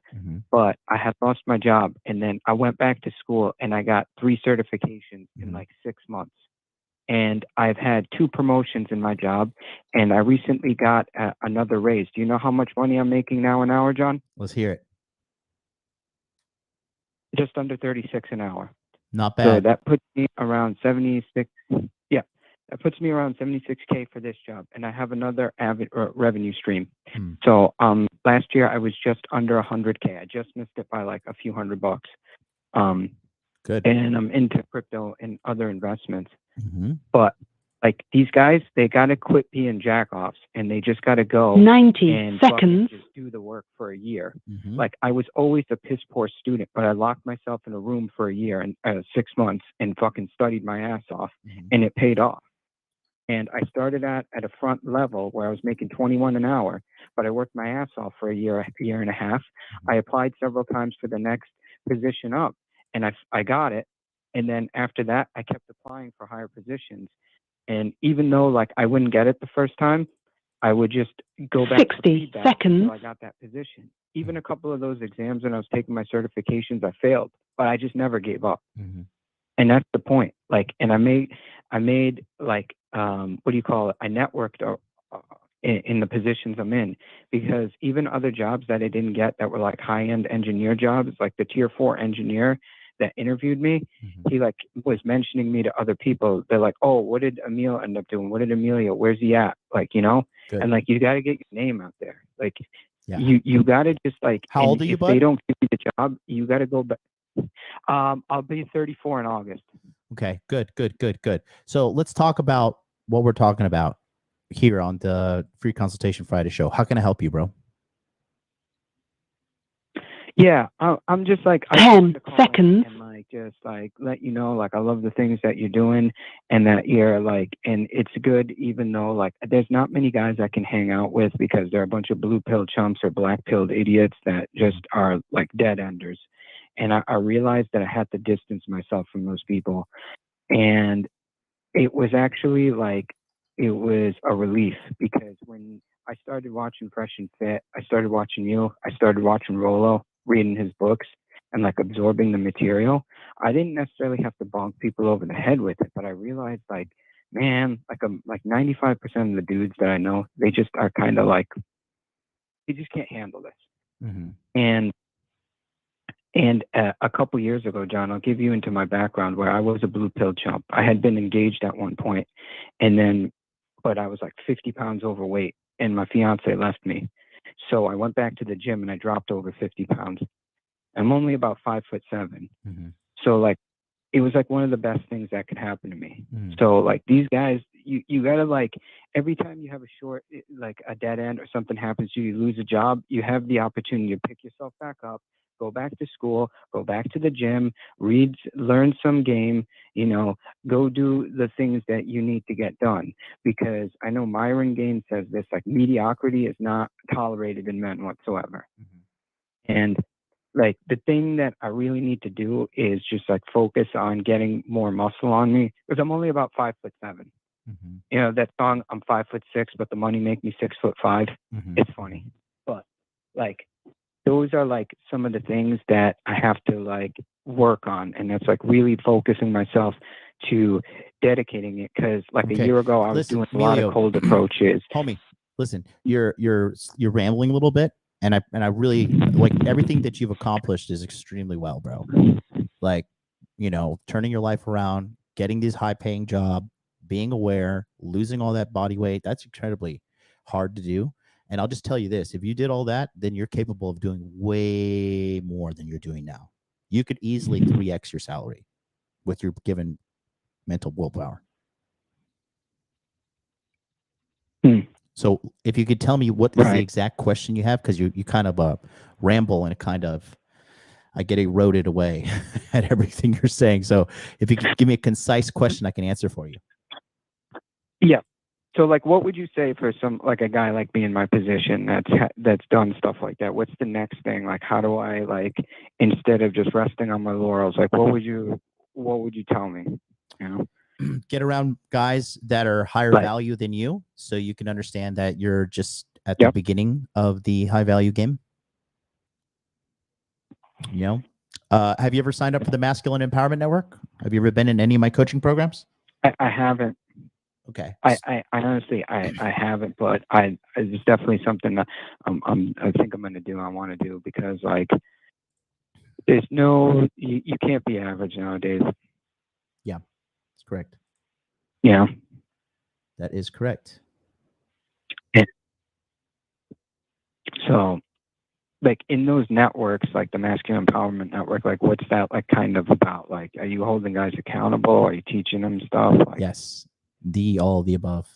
but I had lost my job. And then I went back to school and I got 3 certifications in like 6 months. And I've had 2 promotions in my job, and I recently got another raise. Do you know how much money I'm making now an hour, John? Let's hear it. Just under 36 an hour. Not bad. So that puts me around 76. Yeah, that puts me around 76K for this job, and I have another revenue stream. So last year I was just under 100K. I just missed it by like a few $100. Good. And I'm into crypto and other investments. But like these guys, they got to quit being jack-offs, and they just got to go 90 and seconds. just do the work for a year. Like I was always a piss poor student, but I locked myself in a room for a year and 6 months and fucking studied my ass off, and it paid off. And I started at a front level where I was making 21 an hour, but I worked my ass off for a year and a half. I applied several times for the next position up, and I got it. And then after that, I kept applying for higher positions. And even though like I wouldn't get it the first time, I would just go back 60 seconds. until I got that position. Even a couple of those exams when I was taking my certifications, I failed, but I just never gave up. And that's the point. Like, and I made like, what do you call it? I networked in the positions I'm in, because even other jobs that I didn't get that were like high-end engineer jobs, like the tier 4 engineer that interviewed me, he like was mentioning me to other people. They're like, oh, what did Emil end up doing? What did Emilio, where's he at? Like, you know, and like, you got to get your name out there. Like you got to just like, how old are you, if bud? they don't give you the job, you got to go back. I'll be 34 in August. Okay, good. So let's talk about what we're talking about here on the Free Consultation Friday show. How can I help you, bro? Yeah, I'm just like 10 seconds. and like just like let you know, like I love the things that you're doing, and that you're like, and it's good even though like there's not many guys I can hang out with, because they're a bunch of blue pill chumps or black pilled idiots that just are like dead enders. And I realized that I had to distance myself from those people, and it was actually like it was a relief, because when I started watching Fresh and Fit, I started watching you, I started watching Rolo, reading his books and like absorbing the material. I didn't necessarily have to bonk people over the head with it, but I realized like, man, like 95% of the dudes that I know, they just are kind of like, they just can't handle this. And a couple years ago, John, I'll give you into my background, where I was a blue pill chump. I had been engaged at one point, but I was like 50 pounds overweight, and my fiance left me. So I went back to the gym and I dropped over 50 pounds. I'm only about 5'7". So like, it was like one of the best things that could happen to me. So like these guys, you gotta like, every time you have a short, like a dead end or something happens to you, you lose a job, you have the opportunity to pick yourself back up, go back to school, go back to the gym, read, learn some game, you know, go do the things that you need to get done. Because I know Myron Gaines says this, like mediocrity is not tolerated in men whatsoever. And like the thing that I really need to do is just like focus on getting more muscle on me, because I'm only about 5'7". You know, that song, I'm 5'6", but the money make me 6'5". It's funny, but like, those are like some of the things that I have to like work on. And that's like really focusing myself to dedicating it. Cause like a year ago, I was doing a lot of cold approaches. Homie, listen, you're rambling a little bit. And I really like everything that you've accomplished is extremely well, bro. Like, you know, turning your life around, getting this high paying job, being aware, losing all that body weight. That's incredibly hard to do. And I'll just tell you this, if you did all that, then you're capable of doing way more than you're doing now. You could easily 3x your salary with your given mental willpower. So if you could tell me what is the exact question you have, because you kind of ramble and kind of I get eroded away at everything you're saying. So if you could give me a concise question, I can answer for you. Yeah. So like, what would you say for like a guy like me in my position that's done stuff like that? What's the next thing? Like, how do I, like, instead of just resting on my laurels, like, what would you tell me? You know, get around guys that are higher value than you, so you can understand that you're just at the beginning of the high value game. You know, have you ever signed up for the Masculine Empowerment Network? Have you ever been in any of my coaching programs? I haven't. Okay. I honestly I haven't, but it's definitely something that I think I'm going to do. I want to do, because like there's no you can't be average nowadays. Yeah, that's correct. Yeah, that is correct. And so, like in those networks, like the Masculine Empowerment Network, like what's that like kind of about? Like, are you holding guys accountable? Are you teaching them stuff? Like, yes, all of the above.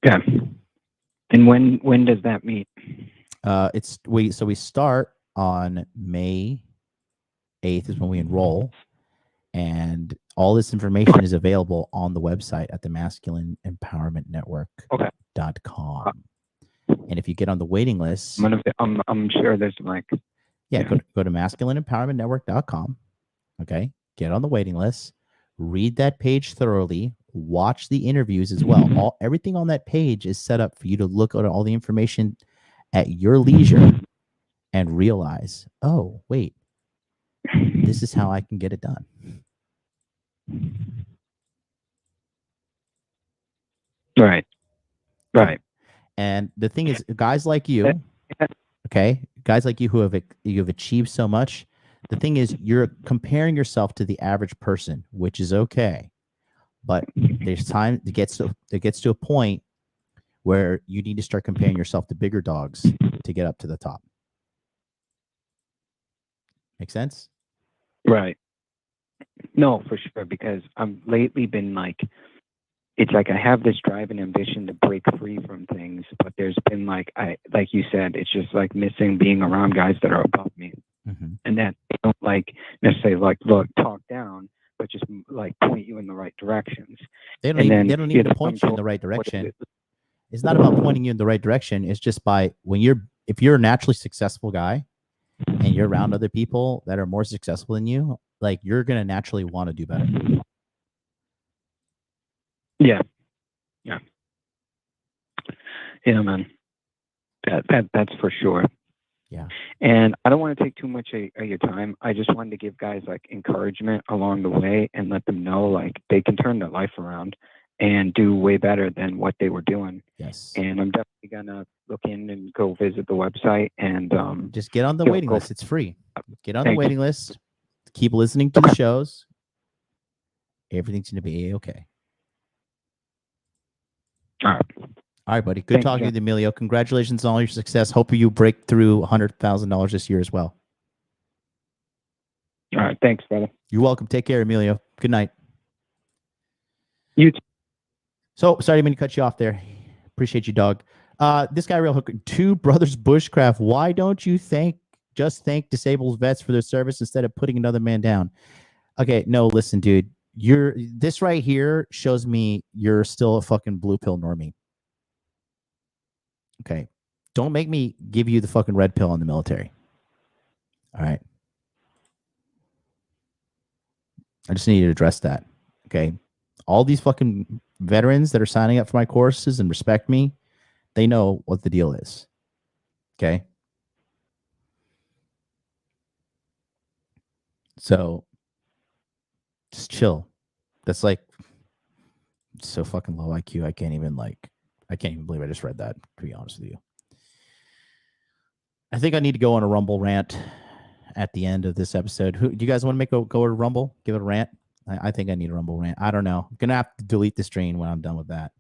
Yeah. And when does that meet? We start on May 8th is when we enroll, and all this information is available on the website at the Masculine Empowerment Network.com. And if you get on the waiting list, I'm sure there's like go to masculineempowermentnetwork.com. Okay, get on the waiting list, read that page thoroughly, watch the interviews as well. Everything on that page is set up for you to look at all the information at your leisure and realize, oh, wait, this is how I can get it done. Right. Right. And the thing is, guys like you, okay, guys like you who have achieved so much, the thing is, you're comparing yourself to the average person, which is okay. But there's time it gets to a point where you need to start comparing yourself to bigger dogs to get up to the top. Make sense? Right. No, for sure, because I've lately been like, it's like I have this drive and ambition to break free from things, but there's been like you said, it's just like missing being around guys that are above me, and that they don't like necessarily like talk down, but just like point you in the right directions. They don't need to point you in the right direction. It's not about pointing you in the right direction. It's just if you're a naturally successful guy and you're around other people that are more successful than you, like you're gonna naturally want to do better. Yeah. Yeah, man. That's for sure. Yeah. And I don't want to take too much of your time. I just wanted to give guys like encouragement along the way and let them know like they can turn their life around and do way better than what they were doing. Yes. And I'm definitely gonna look in and go visit the website and just get on the waiting list. It's free. Get on the waiting list. Keep listening to the shows. Everything's gonna be okay. All right, buddy. Good talking to you, Emilio. Congratulations on all your success. Hope you break through $100,000 this year as well. All right. Thanks, brother. You're welcome. Take care, Emilio. Good night. You too. So, sorry, I didn't mean to cut you off there. Appreciate you, dog. This guy, real quick. Two Brothers Bushcraft. Why don't you just thank disabled vets for their service instead of putting another man down? Okay, no, listen, dude. This right here shows me you're still a fucking blue pill normie. Okay. Don't make me give you the fucking red pill in the military. All right. I just need to address that. Okay. All these fucking veterans that are signing up for my courses and respect me, they know what the deal is. Okay. So just chill. That's like so fucking low IQ. I can't even believe I just read that, to be honest with you. I think I need to go on a Rumble rant at the end of this episode. Do you guys want to go to Rumble? Give it a rant? I think I need a Rumble rant. I don't know. I'm going to have to delete the stream when I'm done with that.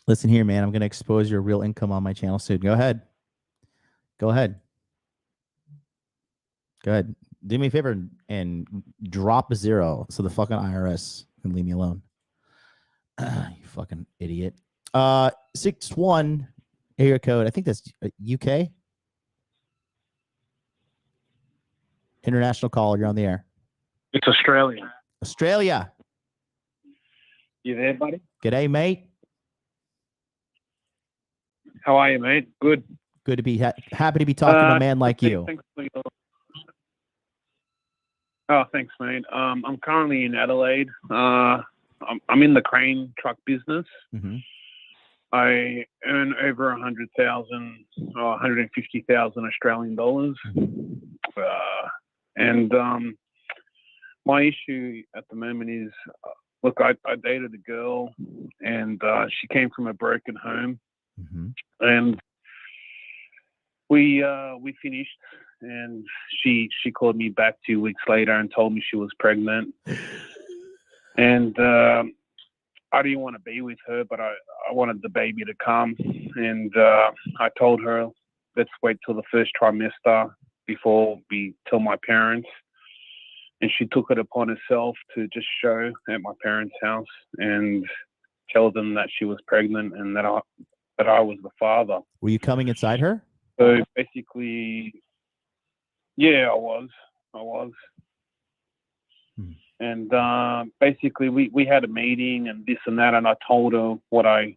Listen here, man. I'm going to expose your real income on my channel soon. Go ahead. Go ahead. Go ahead. Do me a favor and drop a 0 so the fucking IRS can leave me alone. You fucking idiot. 61 area code. I think that's UK. International call. You're on the air. It's Australia. Australia. You there, buddy? G'day, mate. How are you, mate? Good. Good to be happy to be talking to a man like you. Thanks for your... Oh, thanks, mate. I'm currently in Adelaide. I'm in the crane truck business. Mm-hmm. I earn over 100,000 or 150,000 Australian dollars. And my issue at the moment is, look, I dated a girl, and she came from a broken home, and we finished, and she called me back 2 weeks later and told me she was pregnant, and I didn't want to be with her, but I wanted the baby to come, and I told her, let's wait till the first trimester before we tell my parents. And she took it upon herself to just show at my parents' house and tell them that she was pregnant and that I was the father. Were you coming inside her? So basically, yeah, I was. And basically, we had a meeting and this and that, and I told her what I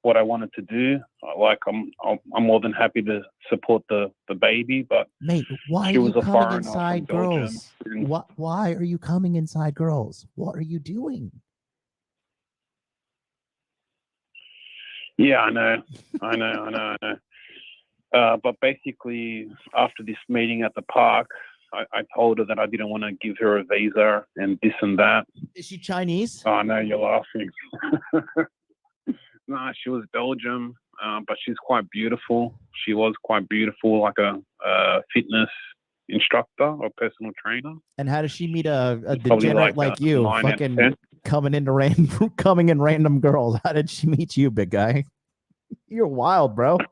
wanted to do. Like I'm more than happy to support the baby, but mate, why she are was you a coming foreigner inside from Belgium. girls? Why are you coming inside girls? What are you doing? Yeah, I know. But basically, after this meeting at the park, I told her that I didn't want to give her a visa and this and that. Is she Chinese? Oh, I know you're laughing. No, she was Belgium, but she's quite beautiful. She was quite beautiful, like a fitness instructor or personal trainer. And how does she meet a Probably degenerate like you? 9 out of Fucking 10. coming in random girls. How did she meet you, big guy? You're wild, bro. Look,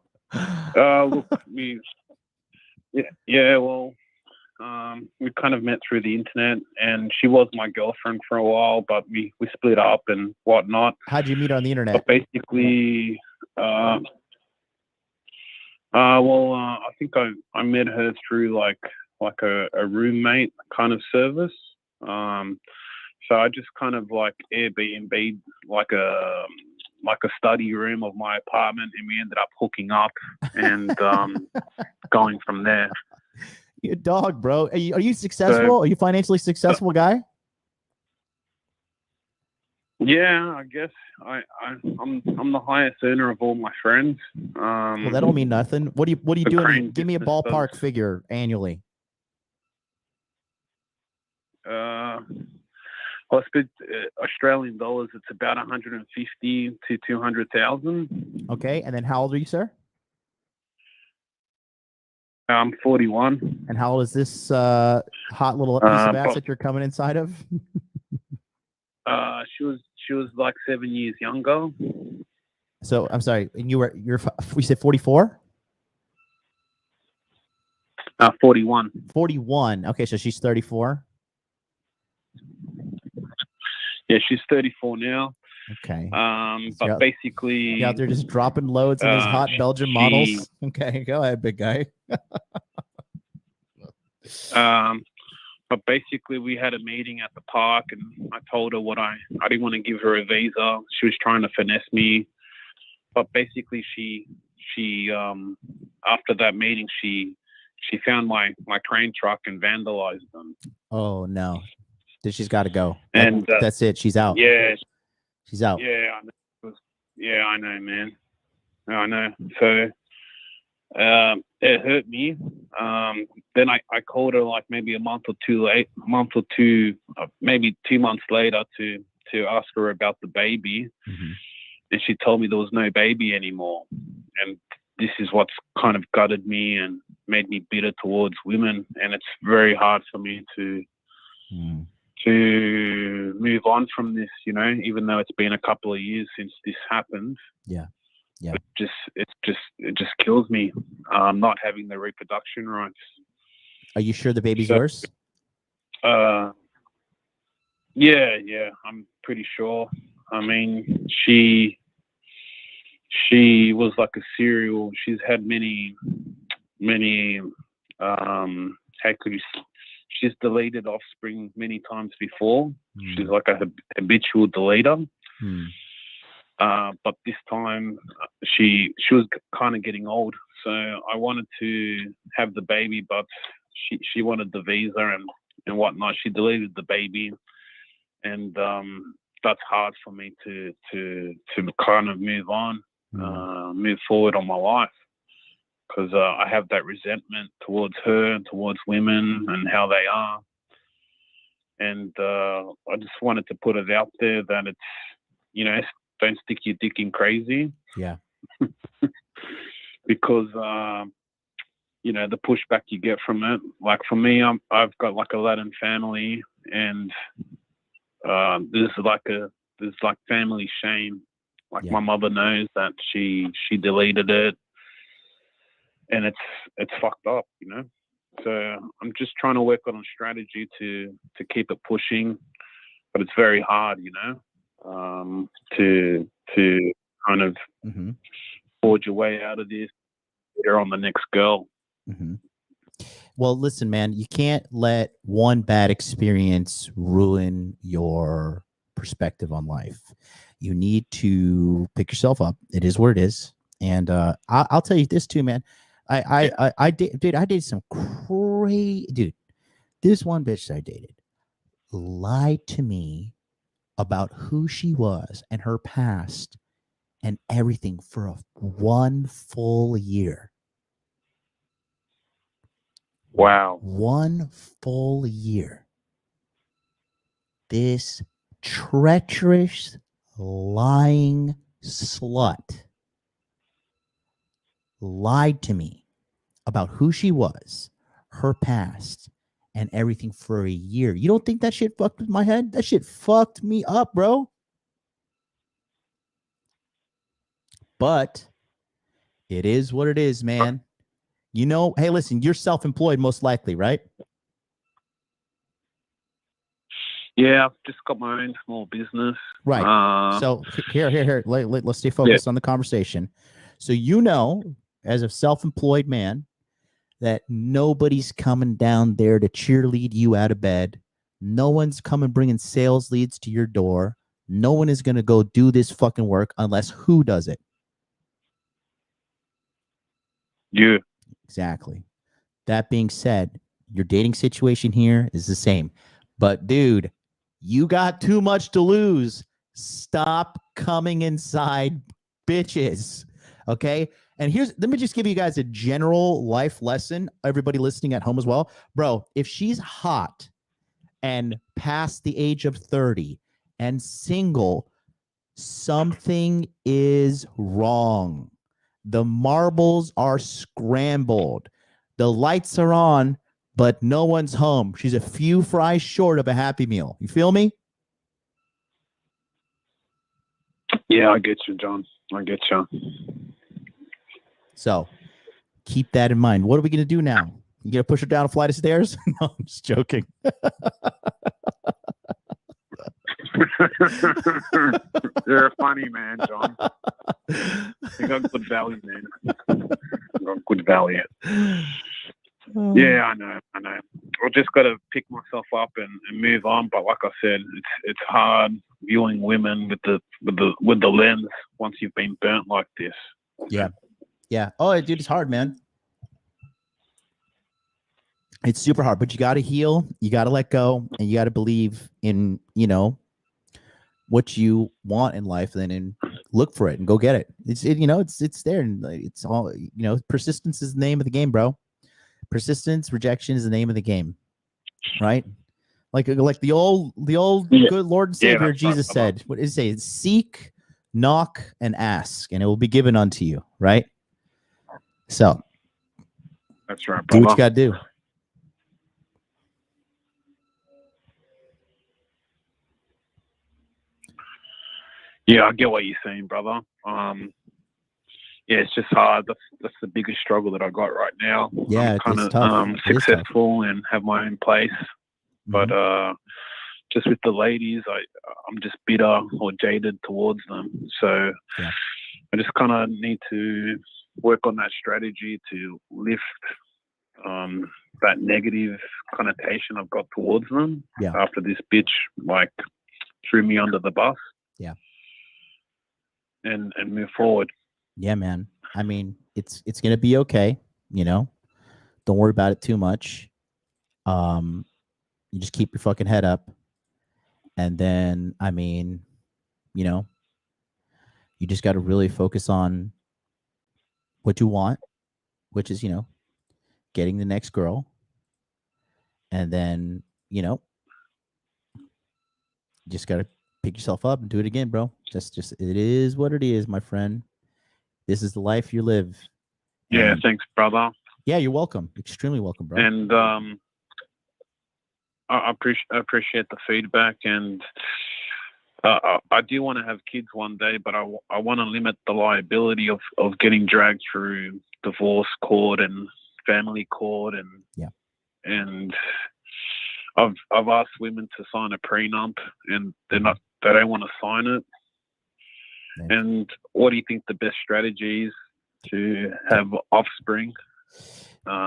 well, we kind of met through the internet, and she was my girlfriend for a while, but we split up and whatnot. How'd you meet her on the internet? But basically, I think I met her through like a roommate kind of service. So I just kind of like Airbnb'd like a study room of my apartment, and we ended up hooking up and going from there. You're a dog, bro. Are you successful? Are you financially successful guy? Yeah, I guess I'm the highest earner of all my friends. Well, that don't mean nothing. What are you doing? Give me a ballpark figure annually. Well, Australian dollars, it's about 150 to 200,000. Okay, and then how old are you, sir? I'm 41. And how old is this hot little piece of asset you're coming inside of? She was like 7 years younger. So I'm sorry, and we said 44? 41. 41. Okay, so she's 34. Yeah, she's 34 now. Okay. But basically, you out there just dropping loads in these hot Belgian models. Okay, go ahead, big guy. But basically, we had a meeting at the park, and I told her what I didn't want to give her a visa. She was trying to finesse me, but basically, she after that meeting, she found my train truck and vandalized them. Oh no. She's got to go. And that's it. She's out. Yeah. She's out. Yeah, I know. Yeah, I know, man. I know. So it hurt me. Then I called her like maybe a month or two, maybe 2 months later to ask her about the baby. Mm-hmm. And she told me there was no baby anymore. And this is what's kind of gutted me and made me bitter towards women. And it's very hard for me to move on from this, even though it's been a couple of years since this happened. Yeah. It just kills me, not having the reproduction rights. Are you sure the baby's So- yours? Yeah, I'm pretty sure. I mean, she was like a serial. She's had many, how could you? She's deleted offspring many times before. She's like a habitual deleter. But this time, she was kind of getting old, so I wanted to have the baby, but she wanted the visa and whatnot. She deleted the baby, and that's hard for me to kind of move on, move forward on my life, because I have that resentment towards her and towards women and how they are, and I just wanted to put it out there that it's, you know, don't stick your dick in crazy. Yeah. Because you know, the pushback you get from it. Like for me, I've got like a Latin family, and there's like family shame. Like my mother knows that she deleted it, and it's fucked up, you know. So I'm just trying to work on a strategy to keep it pushing, but it's very hard, you know, to kind of forge your way out of this. You're on the next girl. Well, listen, man, you can't let one bad experience ruin your perspective on life. You need to pick yourself up. It is what it is. And I'll tell you this too, man. I dated some crazy dude. This one bitch that I dated lied to me about who she was and her past and everything for one full year. Wow. 1 full year. This treacherous, lying slut lied to me about who she was, her past, and everything for a year. You don't think that shit fucked with my head? That shit fucked me up, bro. But it is what it is, man. You know, hey, listen, you're self-employed most likely, right? Yeah, I've just got my own small business. Right. So here. Let's stay focused on the conversation. So you know, as a self-employed man, that nobody's coming down there to cheerlead you out of bed. No one's coming bringing sales leads to your door. No one is going to go do this fucking work unless who does it? You. Exactly. That being said, your dating situation here is the same. But dude, you got too much to lose. Stop coming inside bitches. Okay? And let me just give you guys a general life lesson, everybody listening at home as well. Bro, if she's hot and past the age of 30 and single, something is wrong. The marbles are scrambled. The lights are on, but no one's home. She's a few fries short of a Happy Meal. You feel me? Yeah, I get you, John. I get you. So keep that in mind. What are we going to do now? You going to push her down a flight of stairs? No, I'm just joking. You're a funny man, John. You got good value, man. You got good value. Yeah, I know. I just got to pick myself up and move on. But like I said, it's hard viewing women with the lens once you've been burnt like this. Yeah. Oh, dude, it's hard, man. It's super hard, but you got to heal. You got to let go, and you got to believe in, you know, what you want in life, and look for it and go get it. It's there, and it's all, persistence is the name of the game, bro. Persistence, rejection is the name of the game, right? Like the old good Lord and Savior Jesus said. What did he say? Seek, knock, and ask, and it will be given unto you, right? So that's right, do what you got to do. Yeah, I get what you're saying, brother. yeah, it's just hard. That's the biggest struggle that I got right now. Yeah, I'm kind it's of tough. It is tough. successful and have my own place, but just with the ladies, I'm just bitter or jaded towards them. So yeah. I just kind of need to work on that strategy to lift that negative connotation I've got towards them. Yeah. After this bitch like threw me under the bus. Yeah. And move forward. Yeah, man. I mean, it's gonna be okay. You know, don't worry about it too much. You just keep your fucking head up, and then I mean, you know, you just got to really focus on what you want, which is, you know, getting the next girl, and then, you know, just got to pick yourself up and do it again, bro. Just it is what it is, my friend. This is the life you live. Yeah, And thanks, brother. yeah, you're welcome. Extremely welcome, bro. And I appreciate the feedback, and I do want to have kids one day, but I want to limit the liability of getting dragged through divorce court and family court, and yeah. And I've asked women to sign a prenup, and they don't want to sign it. Nice. And what do you think the best strategy is to have offspring?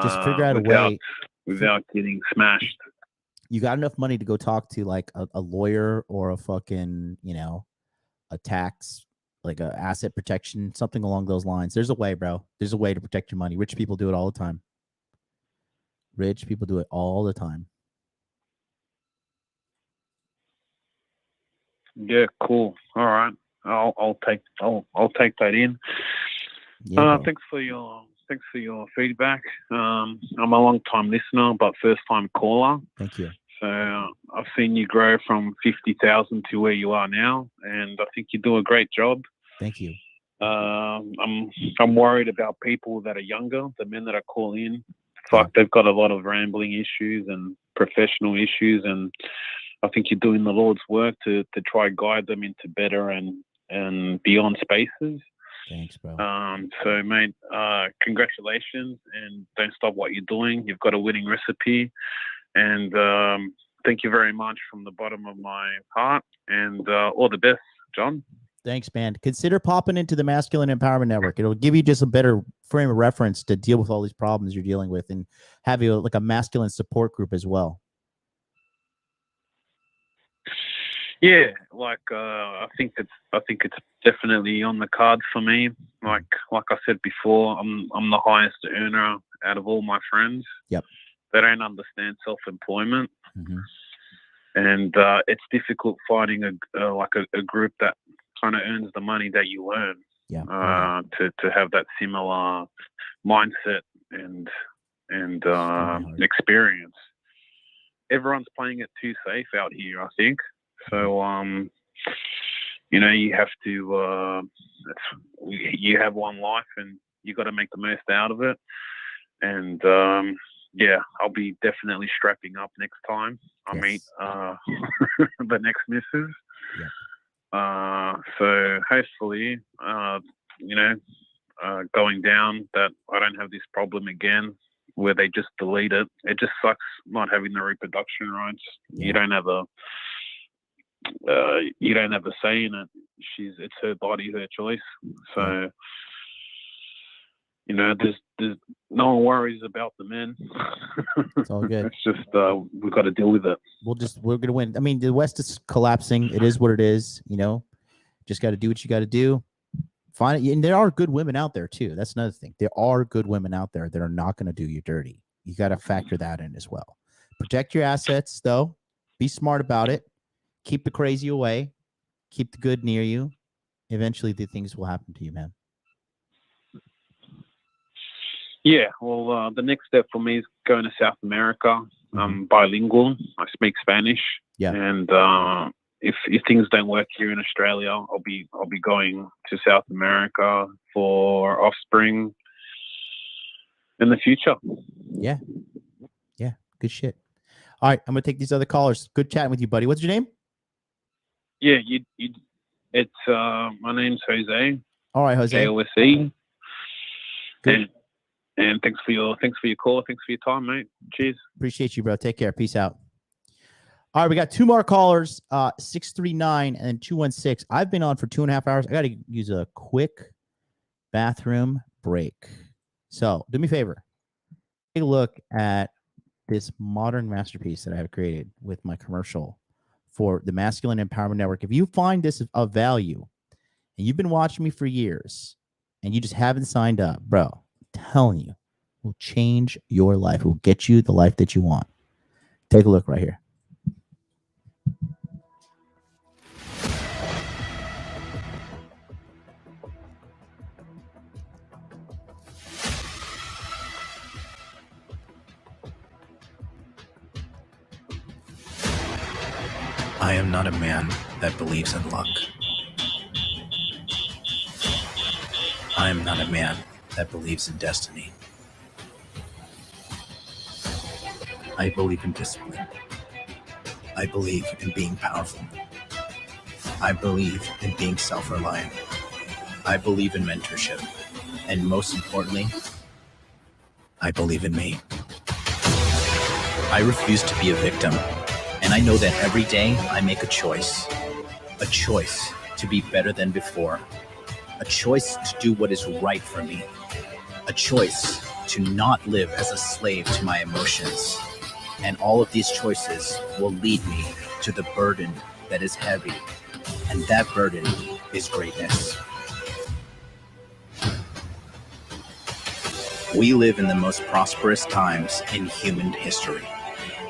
Just figure out a way without getting smashed. You got enough money to go talk to like a lawyer or a fucking, you know, a tax, like a asset protection, something along those lines. There's a way, bro. There's a way to protect your money. Rich people do it all the time. Rich people do it all the time. Yeah, cool. All right. I'll take that in. Yeah, thanks for your feedback. I'm a long time listener, but first time caller. Thank you. So I've seen you grow from 50,000 to where you are now, and I think you do a great job. Thank you. I'm worried about people that are younger, the men that I call in. They've got a lot of rambling issues and professional issues, and I think you're doing the Lord's work to try guide them into better and beyond spaces. Thanks, bro. So, mate, congratulations, and don't stop what you're doing. You've got a winning recipe, and thank you very much from the bottom of my heart, and all the best, John. Thanks, man. Consider popping into the Masculine Empowerment Network. It'll give you just a better frame of reference to deal with all these problems you're dealing with, and have you like a masculine support group as well. Yeah, like I think it's definitely on the cards for me. Like I said before, I'm the highest earner out of all my friends. Yep. They don't understand self-employment, and it's difficult finding a group that kind of earns the money that you earn. Yeah. To have that similar mindset and experience. Everyone's playing it too safe out here, I think. So, you know, you have to, you have one life and you got to make the most out of it. And, yeah, I'll be definitely strapping up next time I meet, the next missus. Yeah. So hopefully, you know, going down that I don't have this problem again where they just delete it. It just sucks not having the reproduction rights. Yeah. You don't have a say in it. It's her body, her choice. So, you know, there's no one worries about the men. It's all good. It's just we've got to deal with it. We're gonna win. I mean, the West is collapsing. It is what it is. You know, just got to do what you got to do. Find it, and there are good women out there too. That's another thing. There are good women out there that are not going to do you dirty. You got to factor that in as well. Protect your assets, though. Be smart about it. Keep the crazy away. Keep the good near you. Eventually, the things will happen to you, man. Yeah, well, the next step for me is going to South America. I'm bilingual. I speak Spanish. Yeah. And if things don't work here in Australia, I'll be going to South America for offspring in the future. Yeah. Yeah. Good shit. All right, I'm gonna take these other callers. Good chatting with you, buddy. What's your name? Yeah, it's my name's Jose. All right, Jose. JOSE. And thanks for your call. Thanks for your time, mate. Cheers. Appreciate you, bro. Take care. Peace out. All right, we got 2 more callers, 639 and 216. I've been on for 2.5 hours. I got to use a quick bathroom break. So do me a favor. Take a look at this modern masterpiece that I have created with my commercial for the Masculine Empowerment Network. If you find this of value and you've been watching me for years and you just haven't signed up, bro, I'm telling you, it will change your life. It will get you the life that you want. Take a look right here. I am not a man that believes in luck. I am not a man that believes in destiny. I believe in discipline. I believe in being powerful. I believe in being self-reliant. I believe in mentorship. And most importantly, I believe in me. I refuse to be a victim. And I know that every day I make a choice to be better than before, a choice to do what is right for me, a choice to not live as a slave to my emotions. And all of these choices will lead me to the burden that is heavy, and that burden is greatness. We live in the most prosperous times in human history.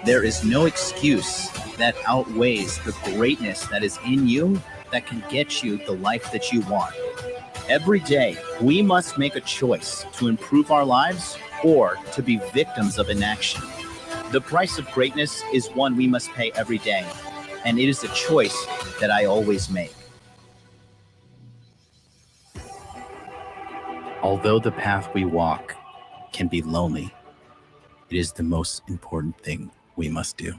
There is no excuse that outweighs the greatness that is in you that can get you the life that you want. Every day, we must make a choice to improve our lives or to be victims of inaction. The price of greatness is one we must pay every day, and it is a choice that I always make. Although the path we walk can be lonely, it is the most important thing we must do.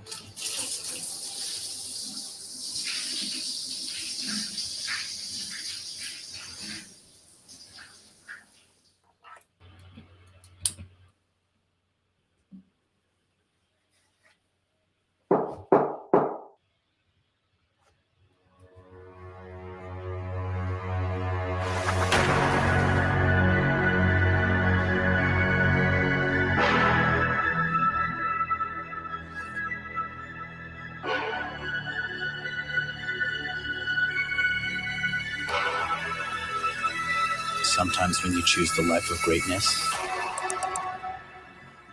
Sometimes when you choose the life of greatness,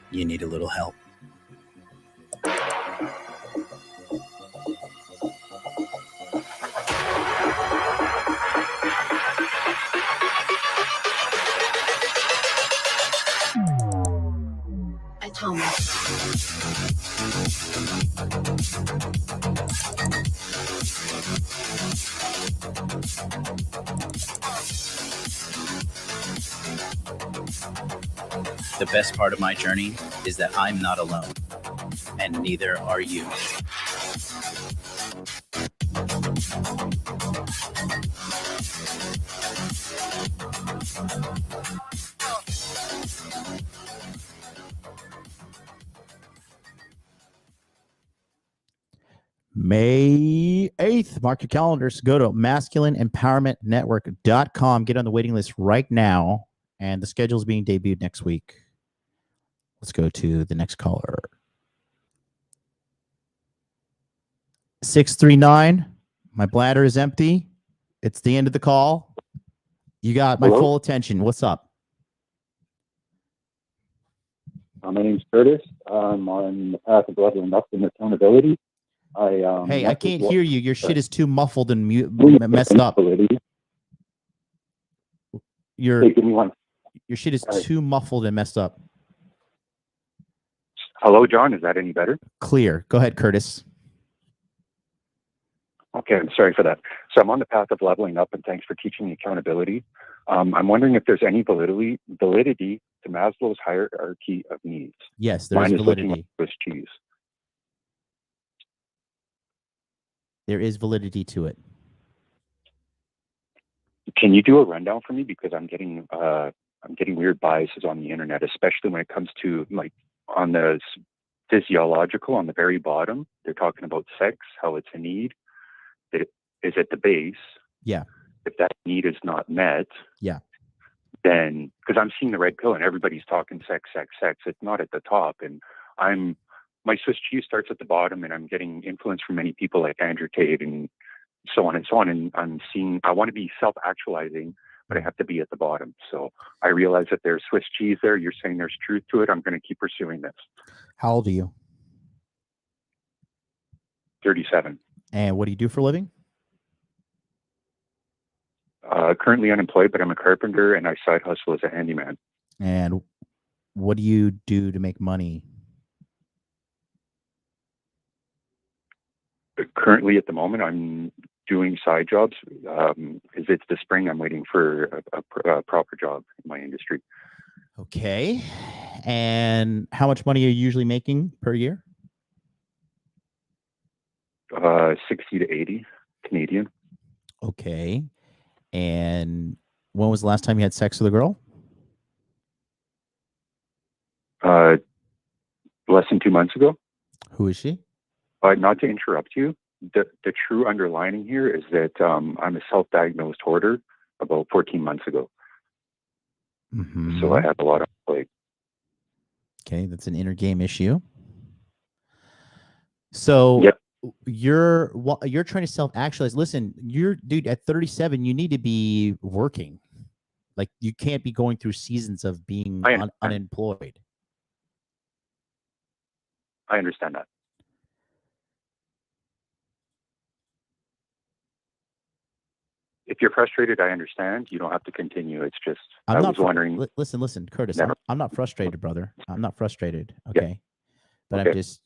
you need a little help. The best part of my journey is that I'm not alone, and neither are you. May 8th, mark your calendars. Go to masculineempowermentnetwork.com. Get on the waiting list right now, and the schedule is being debuted next week. Let's go to the next caller. 639. My bladder is empty. It's the end of the call. You got my full attention. What's up? My name's Curtis. I'm on the path of leveling up in accountability. Hey, I can't hear you. Your shit is too muffled and messed up. Your shit is too muffled and messed up. Hello, John. Is that any better? Clear. Go ahead, Curtis. Okay, I'm sorry for that. So I'm on the path of leveling up, and thanks for teaching me accountability. I'm wondering if there's any validity to Maslow's hierarchy of needs. Yes, there is validity. Like Swiss cheese. There is validity to it. Can you do a rundown for me, because I'm getting I'm getting weird biases on the internet, especially when it comes to like on the physiological, on the very bottom, they're talking about sex, how it's a need that is at the base. Yeah. If that need is not met, yeah, then because I'm seeing the red pill and everybody's talking sex, sex, sex. It's not at the top, and my Swiss cheese starts at the bottom, and I'm getting influence from many people like Andrew Tate and so on and so on. And I'm seeing I want to be self-actualizing, but I have to be at the bottom. So I realize that there's Swiss cheese there. You're saying there's truth to it. I'm going to keep pursuing this. How old are you? 37. And what do you do for a living? Currently unemployed, but I'm a carpenter and I side hustle as a handyman. And what do you do to make money? Currently, at the moment, I'm doing side jobs. As it's the spring, I'm waiting for a proper job in my industry. Okay. And how much money are you usually making per year? 60 to 80 Canadian. Okay. And when was the last time you had sex with a girl? Less than 2 months ago. Who is she? Not to interrupt you, the true underlining here is that I'm a self-diagnosed hoarder about 14 months ago. Mm-hmm. So I have a lot of plate. Okay, that's an inner game issue. So yep. you're trying to self-actualize. Listen, dude, at 37, you need to be working. Like, you can't be going through seasons of being unemployed. I understand that. If you're frustrated, I understand. You don't have to continue. It's just I was wondering. Listen, Curtis. I'm not frustrated, brother. I'm not frustrated. Okay, yeah. But okay. I'm just,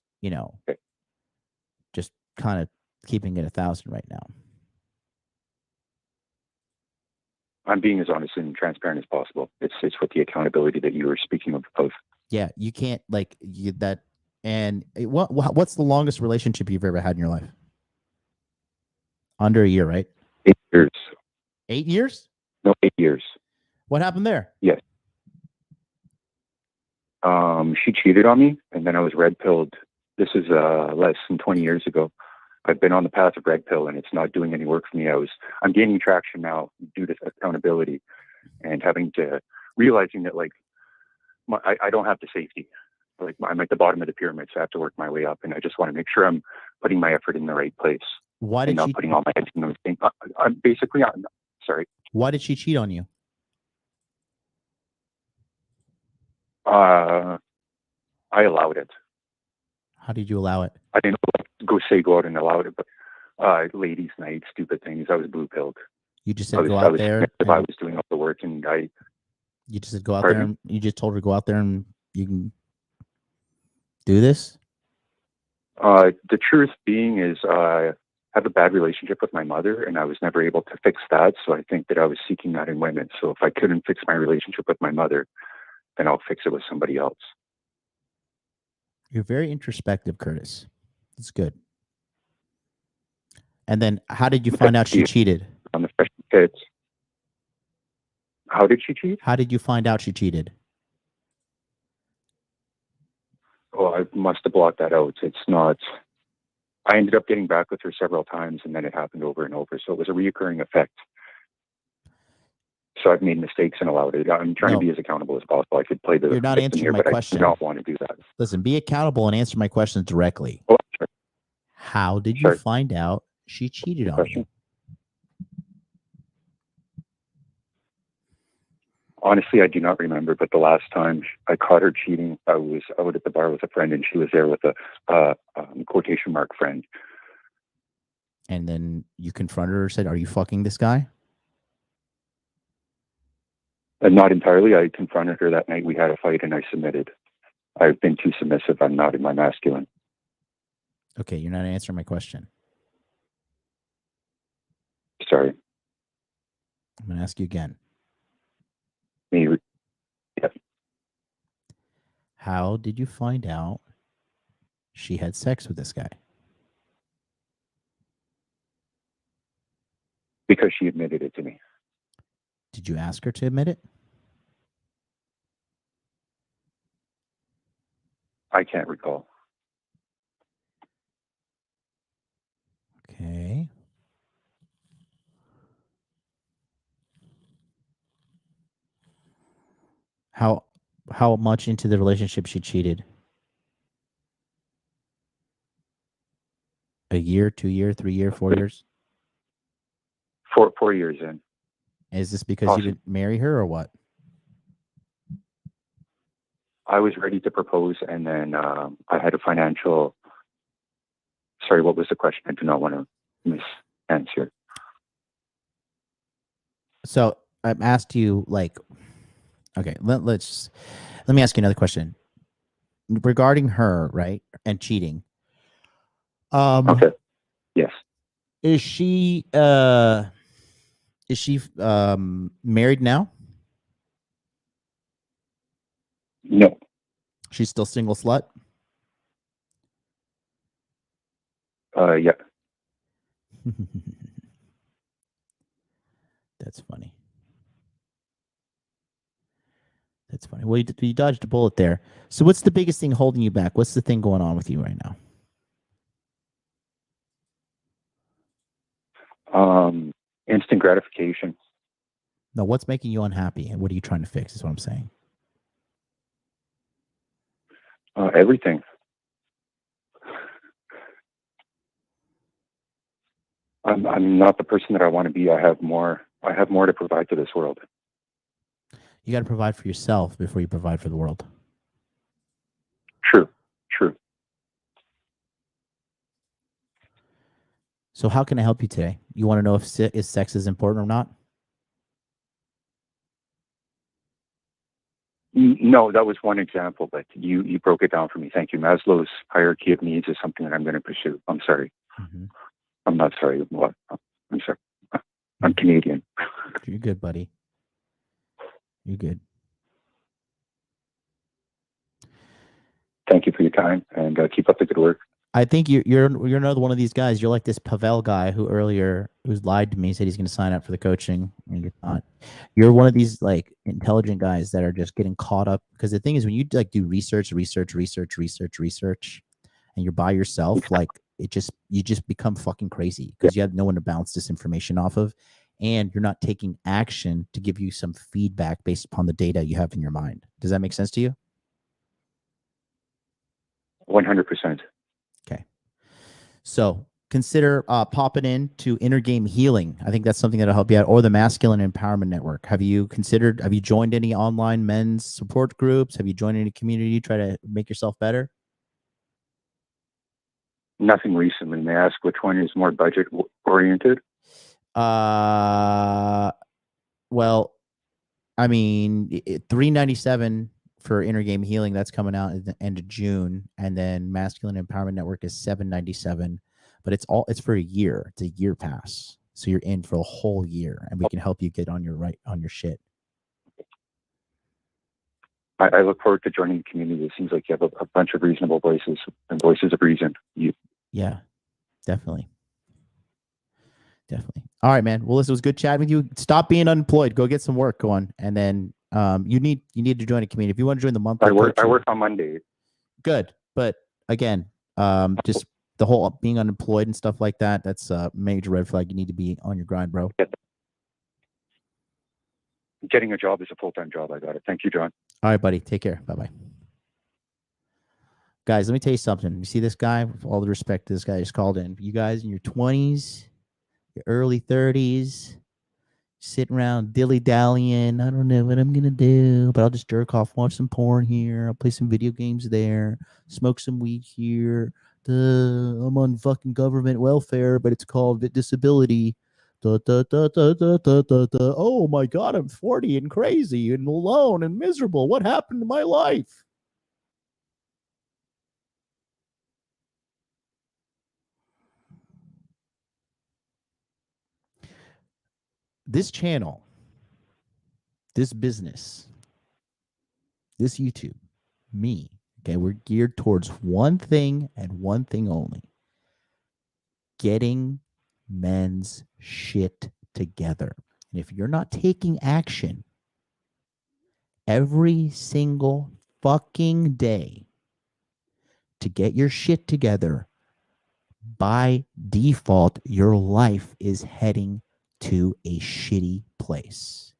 just kind of keeping it 1,000 right now. I'm being as honest and transparent as possible. It's with the accountability that you were speaking of. Yeah, you can't that. And what's the longest relationship you've ever had in your life? Under a year, right? 8 years. 8 years? No, 8 years. What happened there? Yes. She cheated on me, and then I was red pilled. This is less than 20 years ago. I've been on the path of red pill, and it's not doing any work for me. I'm gaining traction now due to accountability and realizing that I don't have the safety. Like, I'm at the bottom of the pyramid, so I have to work my way up, and I just want to make sure I'm putting my effort in the right place. Why did not putting all my eggs in those things? I'm sorry. Why did she cheat on you? I allowed it. How did you allow it? I didn't go out and allow it, but ladies' night, stupid things. I was blue pilled. You just said go out there. I was doing all the work, and you just said go out there, and you just told her to go out there and you can do this. The truth being is, I have a bad relationship with my mother, and I was never able to fix that. So I think that I was seeking that in women. So if I couldn't fix my relationship with my mother, then I'll fix it with somebody else. You're very introspective, Curtis. It's good. And then how did you find out she cheated? On the freshman kids. How did she cheat? How did you find out she cheated? Oh, I must have blocked that out. It's not. I ended up getting back with her several times, and then it happened over and over. So it was a reoccurring effect. So I've made mistakes and allowed it. I'm trying to be as accountable as possible. I could play the You're not answering here, my but question. I do not want to do that. Listen, be accountable and answer my questions directly. Oh, sure. How did you find out she cheated on you? Honestly, I do not remember, but the last time I caught her cheating, I was out at the bar with a friend, and she was there with a quotation mark friend. And then you confronted her and said, "Are you fucking this guy?" And not entirely. I confronted her that night. We had a fight, and I submitted. I've been too submissive. I'm not in my masculine. Okay, you're not answering my question. Sorry. I'm going to ask you again. Yes. How did you find out she had sex with this guy? Because she admitted it to me. Did you ask her to admit it? I can't recall. Okay. How much into the relationship she cheated? A year, 2 year, 3 year, 4 years? 4 years in. Is this because you didn't marry her or what? I was ready to propose, and then I had a financial. Sorry, what was the question? I do not want to misanswer. So I've asked you, like, okay, let me ask you another question regarding her, right, and cheating. Okay. Yes. Is she married now? No. She's still single slut? Yeah. That's funny. That's funny. Well, you dodged a bullet there. So what's the biggest thing holding you back? What's the thing going on with you right now? Instant gratification. No, what's making you unhappy, and what are you trying to fix? Is what I'm saying. Everything. I'm not the person that I want to be. I have more to provide to this world. You got to provide for yourself before you provide for the world. True. So how can I help you today? You want to know if sex is important or not? No, that was one example, but you broke it down for me. Thank you. Maslow's hierarchy of needs is something that I'm going to pursue. I'm sorry. Mm-hmm. I'm not sorry. What? I'm sorry. I'm Canadian. You're good, buddy. You're good. Thank you for your time, and keep up the good work. I think you're another one of these guys. You're like this Pavel guy who's lied to me, said he's going to sign up for the coaching, and you're not. You're one of these like intelligent guys that are just getting caught up, because the thing is, when you like do research, and you're by yourself, like you just become fucking crazy because you have no one to bounce this information off of, and you're not taking action to give you some feedback based upon the data you have in your mind. Does that make sense to you? 100%. Okay. So consider popping in to Inner Game Healing. I think that's something that'll help you out, or the Masculine Empowerment Network. Have you joined any online men's support groups? Have you joined any community, try to make yourself better? Nothing recently. May I ask which one is more budget oriented? Well, I mean, $397 for Inner Game Healing, that's coming out at the end of June, and then Masculine Empowerment Network is $797, but it's for a year. It's a year pass, so you're in for a whole year, and we can help you get on your shit. I look forward to joining the community. It seems like you have a bunch of reasonable voices and voices of reason. Yeah, definitely. All right, man. Well, listen, it was good chatting with you. Stop being unemployed. Go get some work going, and then you need to join a community if you want to join the monthly. I work on Monday. Good, but again, just the whole being unemployed and stuff like that, that's a major red flag. You need to be on your grind, bro. Getting a job is a full-time job. I got it. Thank you, John. All right, buddy. Take care. Bye-bye. Guys, let me tell you something. You see this guy? With all the respect to this guy just called in. You guys in your 20s, your early 30s, sitting around dilly-dallying. I don't know what I'm going to do, but I'll just jerk off, watch some porn here. I'll play some video games there, smoke some weed here. I'm on fucking government welfare, but it's called disability. Oh my God, I'm 40 and crazy and alone and miserable. What happened to my life? This channel, this business, this YouTube, me, okay, we're geared towards one thing and one thing only: getting men's shit together. And if you're not taking action every single fucking day to get your shit together, by default, your life is heading to a shitty place.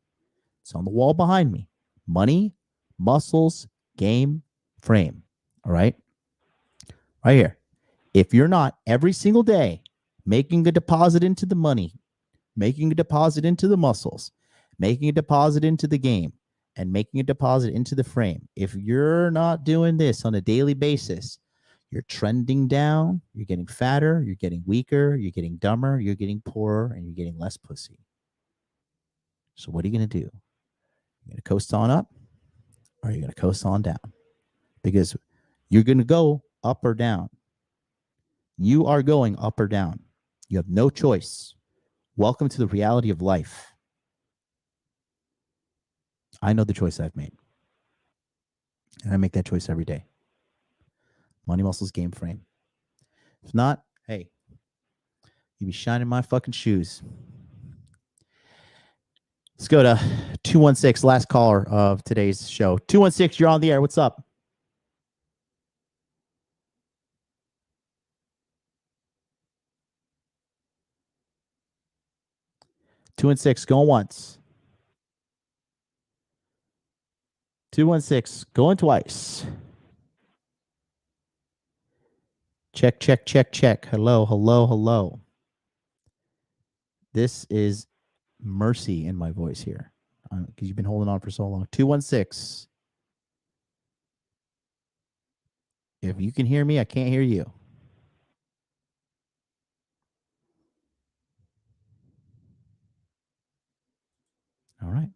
It's on the wall behind me. Money, muscles, game, frame. All right? Right here. If you're not every single day making a deposit into the money, making a deposit into the muscles, making a deposit into the game, and making a deposit into the frame, if you're not doing this on a daily basis, you're trending down, you're getting fatter, you're getting weaker, you're getting dumber, you're getting poorer, and you're getting less pussy. So what are you going to do? You're going to coast on up, or you're going to coast on down? Because you're going to go up or down. You are going up or down. You have no choice. Welcome to the reality of life. I know the choice I've made. And I make that choice every day. Money, muscles, game, frame. If not, hey, you be shining my fucking shoes. Let's go to 216, last caller of today's show. 216, you're on the air. What's up? Two and six, going once. 216, going twice. Check, check, check, check. Hello, hello, hello. This is mercy in my voice here because you've been holding on for so long. 216. If you can hear me, I can't hear you. All right.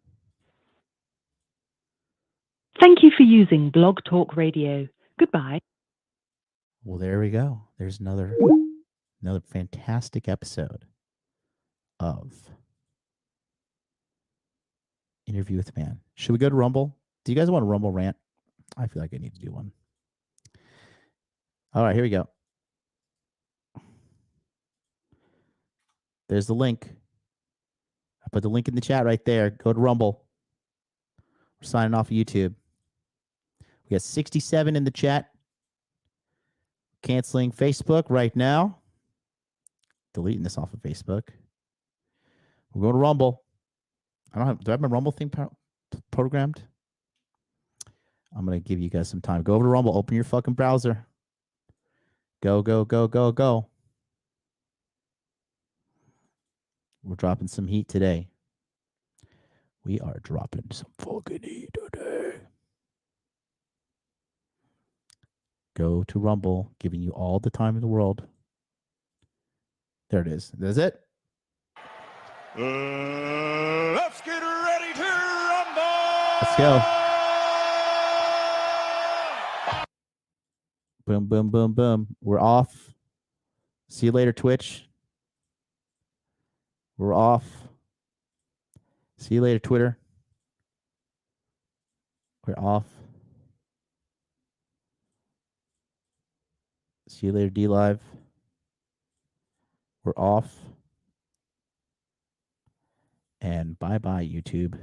Thank you for using Blog Talk Radio. Goodbye. Well, there we go. There's another fantastic episode of Interview with Man. Should we go to Rumble? Do you guys want a Rumble rant? I feel like I need to do one. All right, here we go. There's the link. I put the link in the chat right there. Go to Rumble. We're signing off of YouTube. We got 67 in the chat. Canceling Facebook right now. Deleting this off of Facebook. We're going to Rumble. Do I have my Rumble thing programmed? I'm going to give you guys some time. Go over to Rumble. Open your fucking browser. Go, go, go, go, go. We're dropping some heat today. We are dropping some fucking heat today. Go to Rumble, giving you all the time in the world. There it is. That's it. Let's get ready to rumble. Let's go. Boom, boom, boom, boom. We're off. See you later, Twitch. We're off. See you later, Twitter. We're off. See you later, DLive. We're off. And bye-bye, YouTube.